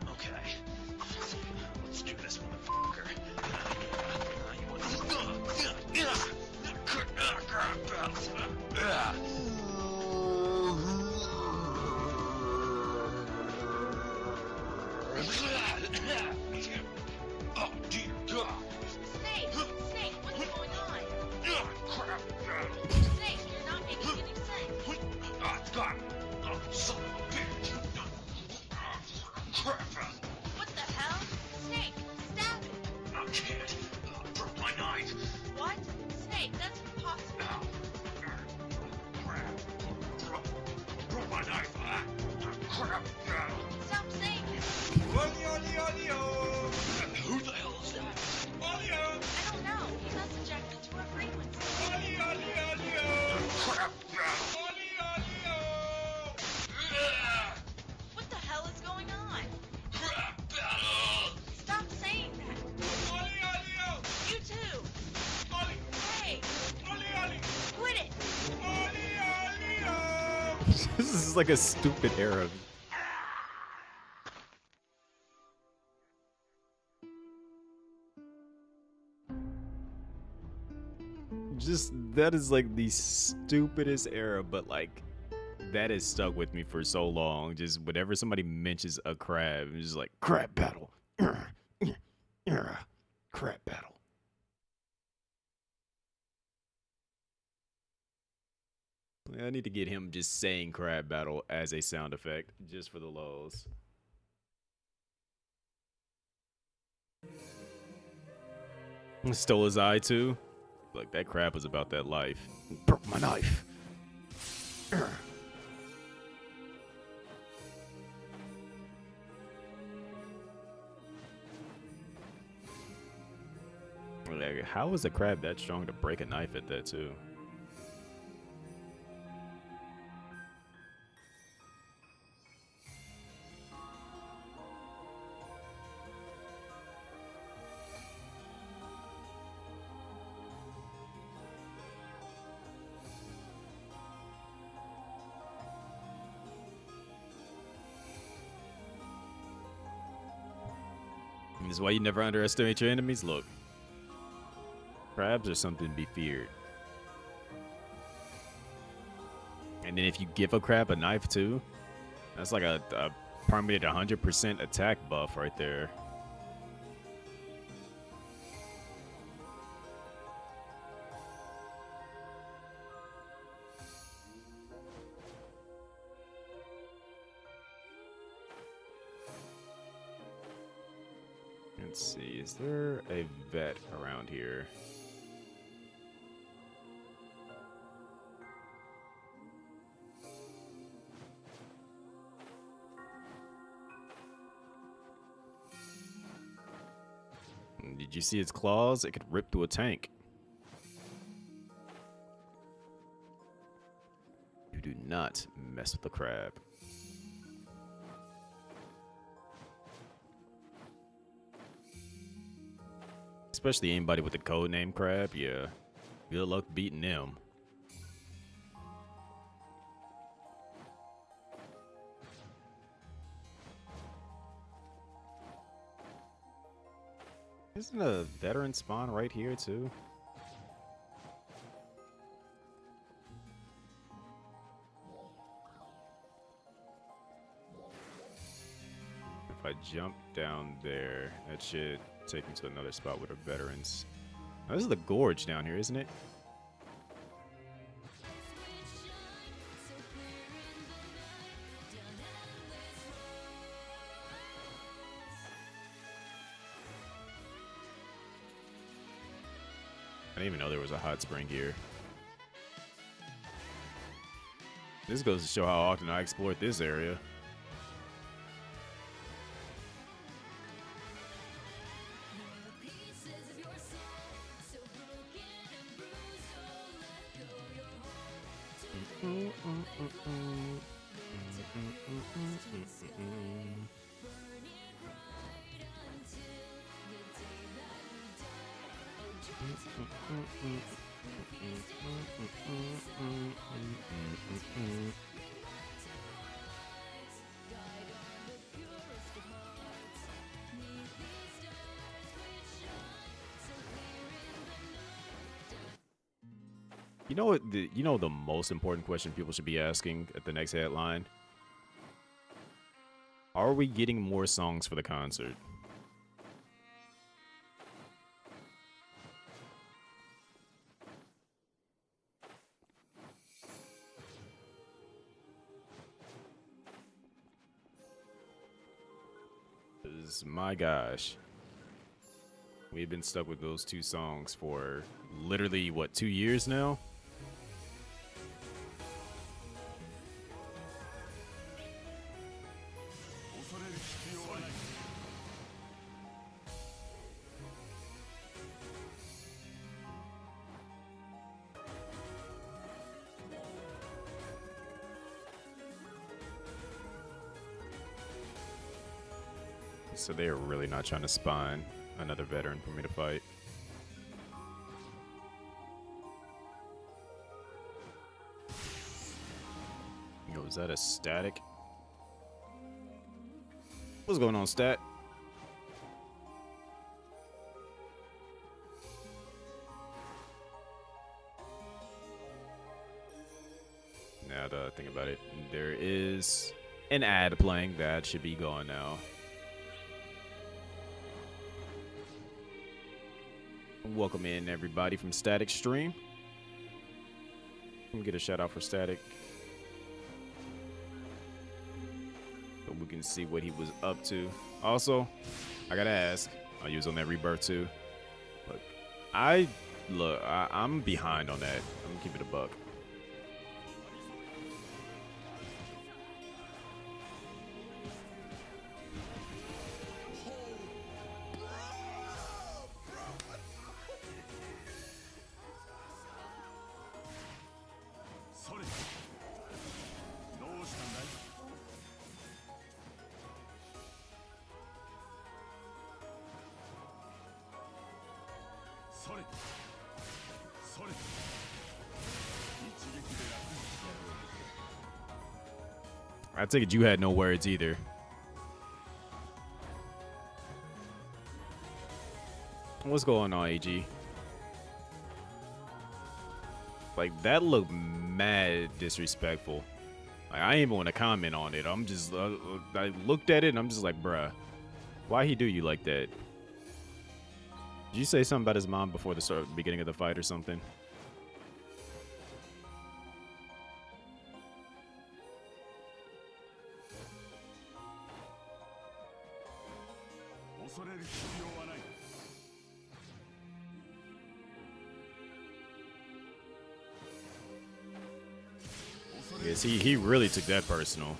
Okay. Let's do this, motherfucker. Oh, dear God. Snake, Snake, what's going on? Crap. Snake, you're not making any sense. God. Oh, son of a bitch. Crap. What the hell? Snake, stab it. I can't. Broke my knife. What? Snake, that's impossible. Ow. Crap. Broke my knife. Crap. Stop saying this. Who the hell is that? I don't know. He must have jacked into our frequency. Crap. What the hell is going on? Crap battle. Stop saying that. You too. Hey, quit it. This is like a stupid era. Just that is like the stupidest era, but like that has stuck with me for so long. Just whenever somebody mentions a crab, it's just like crab battle. Crab battle. I need to get him just saying crab battle as a sound effect just for the lulz. Stole his eye too. Like that crab was about that life. Broke my knife. Like, how is a crab that strong to break a knife at that too? This is why you never underestimate your enemies. Look, crabs are something to be feared. And then if you give a crab a knife too, that's like a permanent 100% attack buff right there. Let's see, is there a vet around here? Did you see its claws? It could rip through a tank. You do not mess with the crab. Especially anybody with the code name crab, yeah. Good luck beating them. Isn't a veteran spawn right here too? If I jump down there, that should take me to another spot with the veterans. Now, this is the gorge down here, isn't it? I didn't even know there was a hot spring here. This goes to show how often I explored this area. You know what? The most important question people should be asking at the next headline. Are we getting more songs for the concert? My gosh, we've been stuck with those two songs for literally what, 2 years now? So they're really not trying to spawn another veteran for me to fight. Yo, is that a static? What's going on, stat? now that I think about it. There is an ad playing that should be going now. Welcome in everybody from Static Stream. Let me get a shout out for Static, so we can see what he was up to. Also, I gotta ask, I use on that rebirth too. Look, I'm behind on that. I'm gonna keep it a buck. I take it you had no words either. What's going on, AG? Like, that looked mad disrespectful. Like, I ain't even want to comment on it. I'm just, I looked at it and I'm just like, bruh, why he do you like that? Did you say something about his mom before the beginning of the fight or something? Yes, he really took that personal.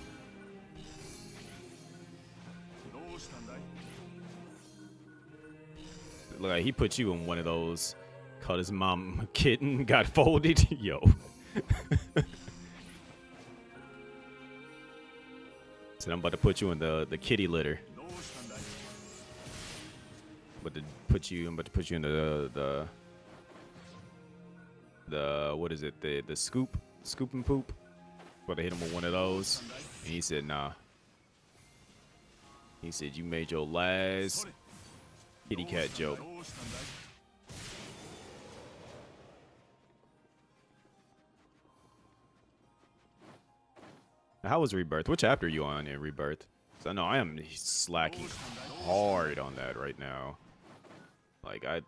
Look, like he put you in one of those. Called his mom a kitten, got folded. Yo. Said I'm about to put you in the kitty litter. I'm about to put you in the what is it? The scoop and poop. But I hit him with one of those, and he said, nah. He said, you made your last kitty cat joke. How was Rebirth? What chapter are you on in Rebirth? So I know I am slacking hard on that right now. Like, I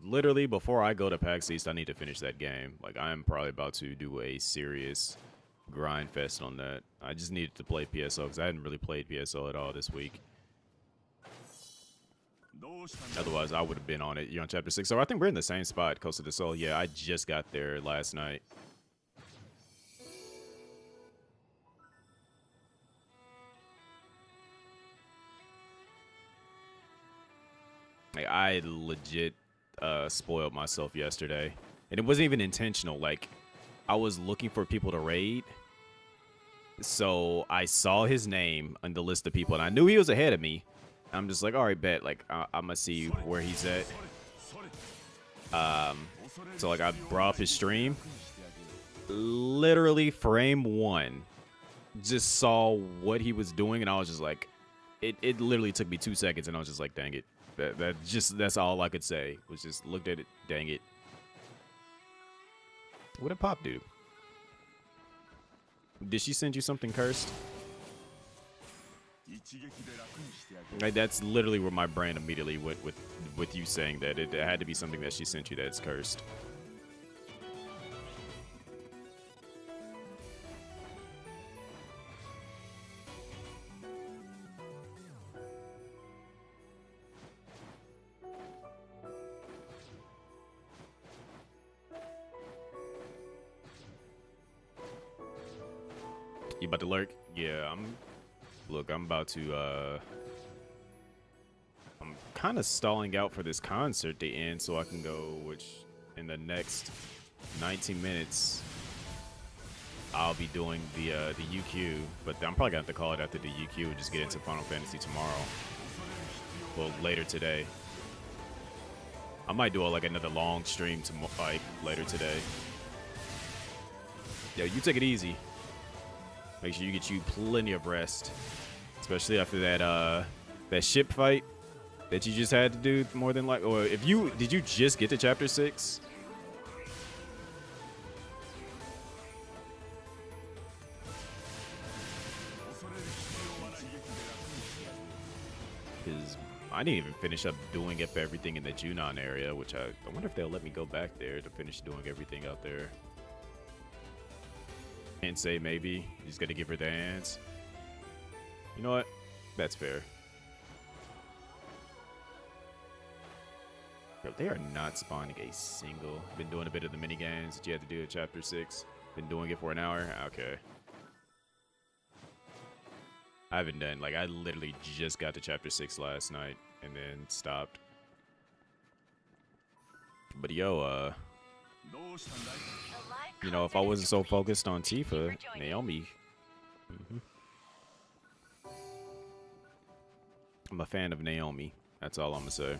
literally, before I go to PAX East, I need to finish that game. Like, I am probably about to do a serious grind fest on that. I just needed to play PSO because I hadn't really played PSO at all this week. Otherwise, I would have been on it. You're on chapter 6. So I think we're in the same spot, Coast of the Soul. Yeah, I just got there last night. Like, I legit spoiled myself yesterday. And it wasn't even intentional. Like, I was looking for people to raid. So I saw his name on the list of people, and I knew he was ahead of me. I'm just like, all right, bet. Like, I'm going to see where he's at. So, like, I brought up his stream. Literally, frame 1. Just saw what he was doing, and I was just like, it literally took me 2 seconds, and I was just like, dang it. That's all I could say. Was just looked at it, dang it. What did Pop do? Did she send you something cursed? Like, that's literally where my brain immediately went with you saying that. It had to be something that she sent you that's cursed. You about to lurk? Yeah, I'm about to, I'm kind of stalling out for this concert to end so I can go, which in the next 19 minutes, I'll be doing the UQ, but I'm probably gonna have to call it after the UQ and just get into Final Fantasy tomorrow. Well, later today. I might do like another long stream like later today. Yo, you take it easy. Make sure you get you plenty of rest, especially after that ship fight that you just had to do. More than like, or did you just get to chapter 6? I didn't even finish up doing up everything in the Junon area, which I wonder if they'll let me go back there to finish doing everything out there. Can't say maybe. He's gonna give her the hands. You know what? That's fair. Bro, they are not spawning a single. Been doing a bit of the mini games that you had to do at Chapter 6. Been doing it for an hour. Okay. I haven't done, like, I literally just got to Chapter 6 last night and then stopped. But yo, you know, if I wasn't so focused on Tifa, Naomi. I'm a fan of Naomi. That's all I'm gonna say.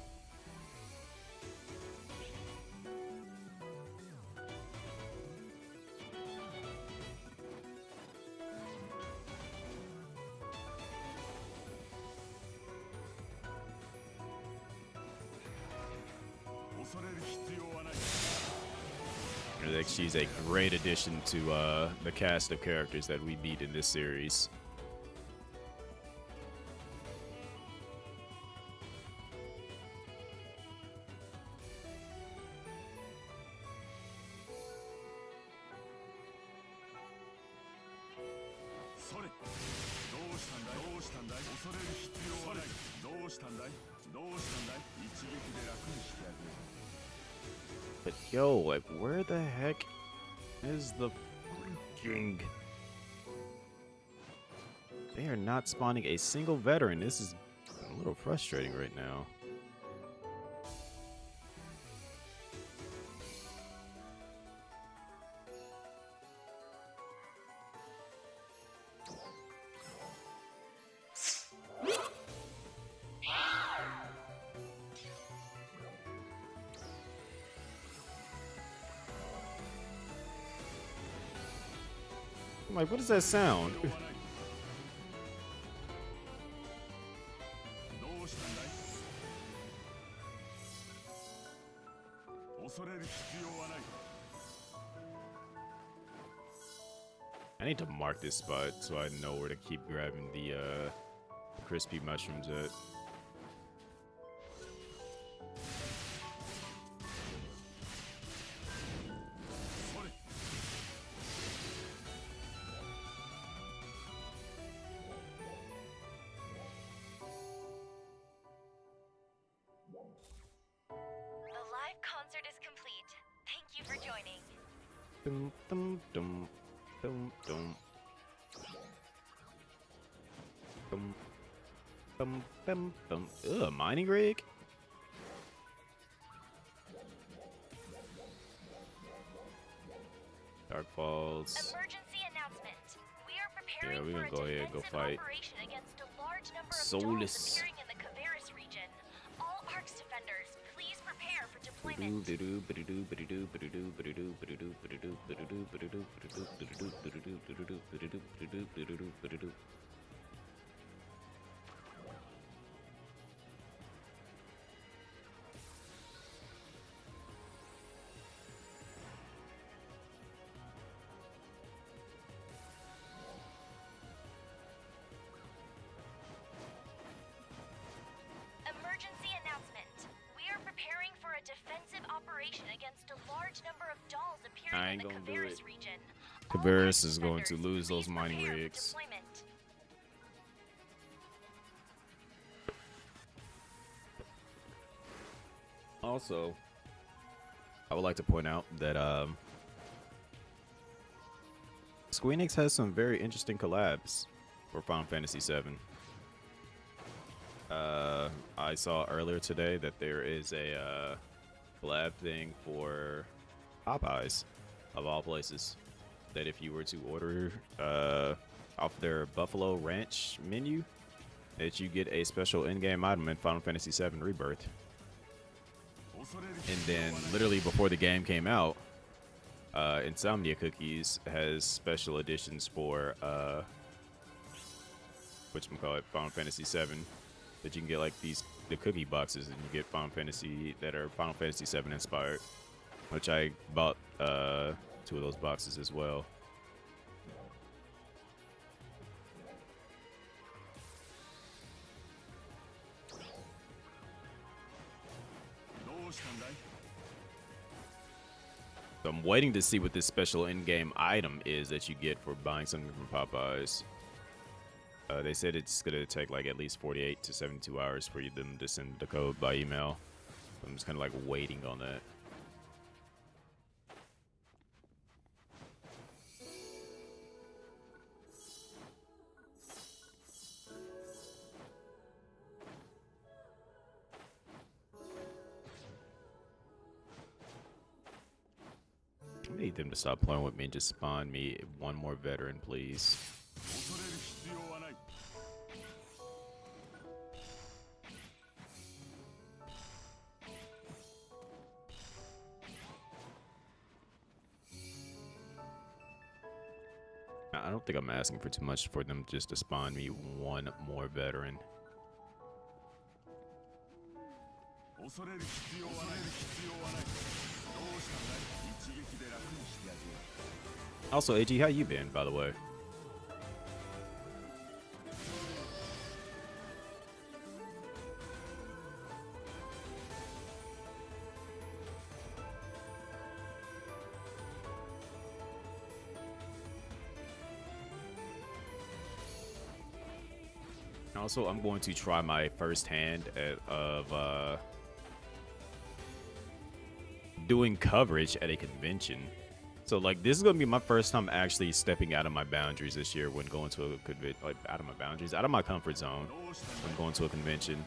Like, she's a great addition to the cast of characters that we meet in this series. But yo, like, where the heck is the freaking... They are not spawning a single veteran. This is a little frustrating right now. I'm like, what does that sound? I need to mark this spot so I know where to keep grabbing the crispy mushrooms at. Dum, dum, dum, dum, dum. Dum, dum, dum, dum. Ugh, mining rig? Dark Falls. Emergency announcement. We are preparing Yeah, we're gonna for go a ahead and go defensive fight operation against a large number of Soulless. dolls appearing in the Caveris region. All ARCS defenders, please prepare for deployment. Emergency announcement. We are preparing for a defensive operation against a large number of dolls I appearing ain't in the gonna do Caveris it. region. All Caveris ARCS is going to defenders, lose those please mining prepare for rigs. deployment. Also, I would like to point out that Square Enix has some very interesting collabs for Final Fantasy VII. I saw earlier today that there is a collab thing for Popeyes, of all places. That if you were to order off their Buffalo Ranch menu, that you get a special in-game item in Final Fantasy VII Rebirth. And then, literally before the game came out, Insomnia Cookies has special editions for whatchamacallit, Final Fantasy VII, that you can get like the cookie boxes, and you get Final Fantasy that are Final Fantasy VII inspired, which I bought 2 of those boxes as well. So I'm waiting to see what this special in-game item is that you get for buying something from Popeyes. They said it's gonna take like at least 48 to 72 hours for them to send the code by email. I'm just kind of like waiting on that. I need them to stop playing with me and just spawn me one more veteran, please. I don't think I'm asking for too much for them just to spawn me one more veteran. Also, AG, how you been, by the way? Also, I'm going to try my first hand of doing coverage at a convention. So, like, this is going to be my first time actually stepping out of my boundaries this year when going to a convention. Like, out of my boundaries, out of my comfort zone when going to a convention.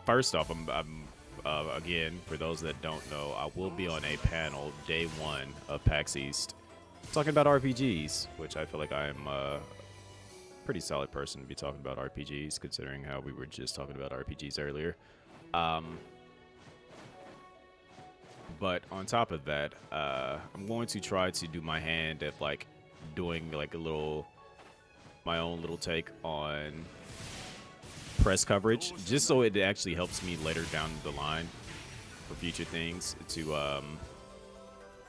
First off, I'm again, for those that don't know, I will be on a panel day one of PAX East talking about RPGs, which I feel like I am pretty solid person to be talking about RPGs, considering how we were just talking about RPGs earlier. But on top of that, I'm going to try to do my hand at like doing like my own little take on press coverage, just so it actually helps me later down the line for future things to like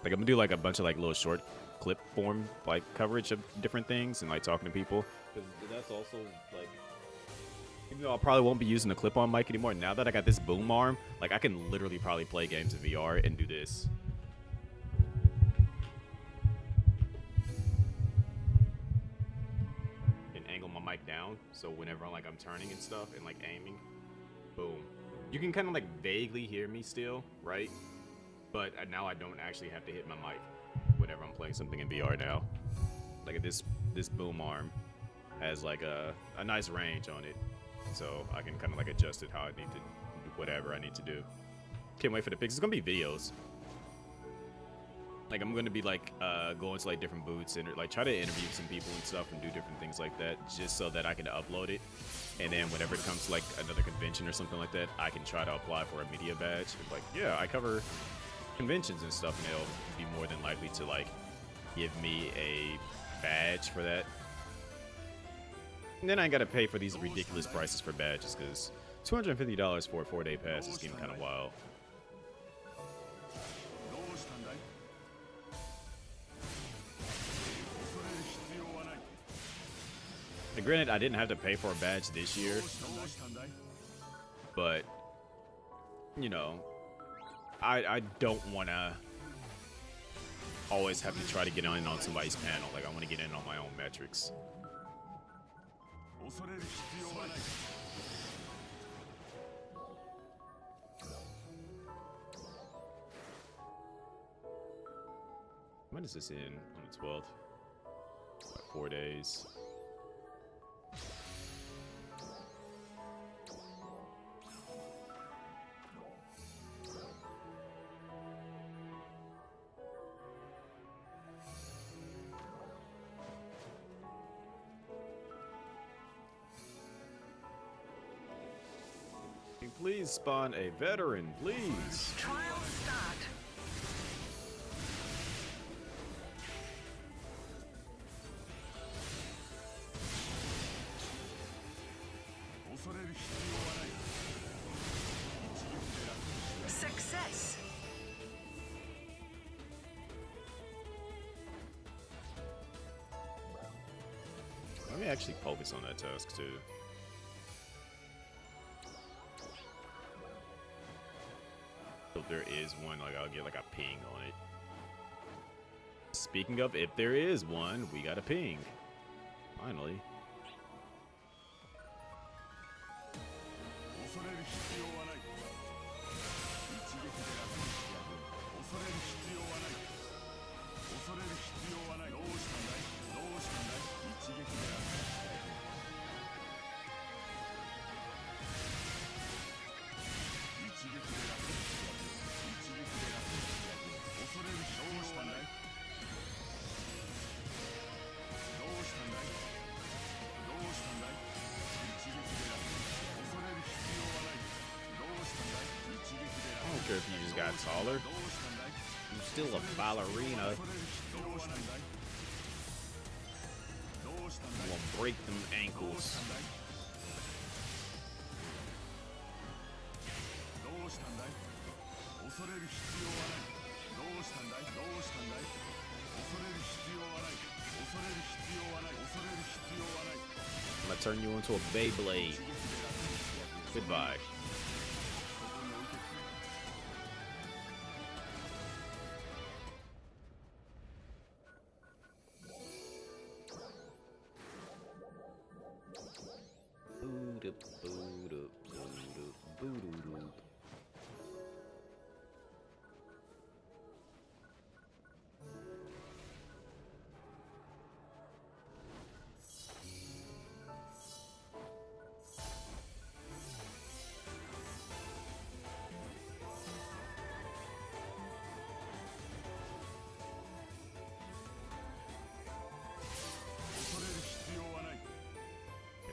I'm gonna do like a bunch of like little short clip form like coverage of different things and like talking to people. Because that's also like, even though I probably won't be using the clip-on mic anymore, now that I got this boom arm, like I can literally probably play games in VR and do this. And angle my mic down, so whenever I'm turning and stuff and like aiming, boom. You can kind of like vaguely hear me still, right? But now I don't actually have to hit my mic whenever I'm playing something in VR now. Like this boom arm has like a nice range on it, so I can kind of like adjust it how I need to do whatever I need to do. Can't wait for the pics. It's gonna be videos. Like I'm gonna be like going to like different booths and like try to interview some people and stuff and do different things like that, just so that I can upload it. And then whenever it comes to like another convention or something like that, I can try to apply for a media badge. And like, yeah, I cover conventions and stuff, and they'll be more than likely to like give me a badge for that. And then I gotta pay for these ridiculous prices for badges, because $250 for a 4-day pass is getting kind of wild. And granted, I didn't have to pay for a badge this year, but you know, I don't want to always have to try to get in on somebody's panel. Like I want to get in on my own metrics. When is this in? On the 12th? About 4 days. Please spawn a veteran, please. Trial start. Success. Let me actually focus on that task too. if there is one, like I'll get like a ping on it. Speaking of, if there is one, we got a ping. Finally. I don't care if you just got taller. You're still a ballerina. I'm gonna break them ankles. I'm gonna turn you into a Beyblade. Goodbye.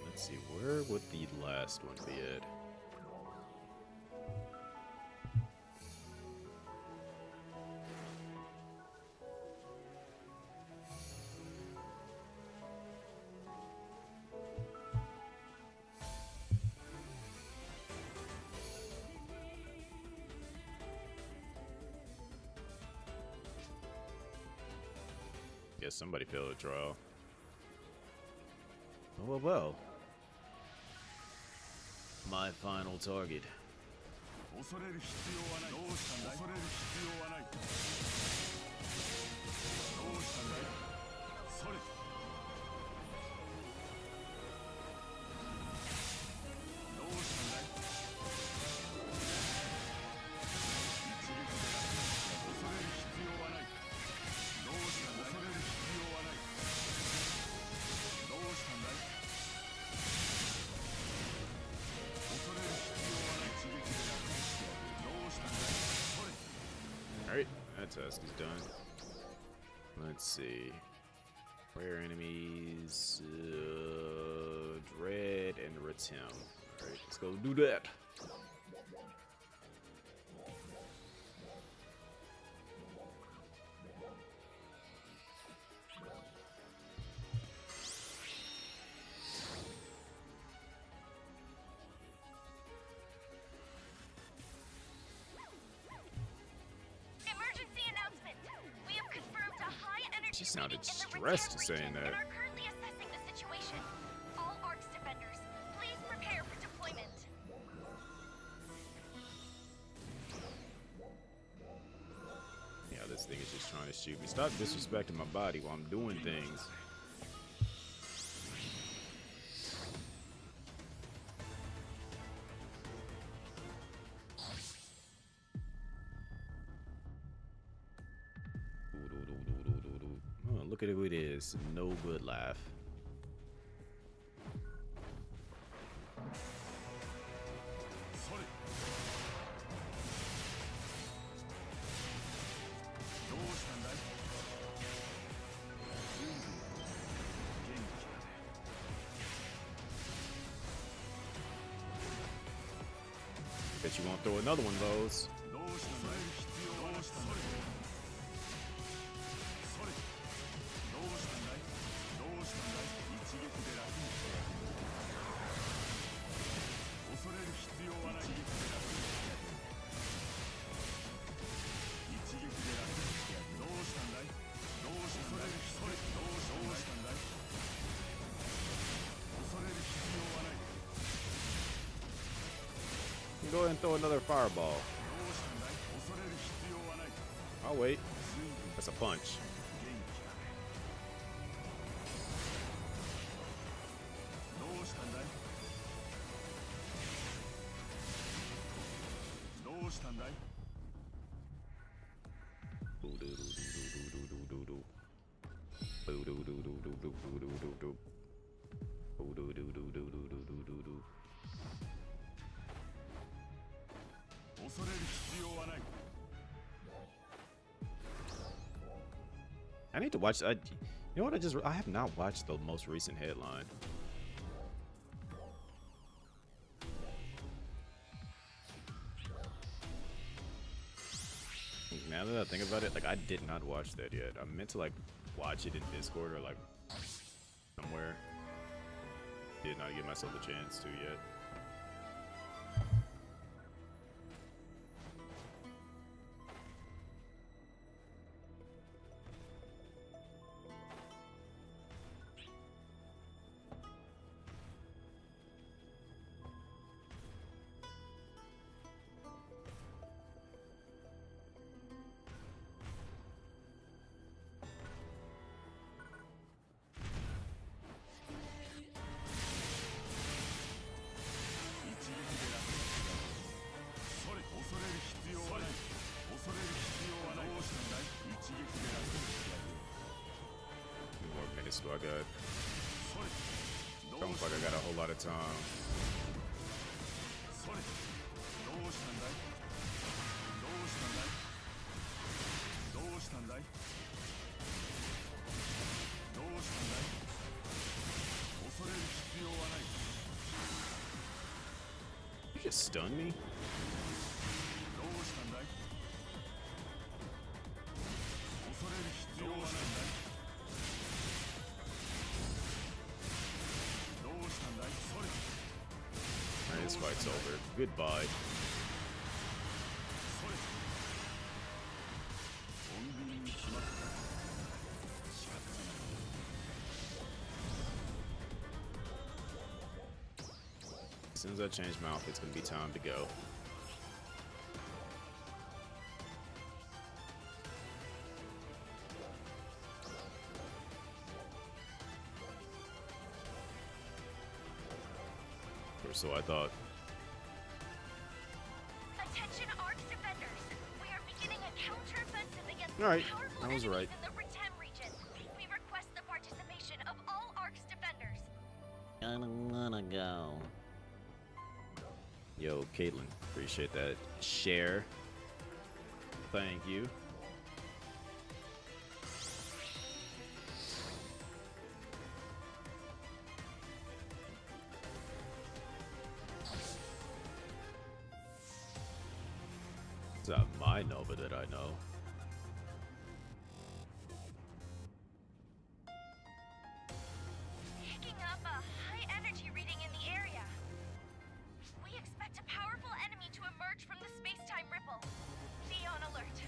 Let's see, where would the last one be at? Guess somebody failed a trial. Oh well. My final target. Alright, that task is done. Let's see. Rare enemies, Dread and Ratim. Alright, let's go do that. She sounded stressed saying that. And are currently assessing the situation. All ARC's defenders, please prepare for deployment. Yeah, this thing is just trying to shoot me. Stop disrespecting my body while I'm doing things. Oh, look at who it is. No good laugh. Bet you won't throw another one of those. Go ahead and throw another fireball. I'll wait. That's a punch. I need to watch. You know what? I have not watched the most recent headline. Now that I think about it, like I did not watch that yet. I meant to like watch it in Discord or like somewhere. Did not give myself a chance to yet. Do I got? Don't look like I got a whole lot of time. You just stunned me? This fight's over. Goodbye. As soon as I change my outfit, it's gonna be time to go. Or so I thought. Attention ARC defenders. We are beginning a counteroffensive against All right, powerful I was right. enemies in the Retem region. We request the participation of all ARC's defenders. I don't wanna go. Yo, Caitlin, appreciate that share. Thank you. It's not my Nova that I know. Picking up a high energy reading in the area. We expect a powerful enemy to emerge from the space-time ripple. Be on alert.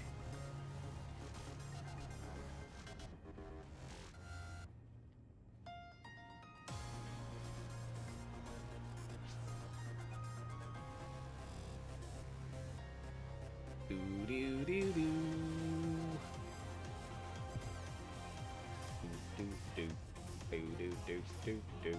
Do do do do. Do do do do do do do.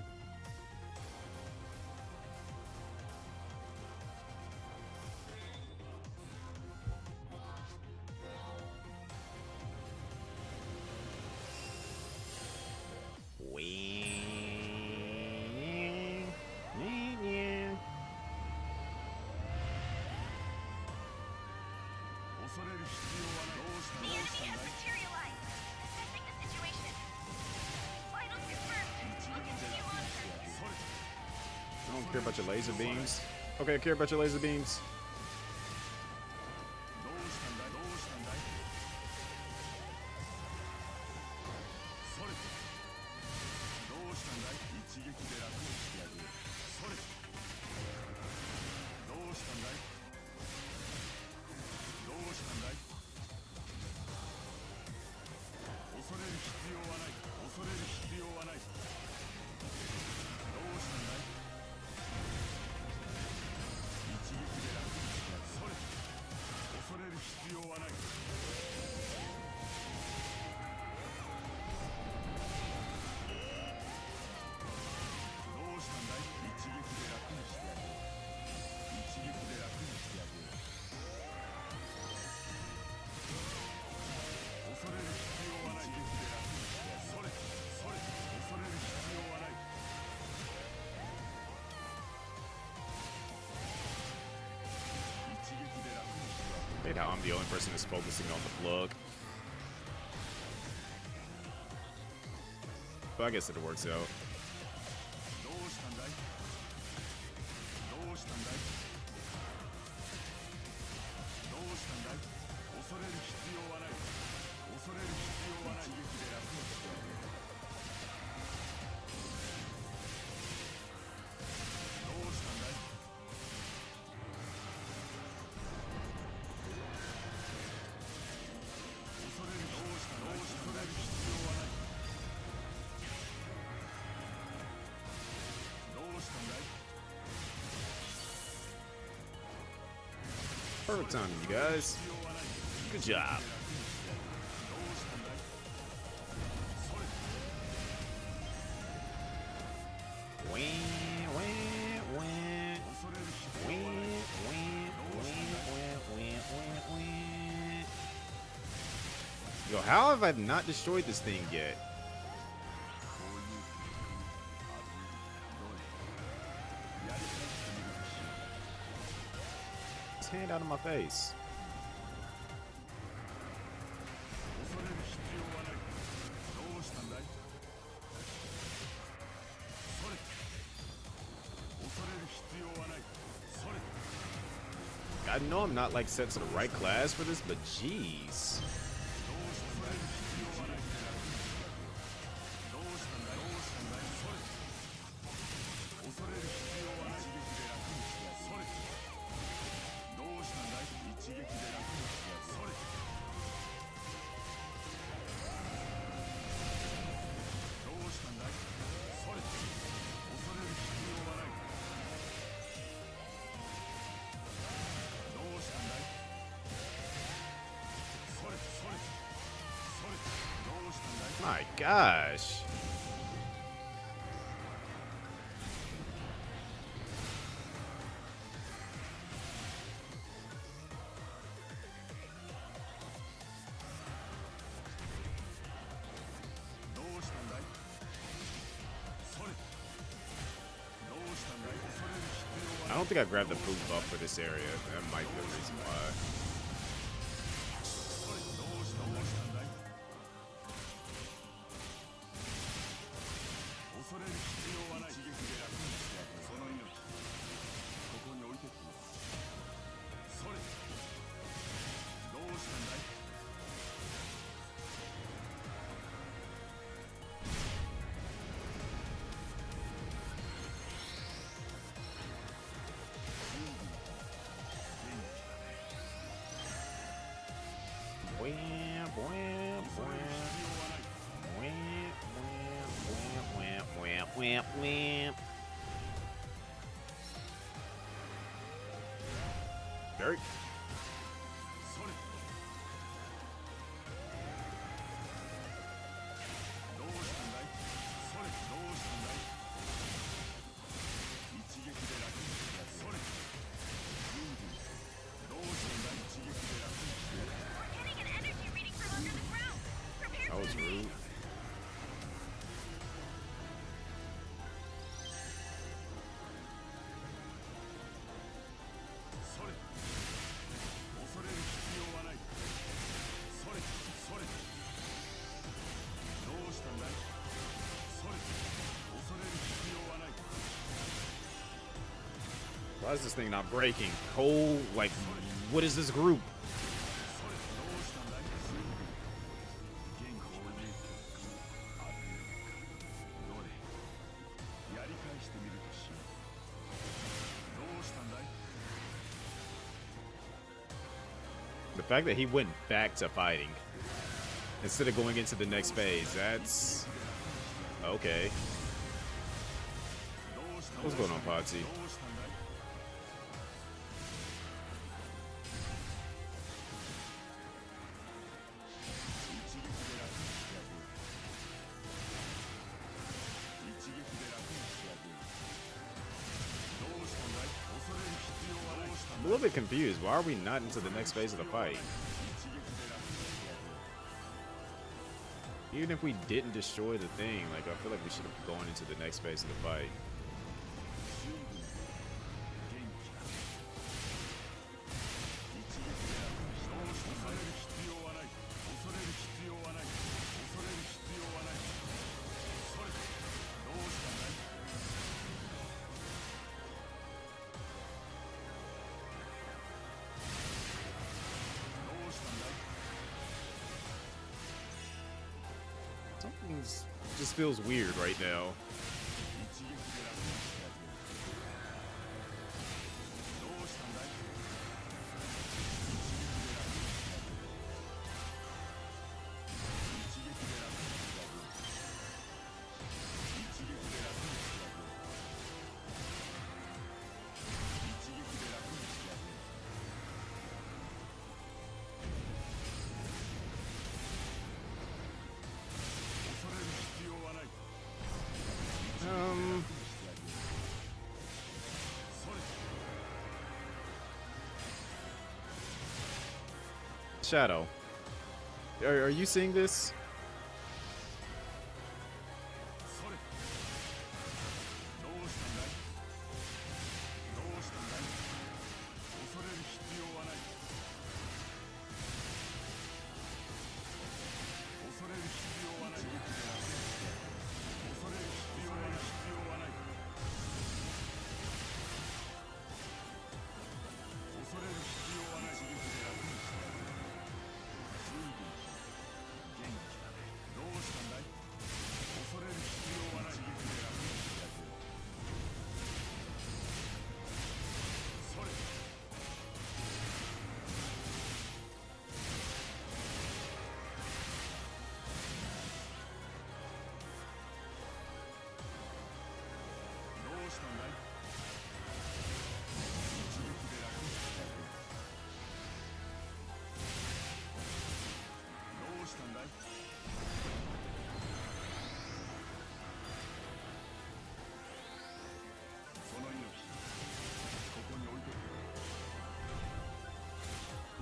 The enemy has materialized. Assessing the situation. Vitals confirmed. We'll continue on. I don't care about your laser beams. Okay, I care about your laser beams. hate how I'm the only person that's focusing on the plug. But I guess it works out. Perfect timing, you guys. Good job. Yo, how have I not destroyed this thing yet? His hand out of my face. I know I'm not like set to the right class for this, but jeez. My gosh. I don't think I grabbed the boot buff for this area. That might be the reason why. Dirt. That was rude. Why is this thing not breaking? Cole, like, what is this group? The fact that he went back to fighting instead of going into the next phase, that's okay. What's going on, Potsy? I'm a little bit confused. Why are we not into the next phase of the fight? Even if we didn't destroy the thing, like, I feel like we should have gone into the next phase of the fight. just feels weird right now. Shadow, are you seeing this?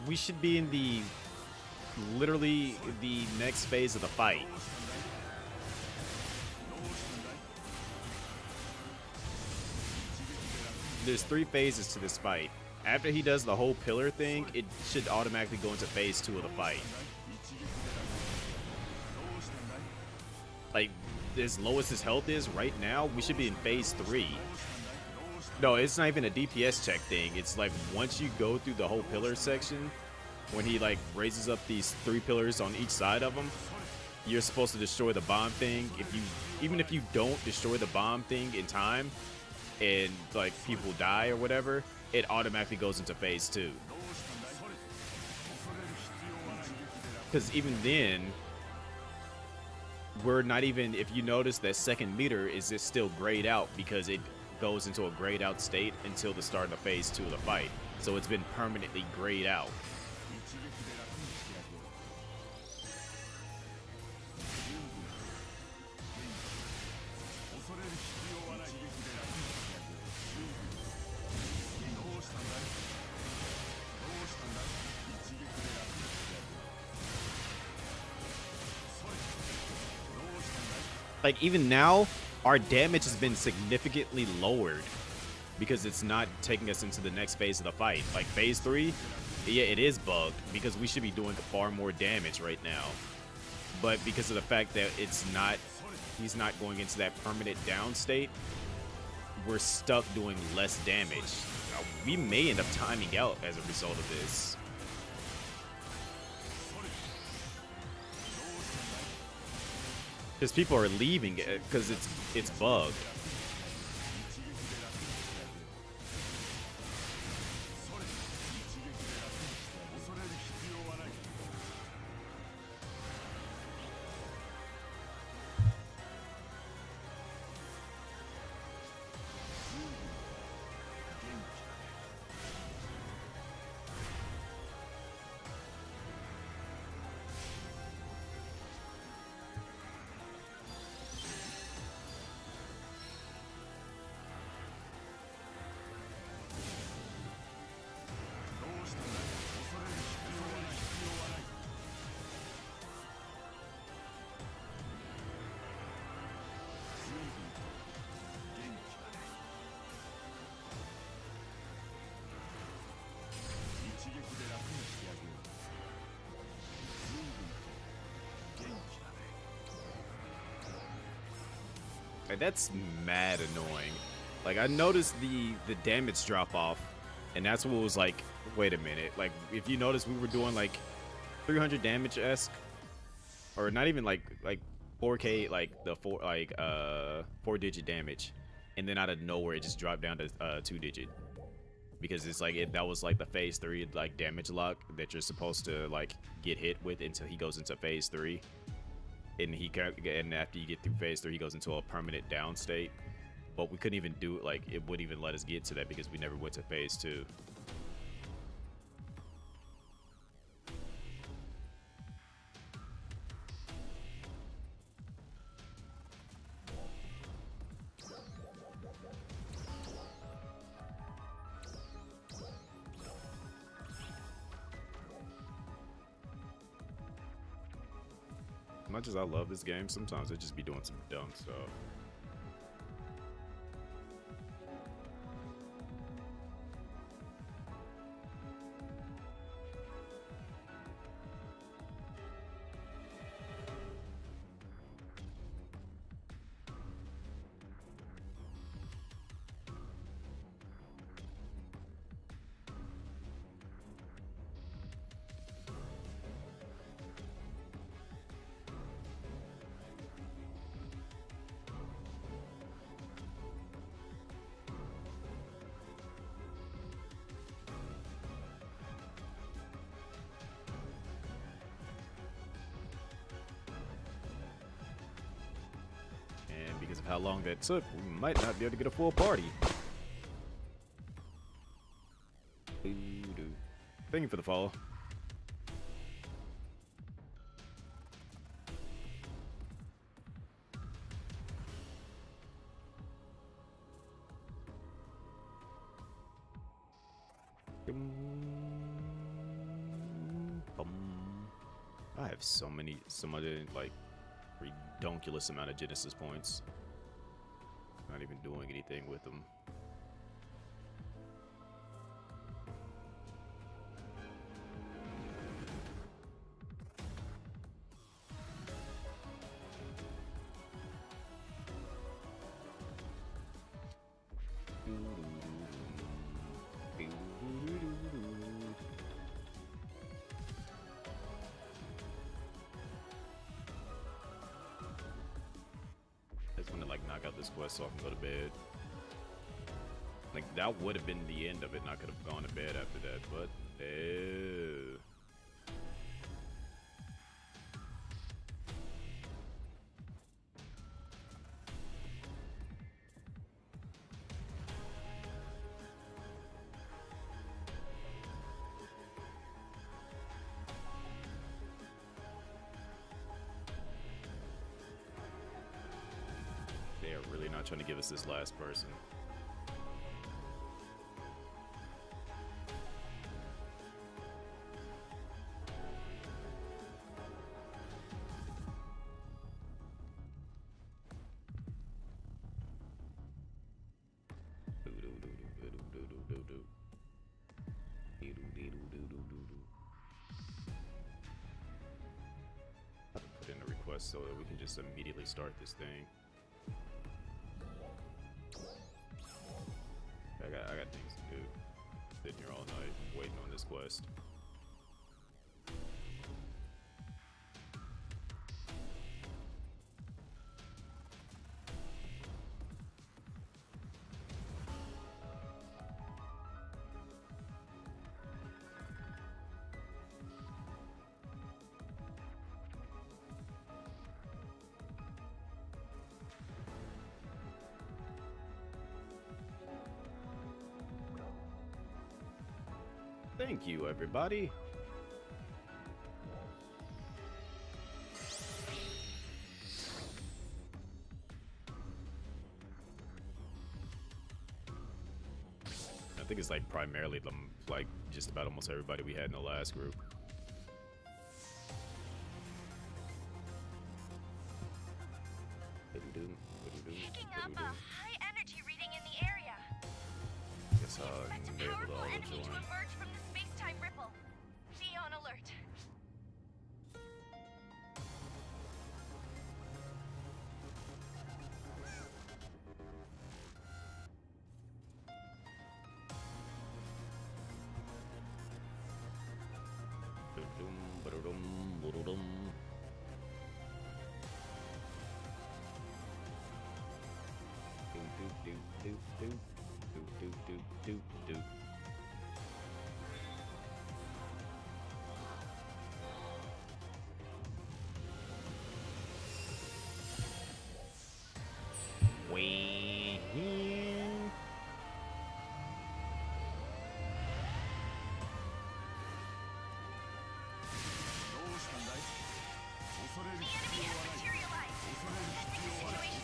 We should be in literally the next phase of the fight. There's 3 phases to this fight. After he does the whole pillar thing, it should automatically go into phase 2 of the fight. Like, as low as his health is right now, we should be in phase 3. No, it's not even a DPS check thing. It's like once you go through the whole pillar section, when he like raises up these 3 pillars on each side of him, you're supposed to destroy the bomb thing. Even if you don't destroy the bomb thing in time, and like people die or whatever, it automatically goes into phase 2. Because even then, we're not even, if you notice, that second meter is just still grayed out because it goes into a grayed out state until the start of phase 2 of the fight. So it's been permanently grayed out. Like, even now, our damage has been significantly lowered because it's not taking us into the next phase of the fight. Like, phase 3, yeah, it is bugged because we should be doing far more damage right now. But because of the fact that he's not going into that permanent down state, we're stuck doing less damage. We may end up timing out as a result of this. Because people are leaving it because it's bugged. Like, that's mad annoying. Like, I noticed the damage drop off, and that's what was like, wait a minute. Like, if you notice, we were doing like 300 damage-esque, or not even like 4K, like the 4-digit damage, and then out of nowhere it just dropped down to 2-digit, because it's like that was like the phase 3 like damage lock that you're supposed to like get hit with until he goes into phase 3, and after you get through phase 3 he goes into a permanent down state. But we couldn't even do it, like it wouldn't even let us get to that because we never went to phase 2. As much as I love this game, sometimes I just be doing some dumb stuff. Because of how long that took, we might not be able to get a full party. Thank you for the follow. I have some other like redonkulous amount of Genesis points. Not even doing anything with them. Knock out this quest so I can go to bed. Like that would have been the end of it, and I could have gone to bed after that, but ew. Really not trying to give us this last person. I have to put in a request so that we can just immediately start this thing. I got things to do. Sitting here all night waiting on this quest. Thank you, everybody. I think it's like primarily like just about almost everybody we had in the last group. Picking up a high energy reading in the area. Guess Expect a powerful enemy to emerge from the space-time ripple. Be on alert. doop, doop, doop, doop, doop, doop, doop. Wee. The enemy has materialized. Assessing the situation.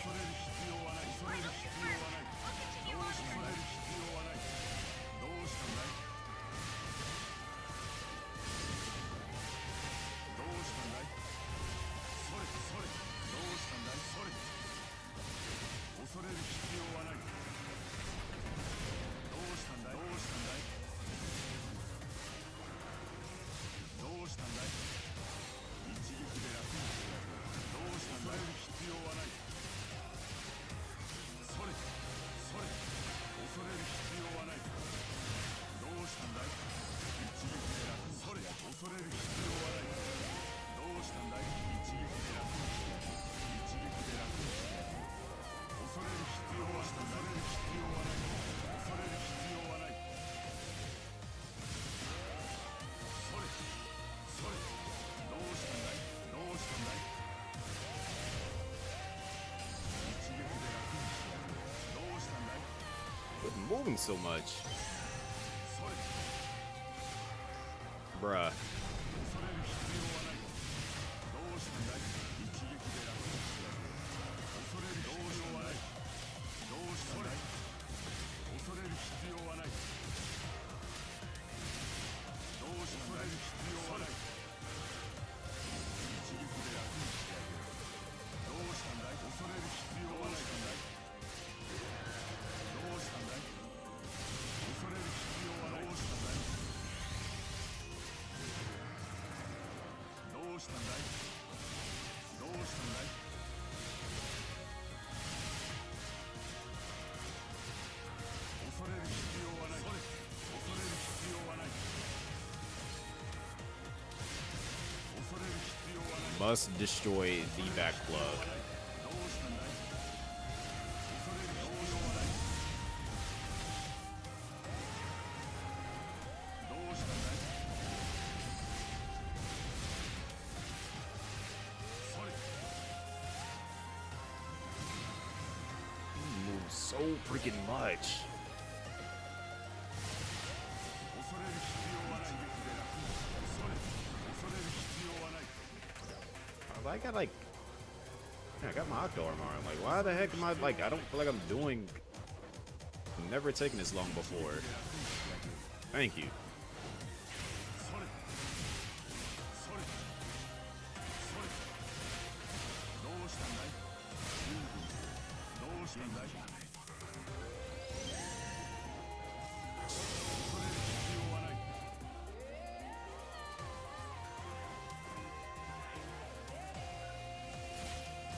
Vital confirmed. We'll continue monitoring. Quit moving so much. Bruh. Must destroy the back plug. He moves so freaking much. I got like, I got my Octo armor on. Like, why the heck am I like? I don't feel like I'm doing. Never taken this long before. Thank you.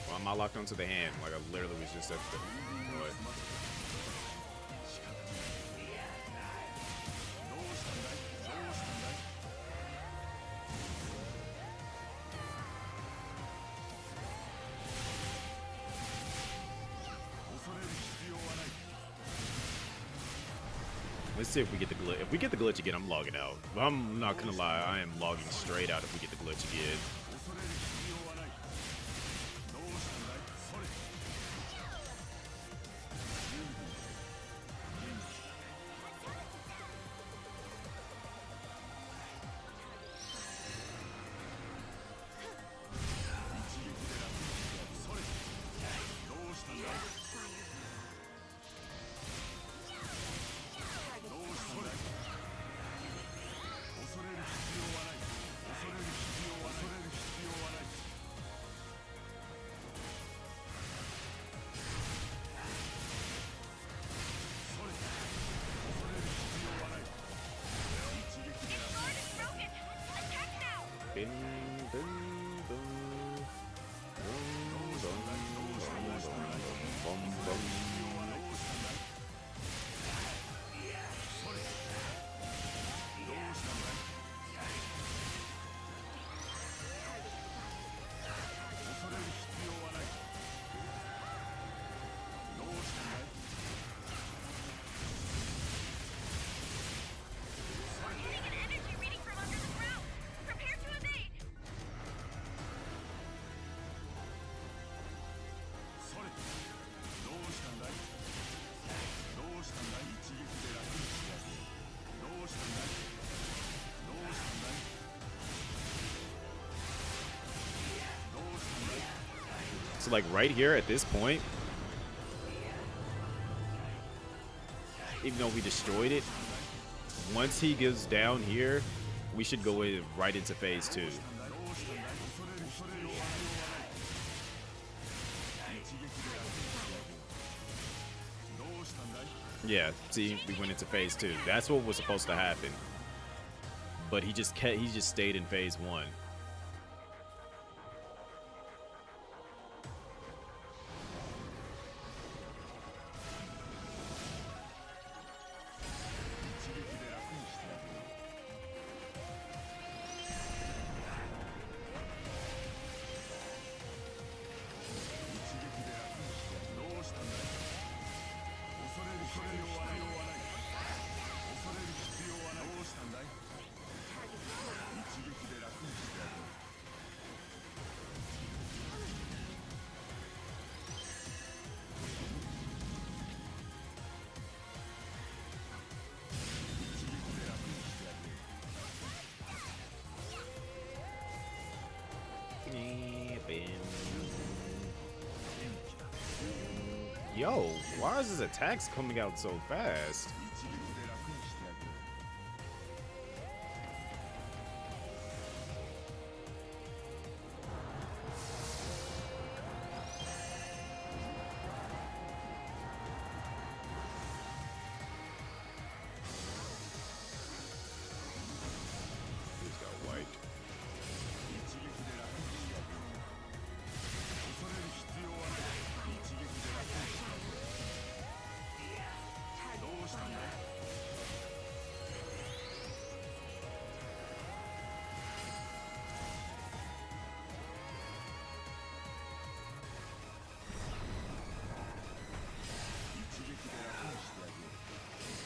Well, I'm not locked onto the hand. Like, I literally was just at the. What? Let's see if we get the glitch. If we get the glitch again, I'm logging out. I'm not gonna lie, I am logging straight out if we get the glitch again. Bing, bing, bing. Bum, bum. like right here at this point, even though we destroyed it, once he goes down here, we should go in right into phase 2. Yeah, see, we went into phase 2. That's what was supposed to happen. But he just stayed in phase 1. Yo, why is his attacks coming out so fast? He's got wiped.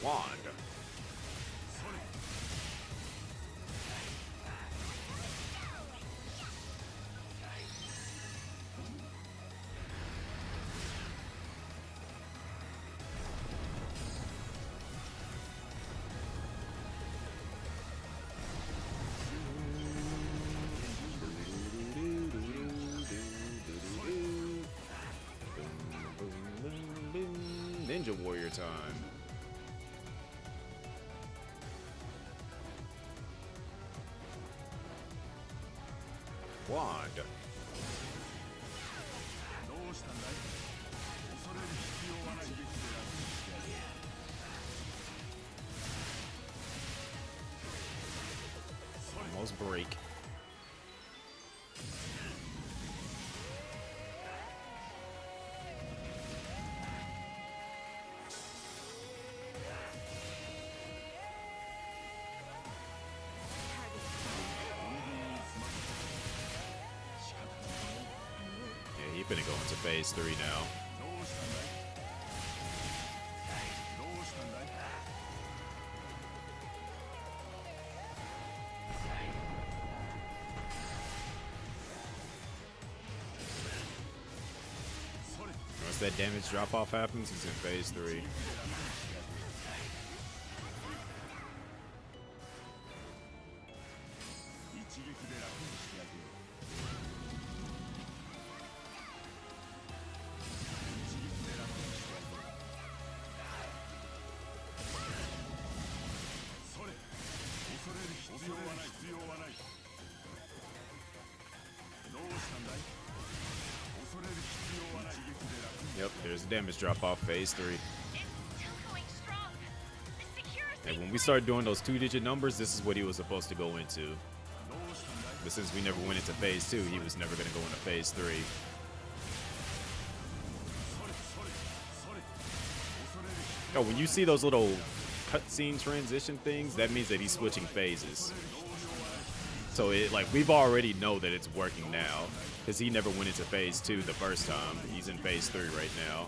Wand. Ninja Warrior time. Wand. Almost break. He's gonna go into phase 3 now. Once that damage drop off happens, he's in phase 3. Yep, there's a damage drop off phase 3. And when we started doing those 2-digit numbers, this is what he was supposed to go into. But since we never went into phase 2, he was never going to go into phase 3. Oh, when you see those little cutscene transition things, that means that he's switching phases. So it, like, we've already know that it's working now, because he never went into phase 2 the first time. He's in phase 3 right now.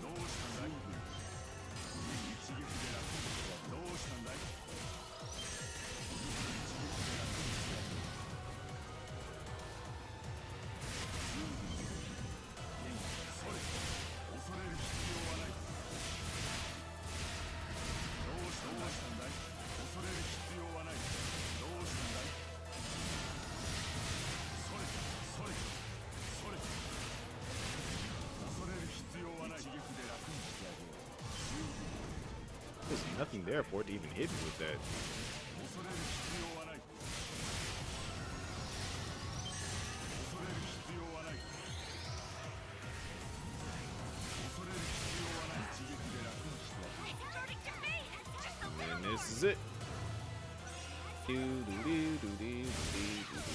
nothing there for it to even hit me with that. And this is it. Do do do do do do do.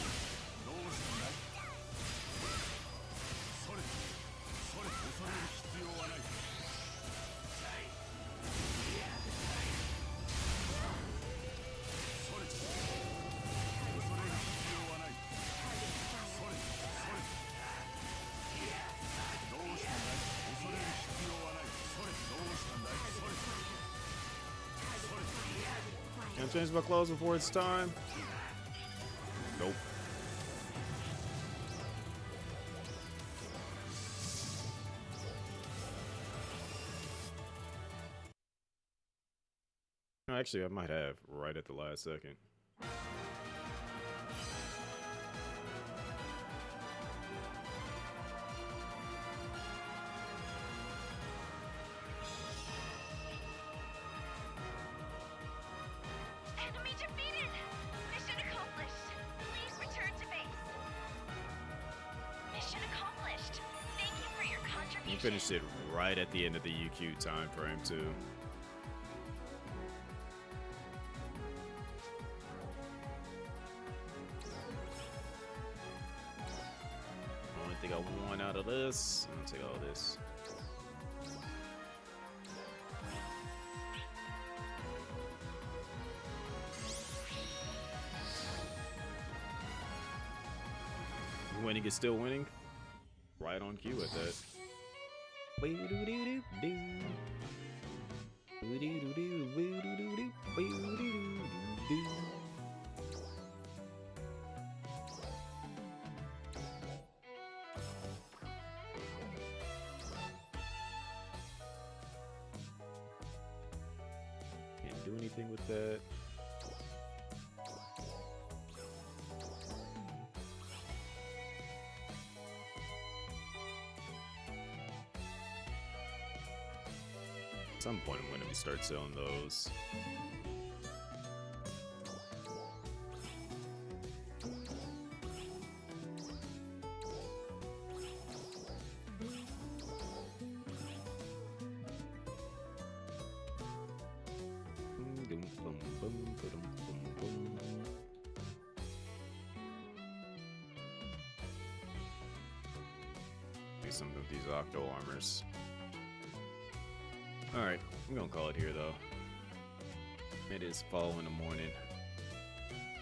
Can I change my clothes before it's time? Nope. Actually, I might have right at the last second. Enemy defeated! Mission accomplished. Please return to base. Mission accomplished. Thank you for your contribution. You finished it right at the end of the UQ time frame, too. Only thing I want out of this, I'm gonna take all this. Winning is still winning. Right on cue at that. Can't do anything with that. At some point I'm going to start selling those. Do some of these octo armors. Alright, I'm gonna call it here though. It is fall in the morning.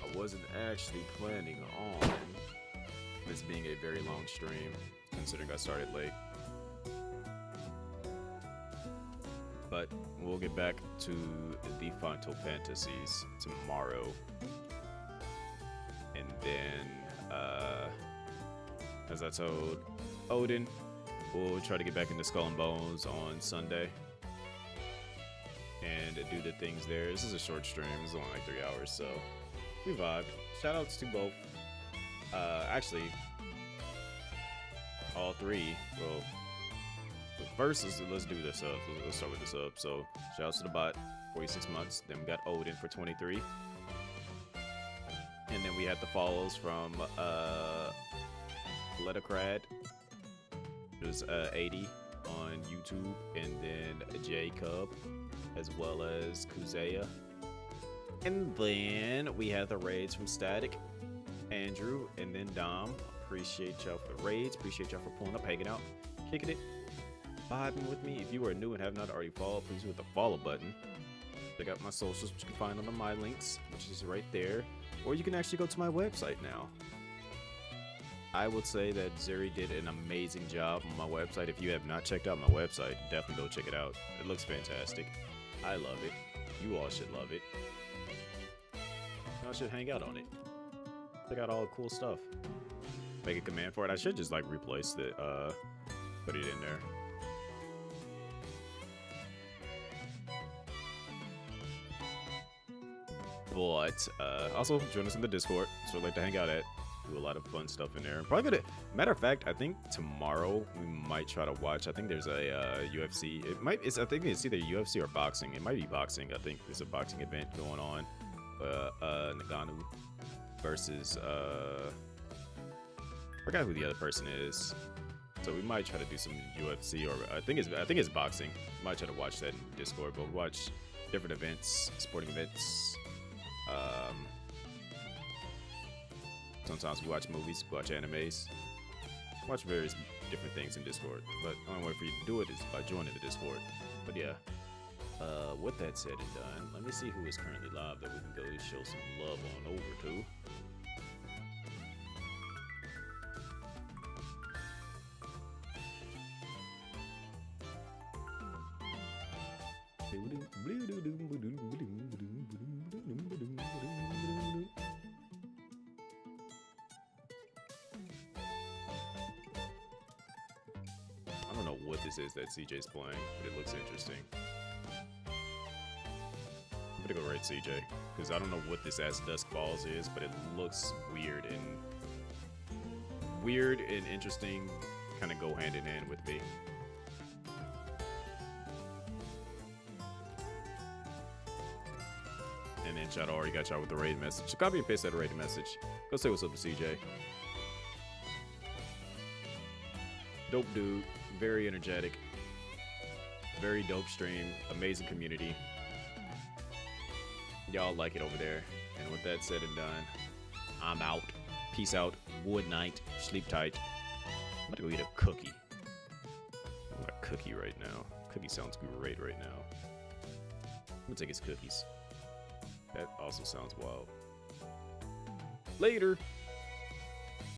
I wasn't actually planning on this being a very long stream, considering I started late. But we'll get back to the Final Fantasies tomorrow. And then, as I told Odin, we'll try to get back into Skull and Bones on Sunday. And do the things there. This is a short stream. It's only like 3 hours, so we vibed. Shoutouts to both. Actually, all three. Well, first, let's do this up. Let's start with this up. So, shoutouts to the bot, 46 months. Then we got Odin for 23. And then we had the follows from Letacrad. It was 80 on YouTube. And then Jacob, as well as Kuzea. And then we have the raids from Static, Andrew, and then Dom. Appreciate y'all for the raids. Appreciate y'all for pulling up, hanging out, kicking it, vibing with me. If you are new and have not already followed, please hit the follow button. Check out my socials, which you can find on the My Links, which is right there. Or you can actually go to my website now. I would say that Zuri did an amazing job on my website. If you have not checked out my website, definitely go check it out. It looks fantastic. I love it. You all should love it. Y'all should hang out on it. Check out all the cool stuff. Make a command for it. I should just like replace the put it in there. But also join us in the Discord, so I'd like to hang out at. Do a lot of fun stuff in there. Probably gonna. Matter of fact, I think tomorrow we might try to watch. I think there's a UFC. It might. I think it's either UFC or boxing. It might be boxing. I think there's a boxing event going on. Nagano versus I forgot who the other person is. So we might try to do some UFC, or I think it's boxing. Might try to watch that in Discord, but we watch different events, sporting events. Sometimes we watch movies, watch animes, watch various different things in Discord. But the only way for you to do it is by joining the Discord. But yeah, with that said and done, let me see who is currently live that we can go show some love on over to. I don't know what this is that CJ's playing, but it looks interesting. I'm gonna go rate CJ, because I don't know what this As Dusk Falls is, but it looks weird and interesting, kind of go hand in hand with me. And then Shadow already got y'all with the raid message. So copy and paste that raid message. Go say what's up to CJ. Dope dude, very energetic, very dope stream, amazing community. Y'all like it over there. And with that said and done, I'm out. Peace out. Wood night. Sleep tight. I'm gonna go eat a cookie. I want a cookie right now. Cookie sounds great right now. I'm gonna take his cookies. That also sounds wild. Later.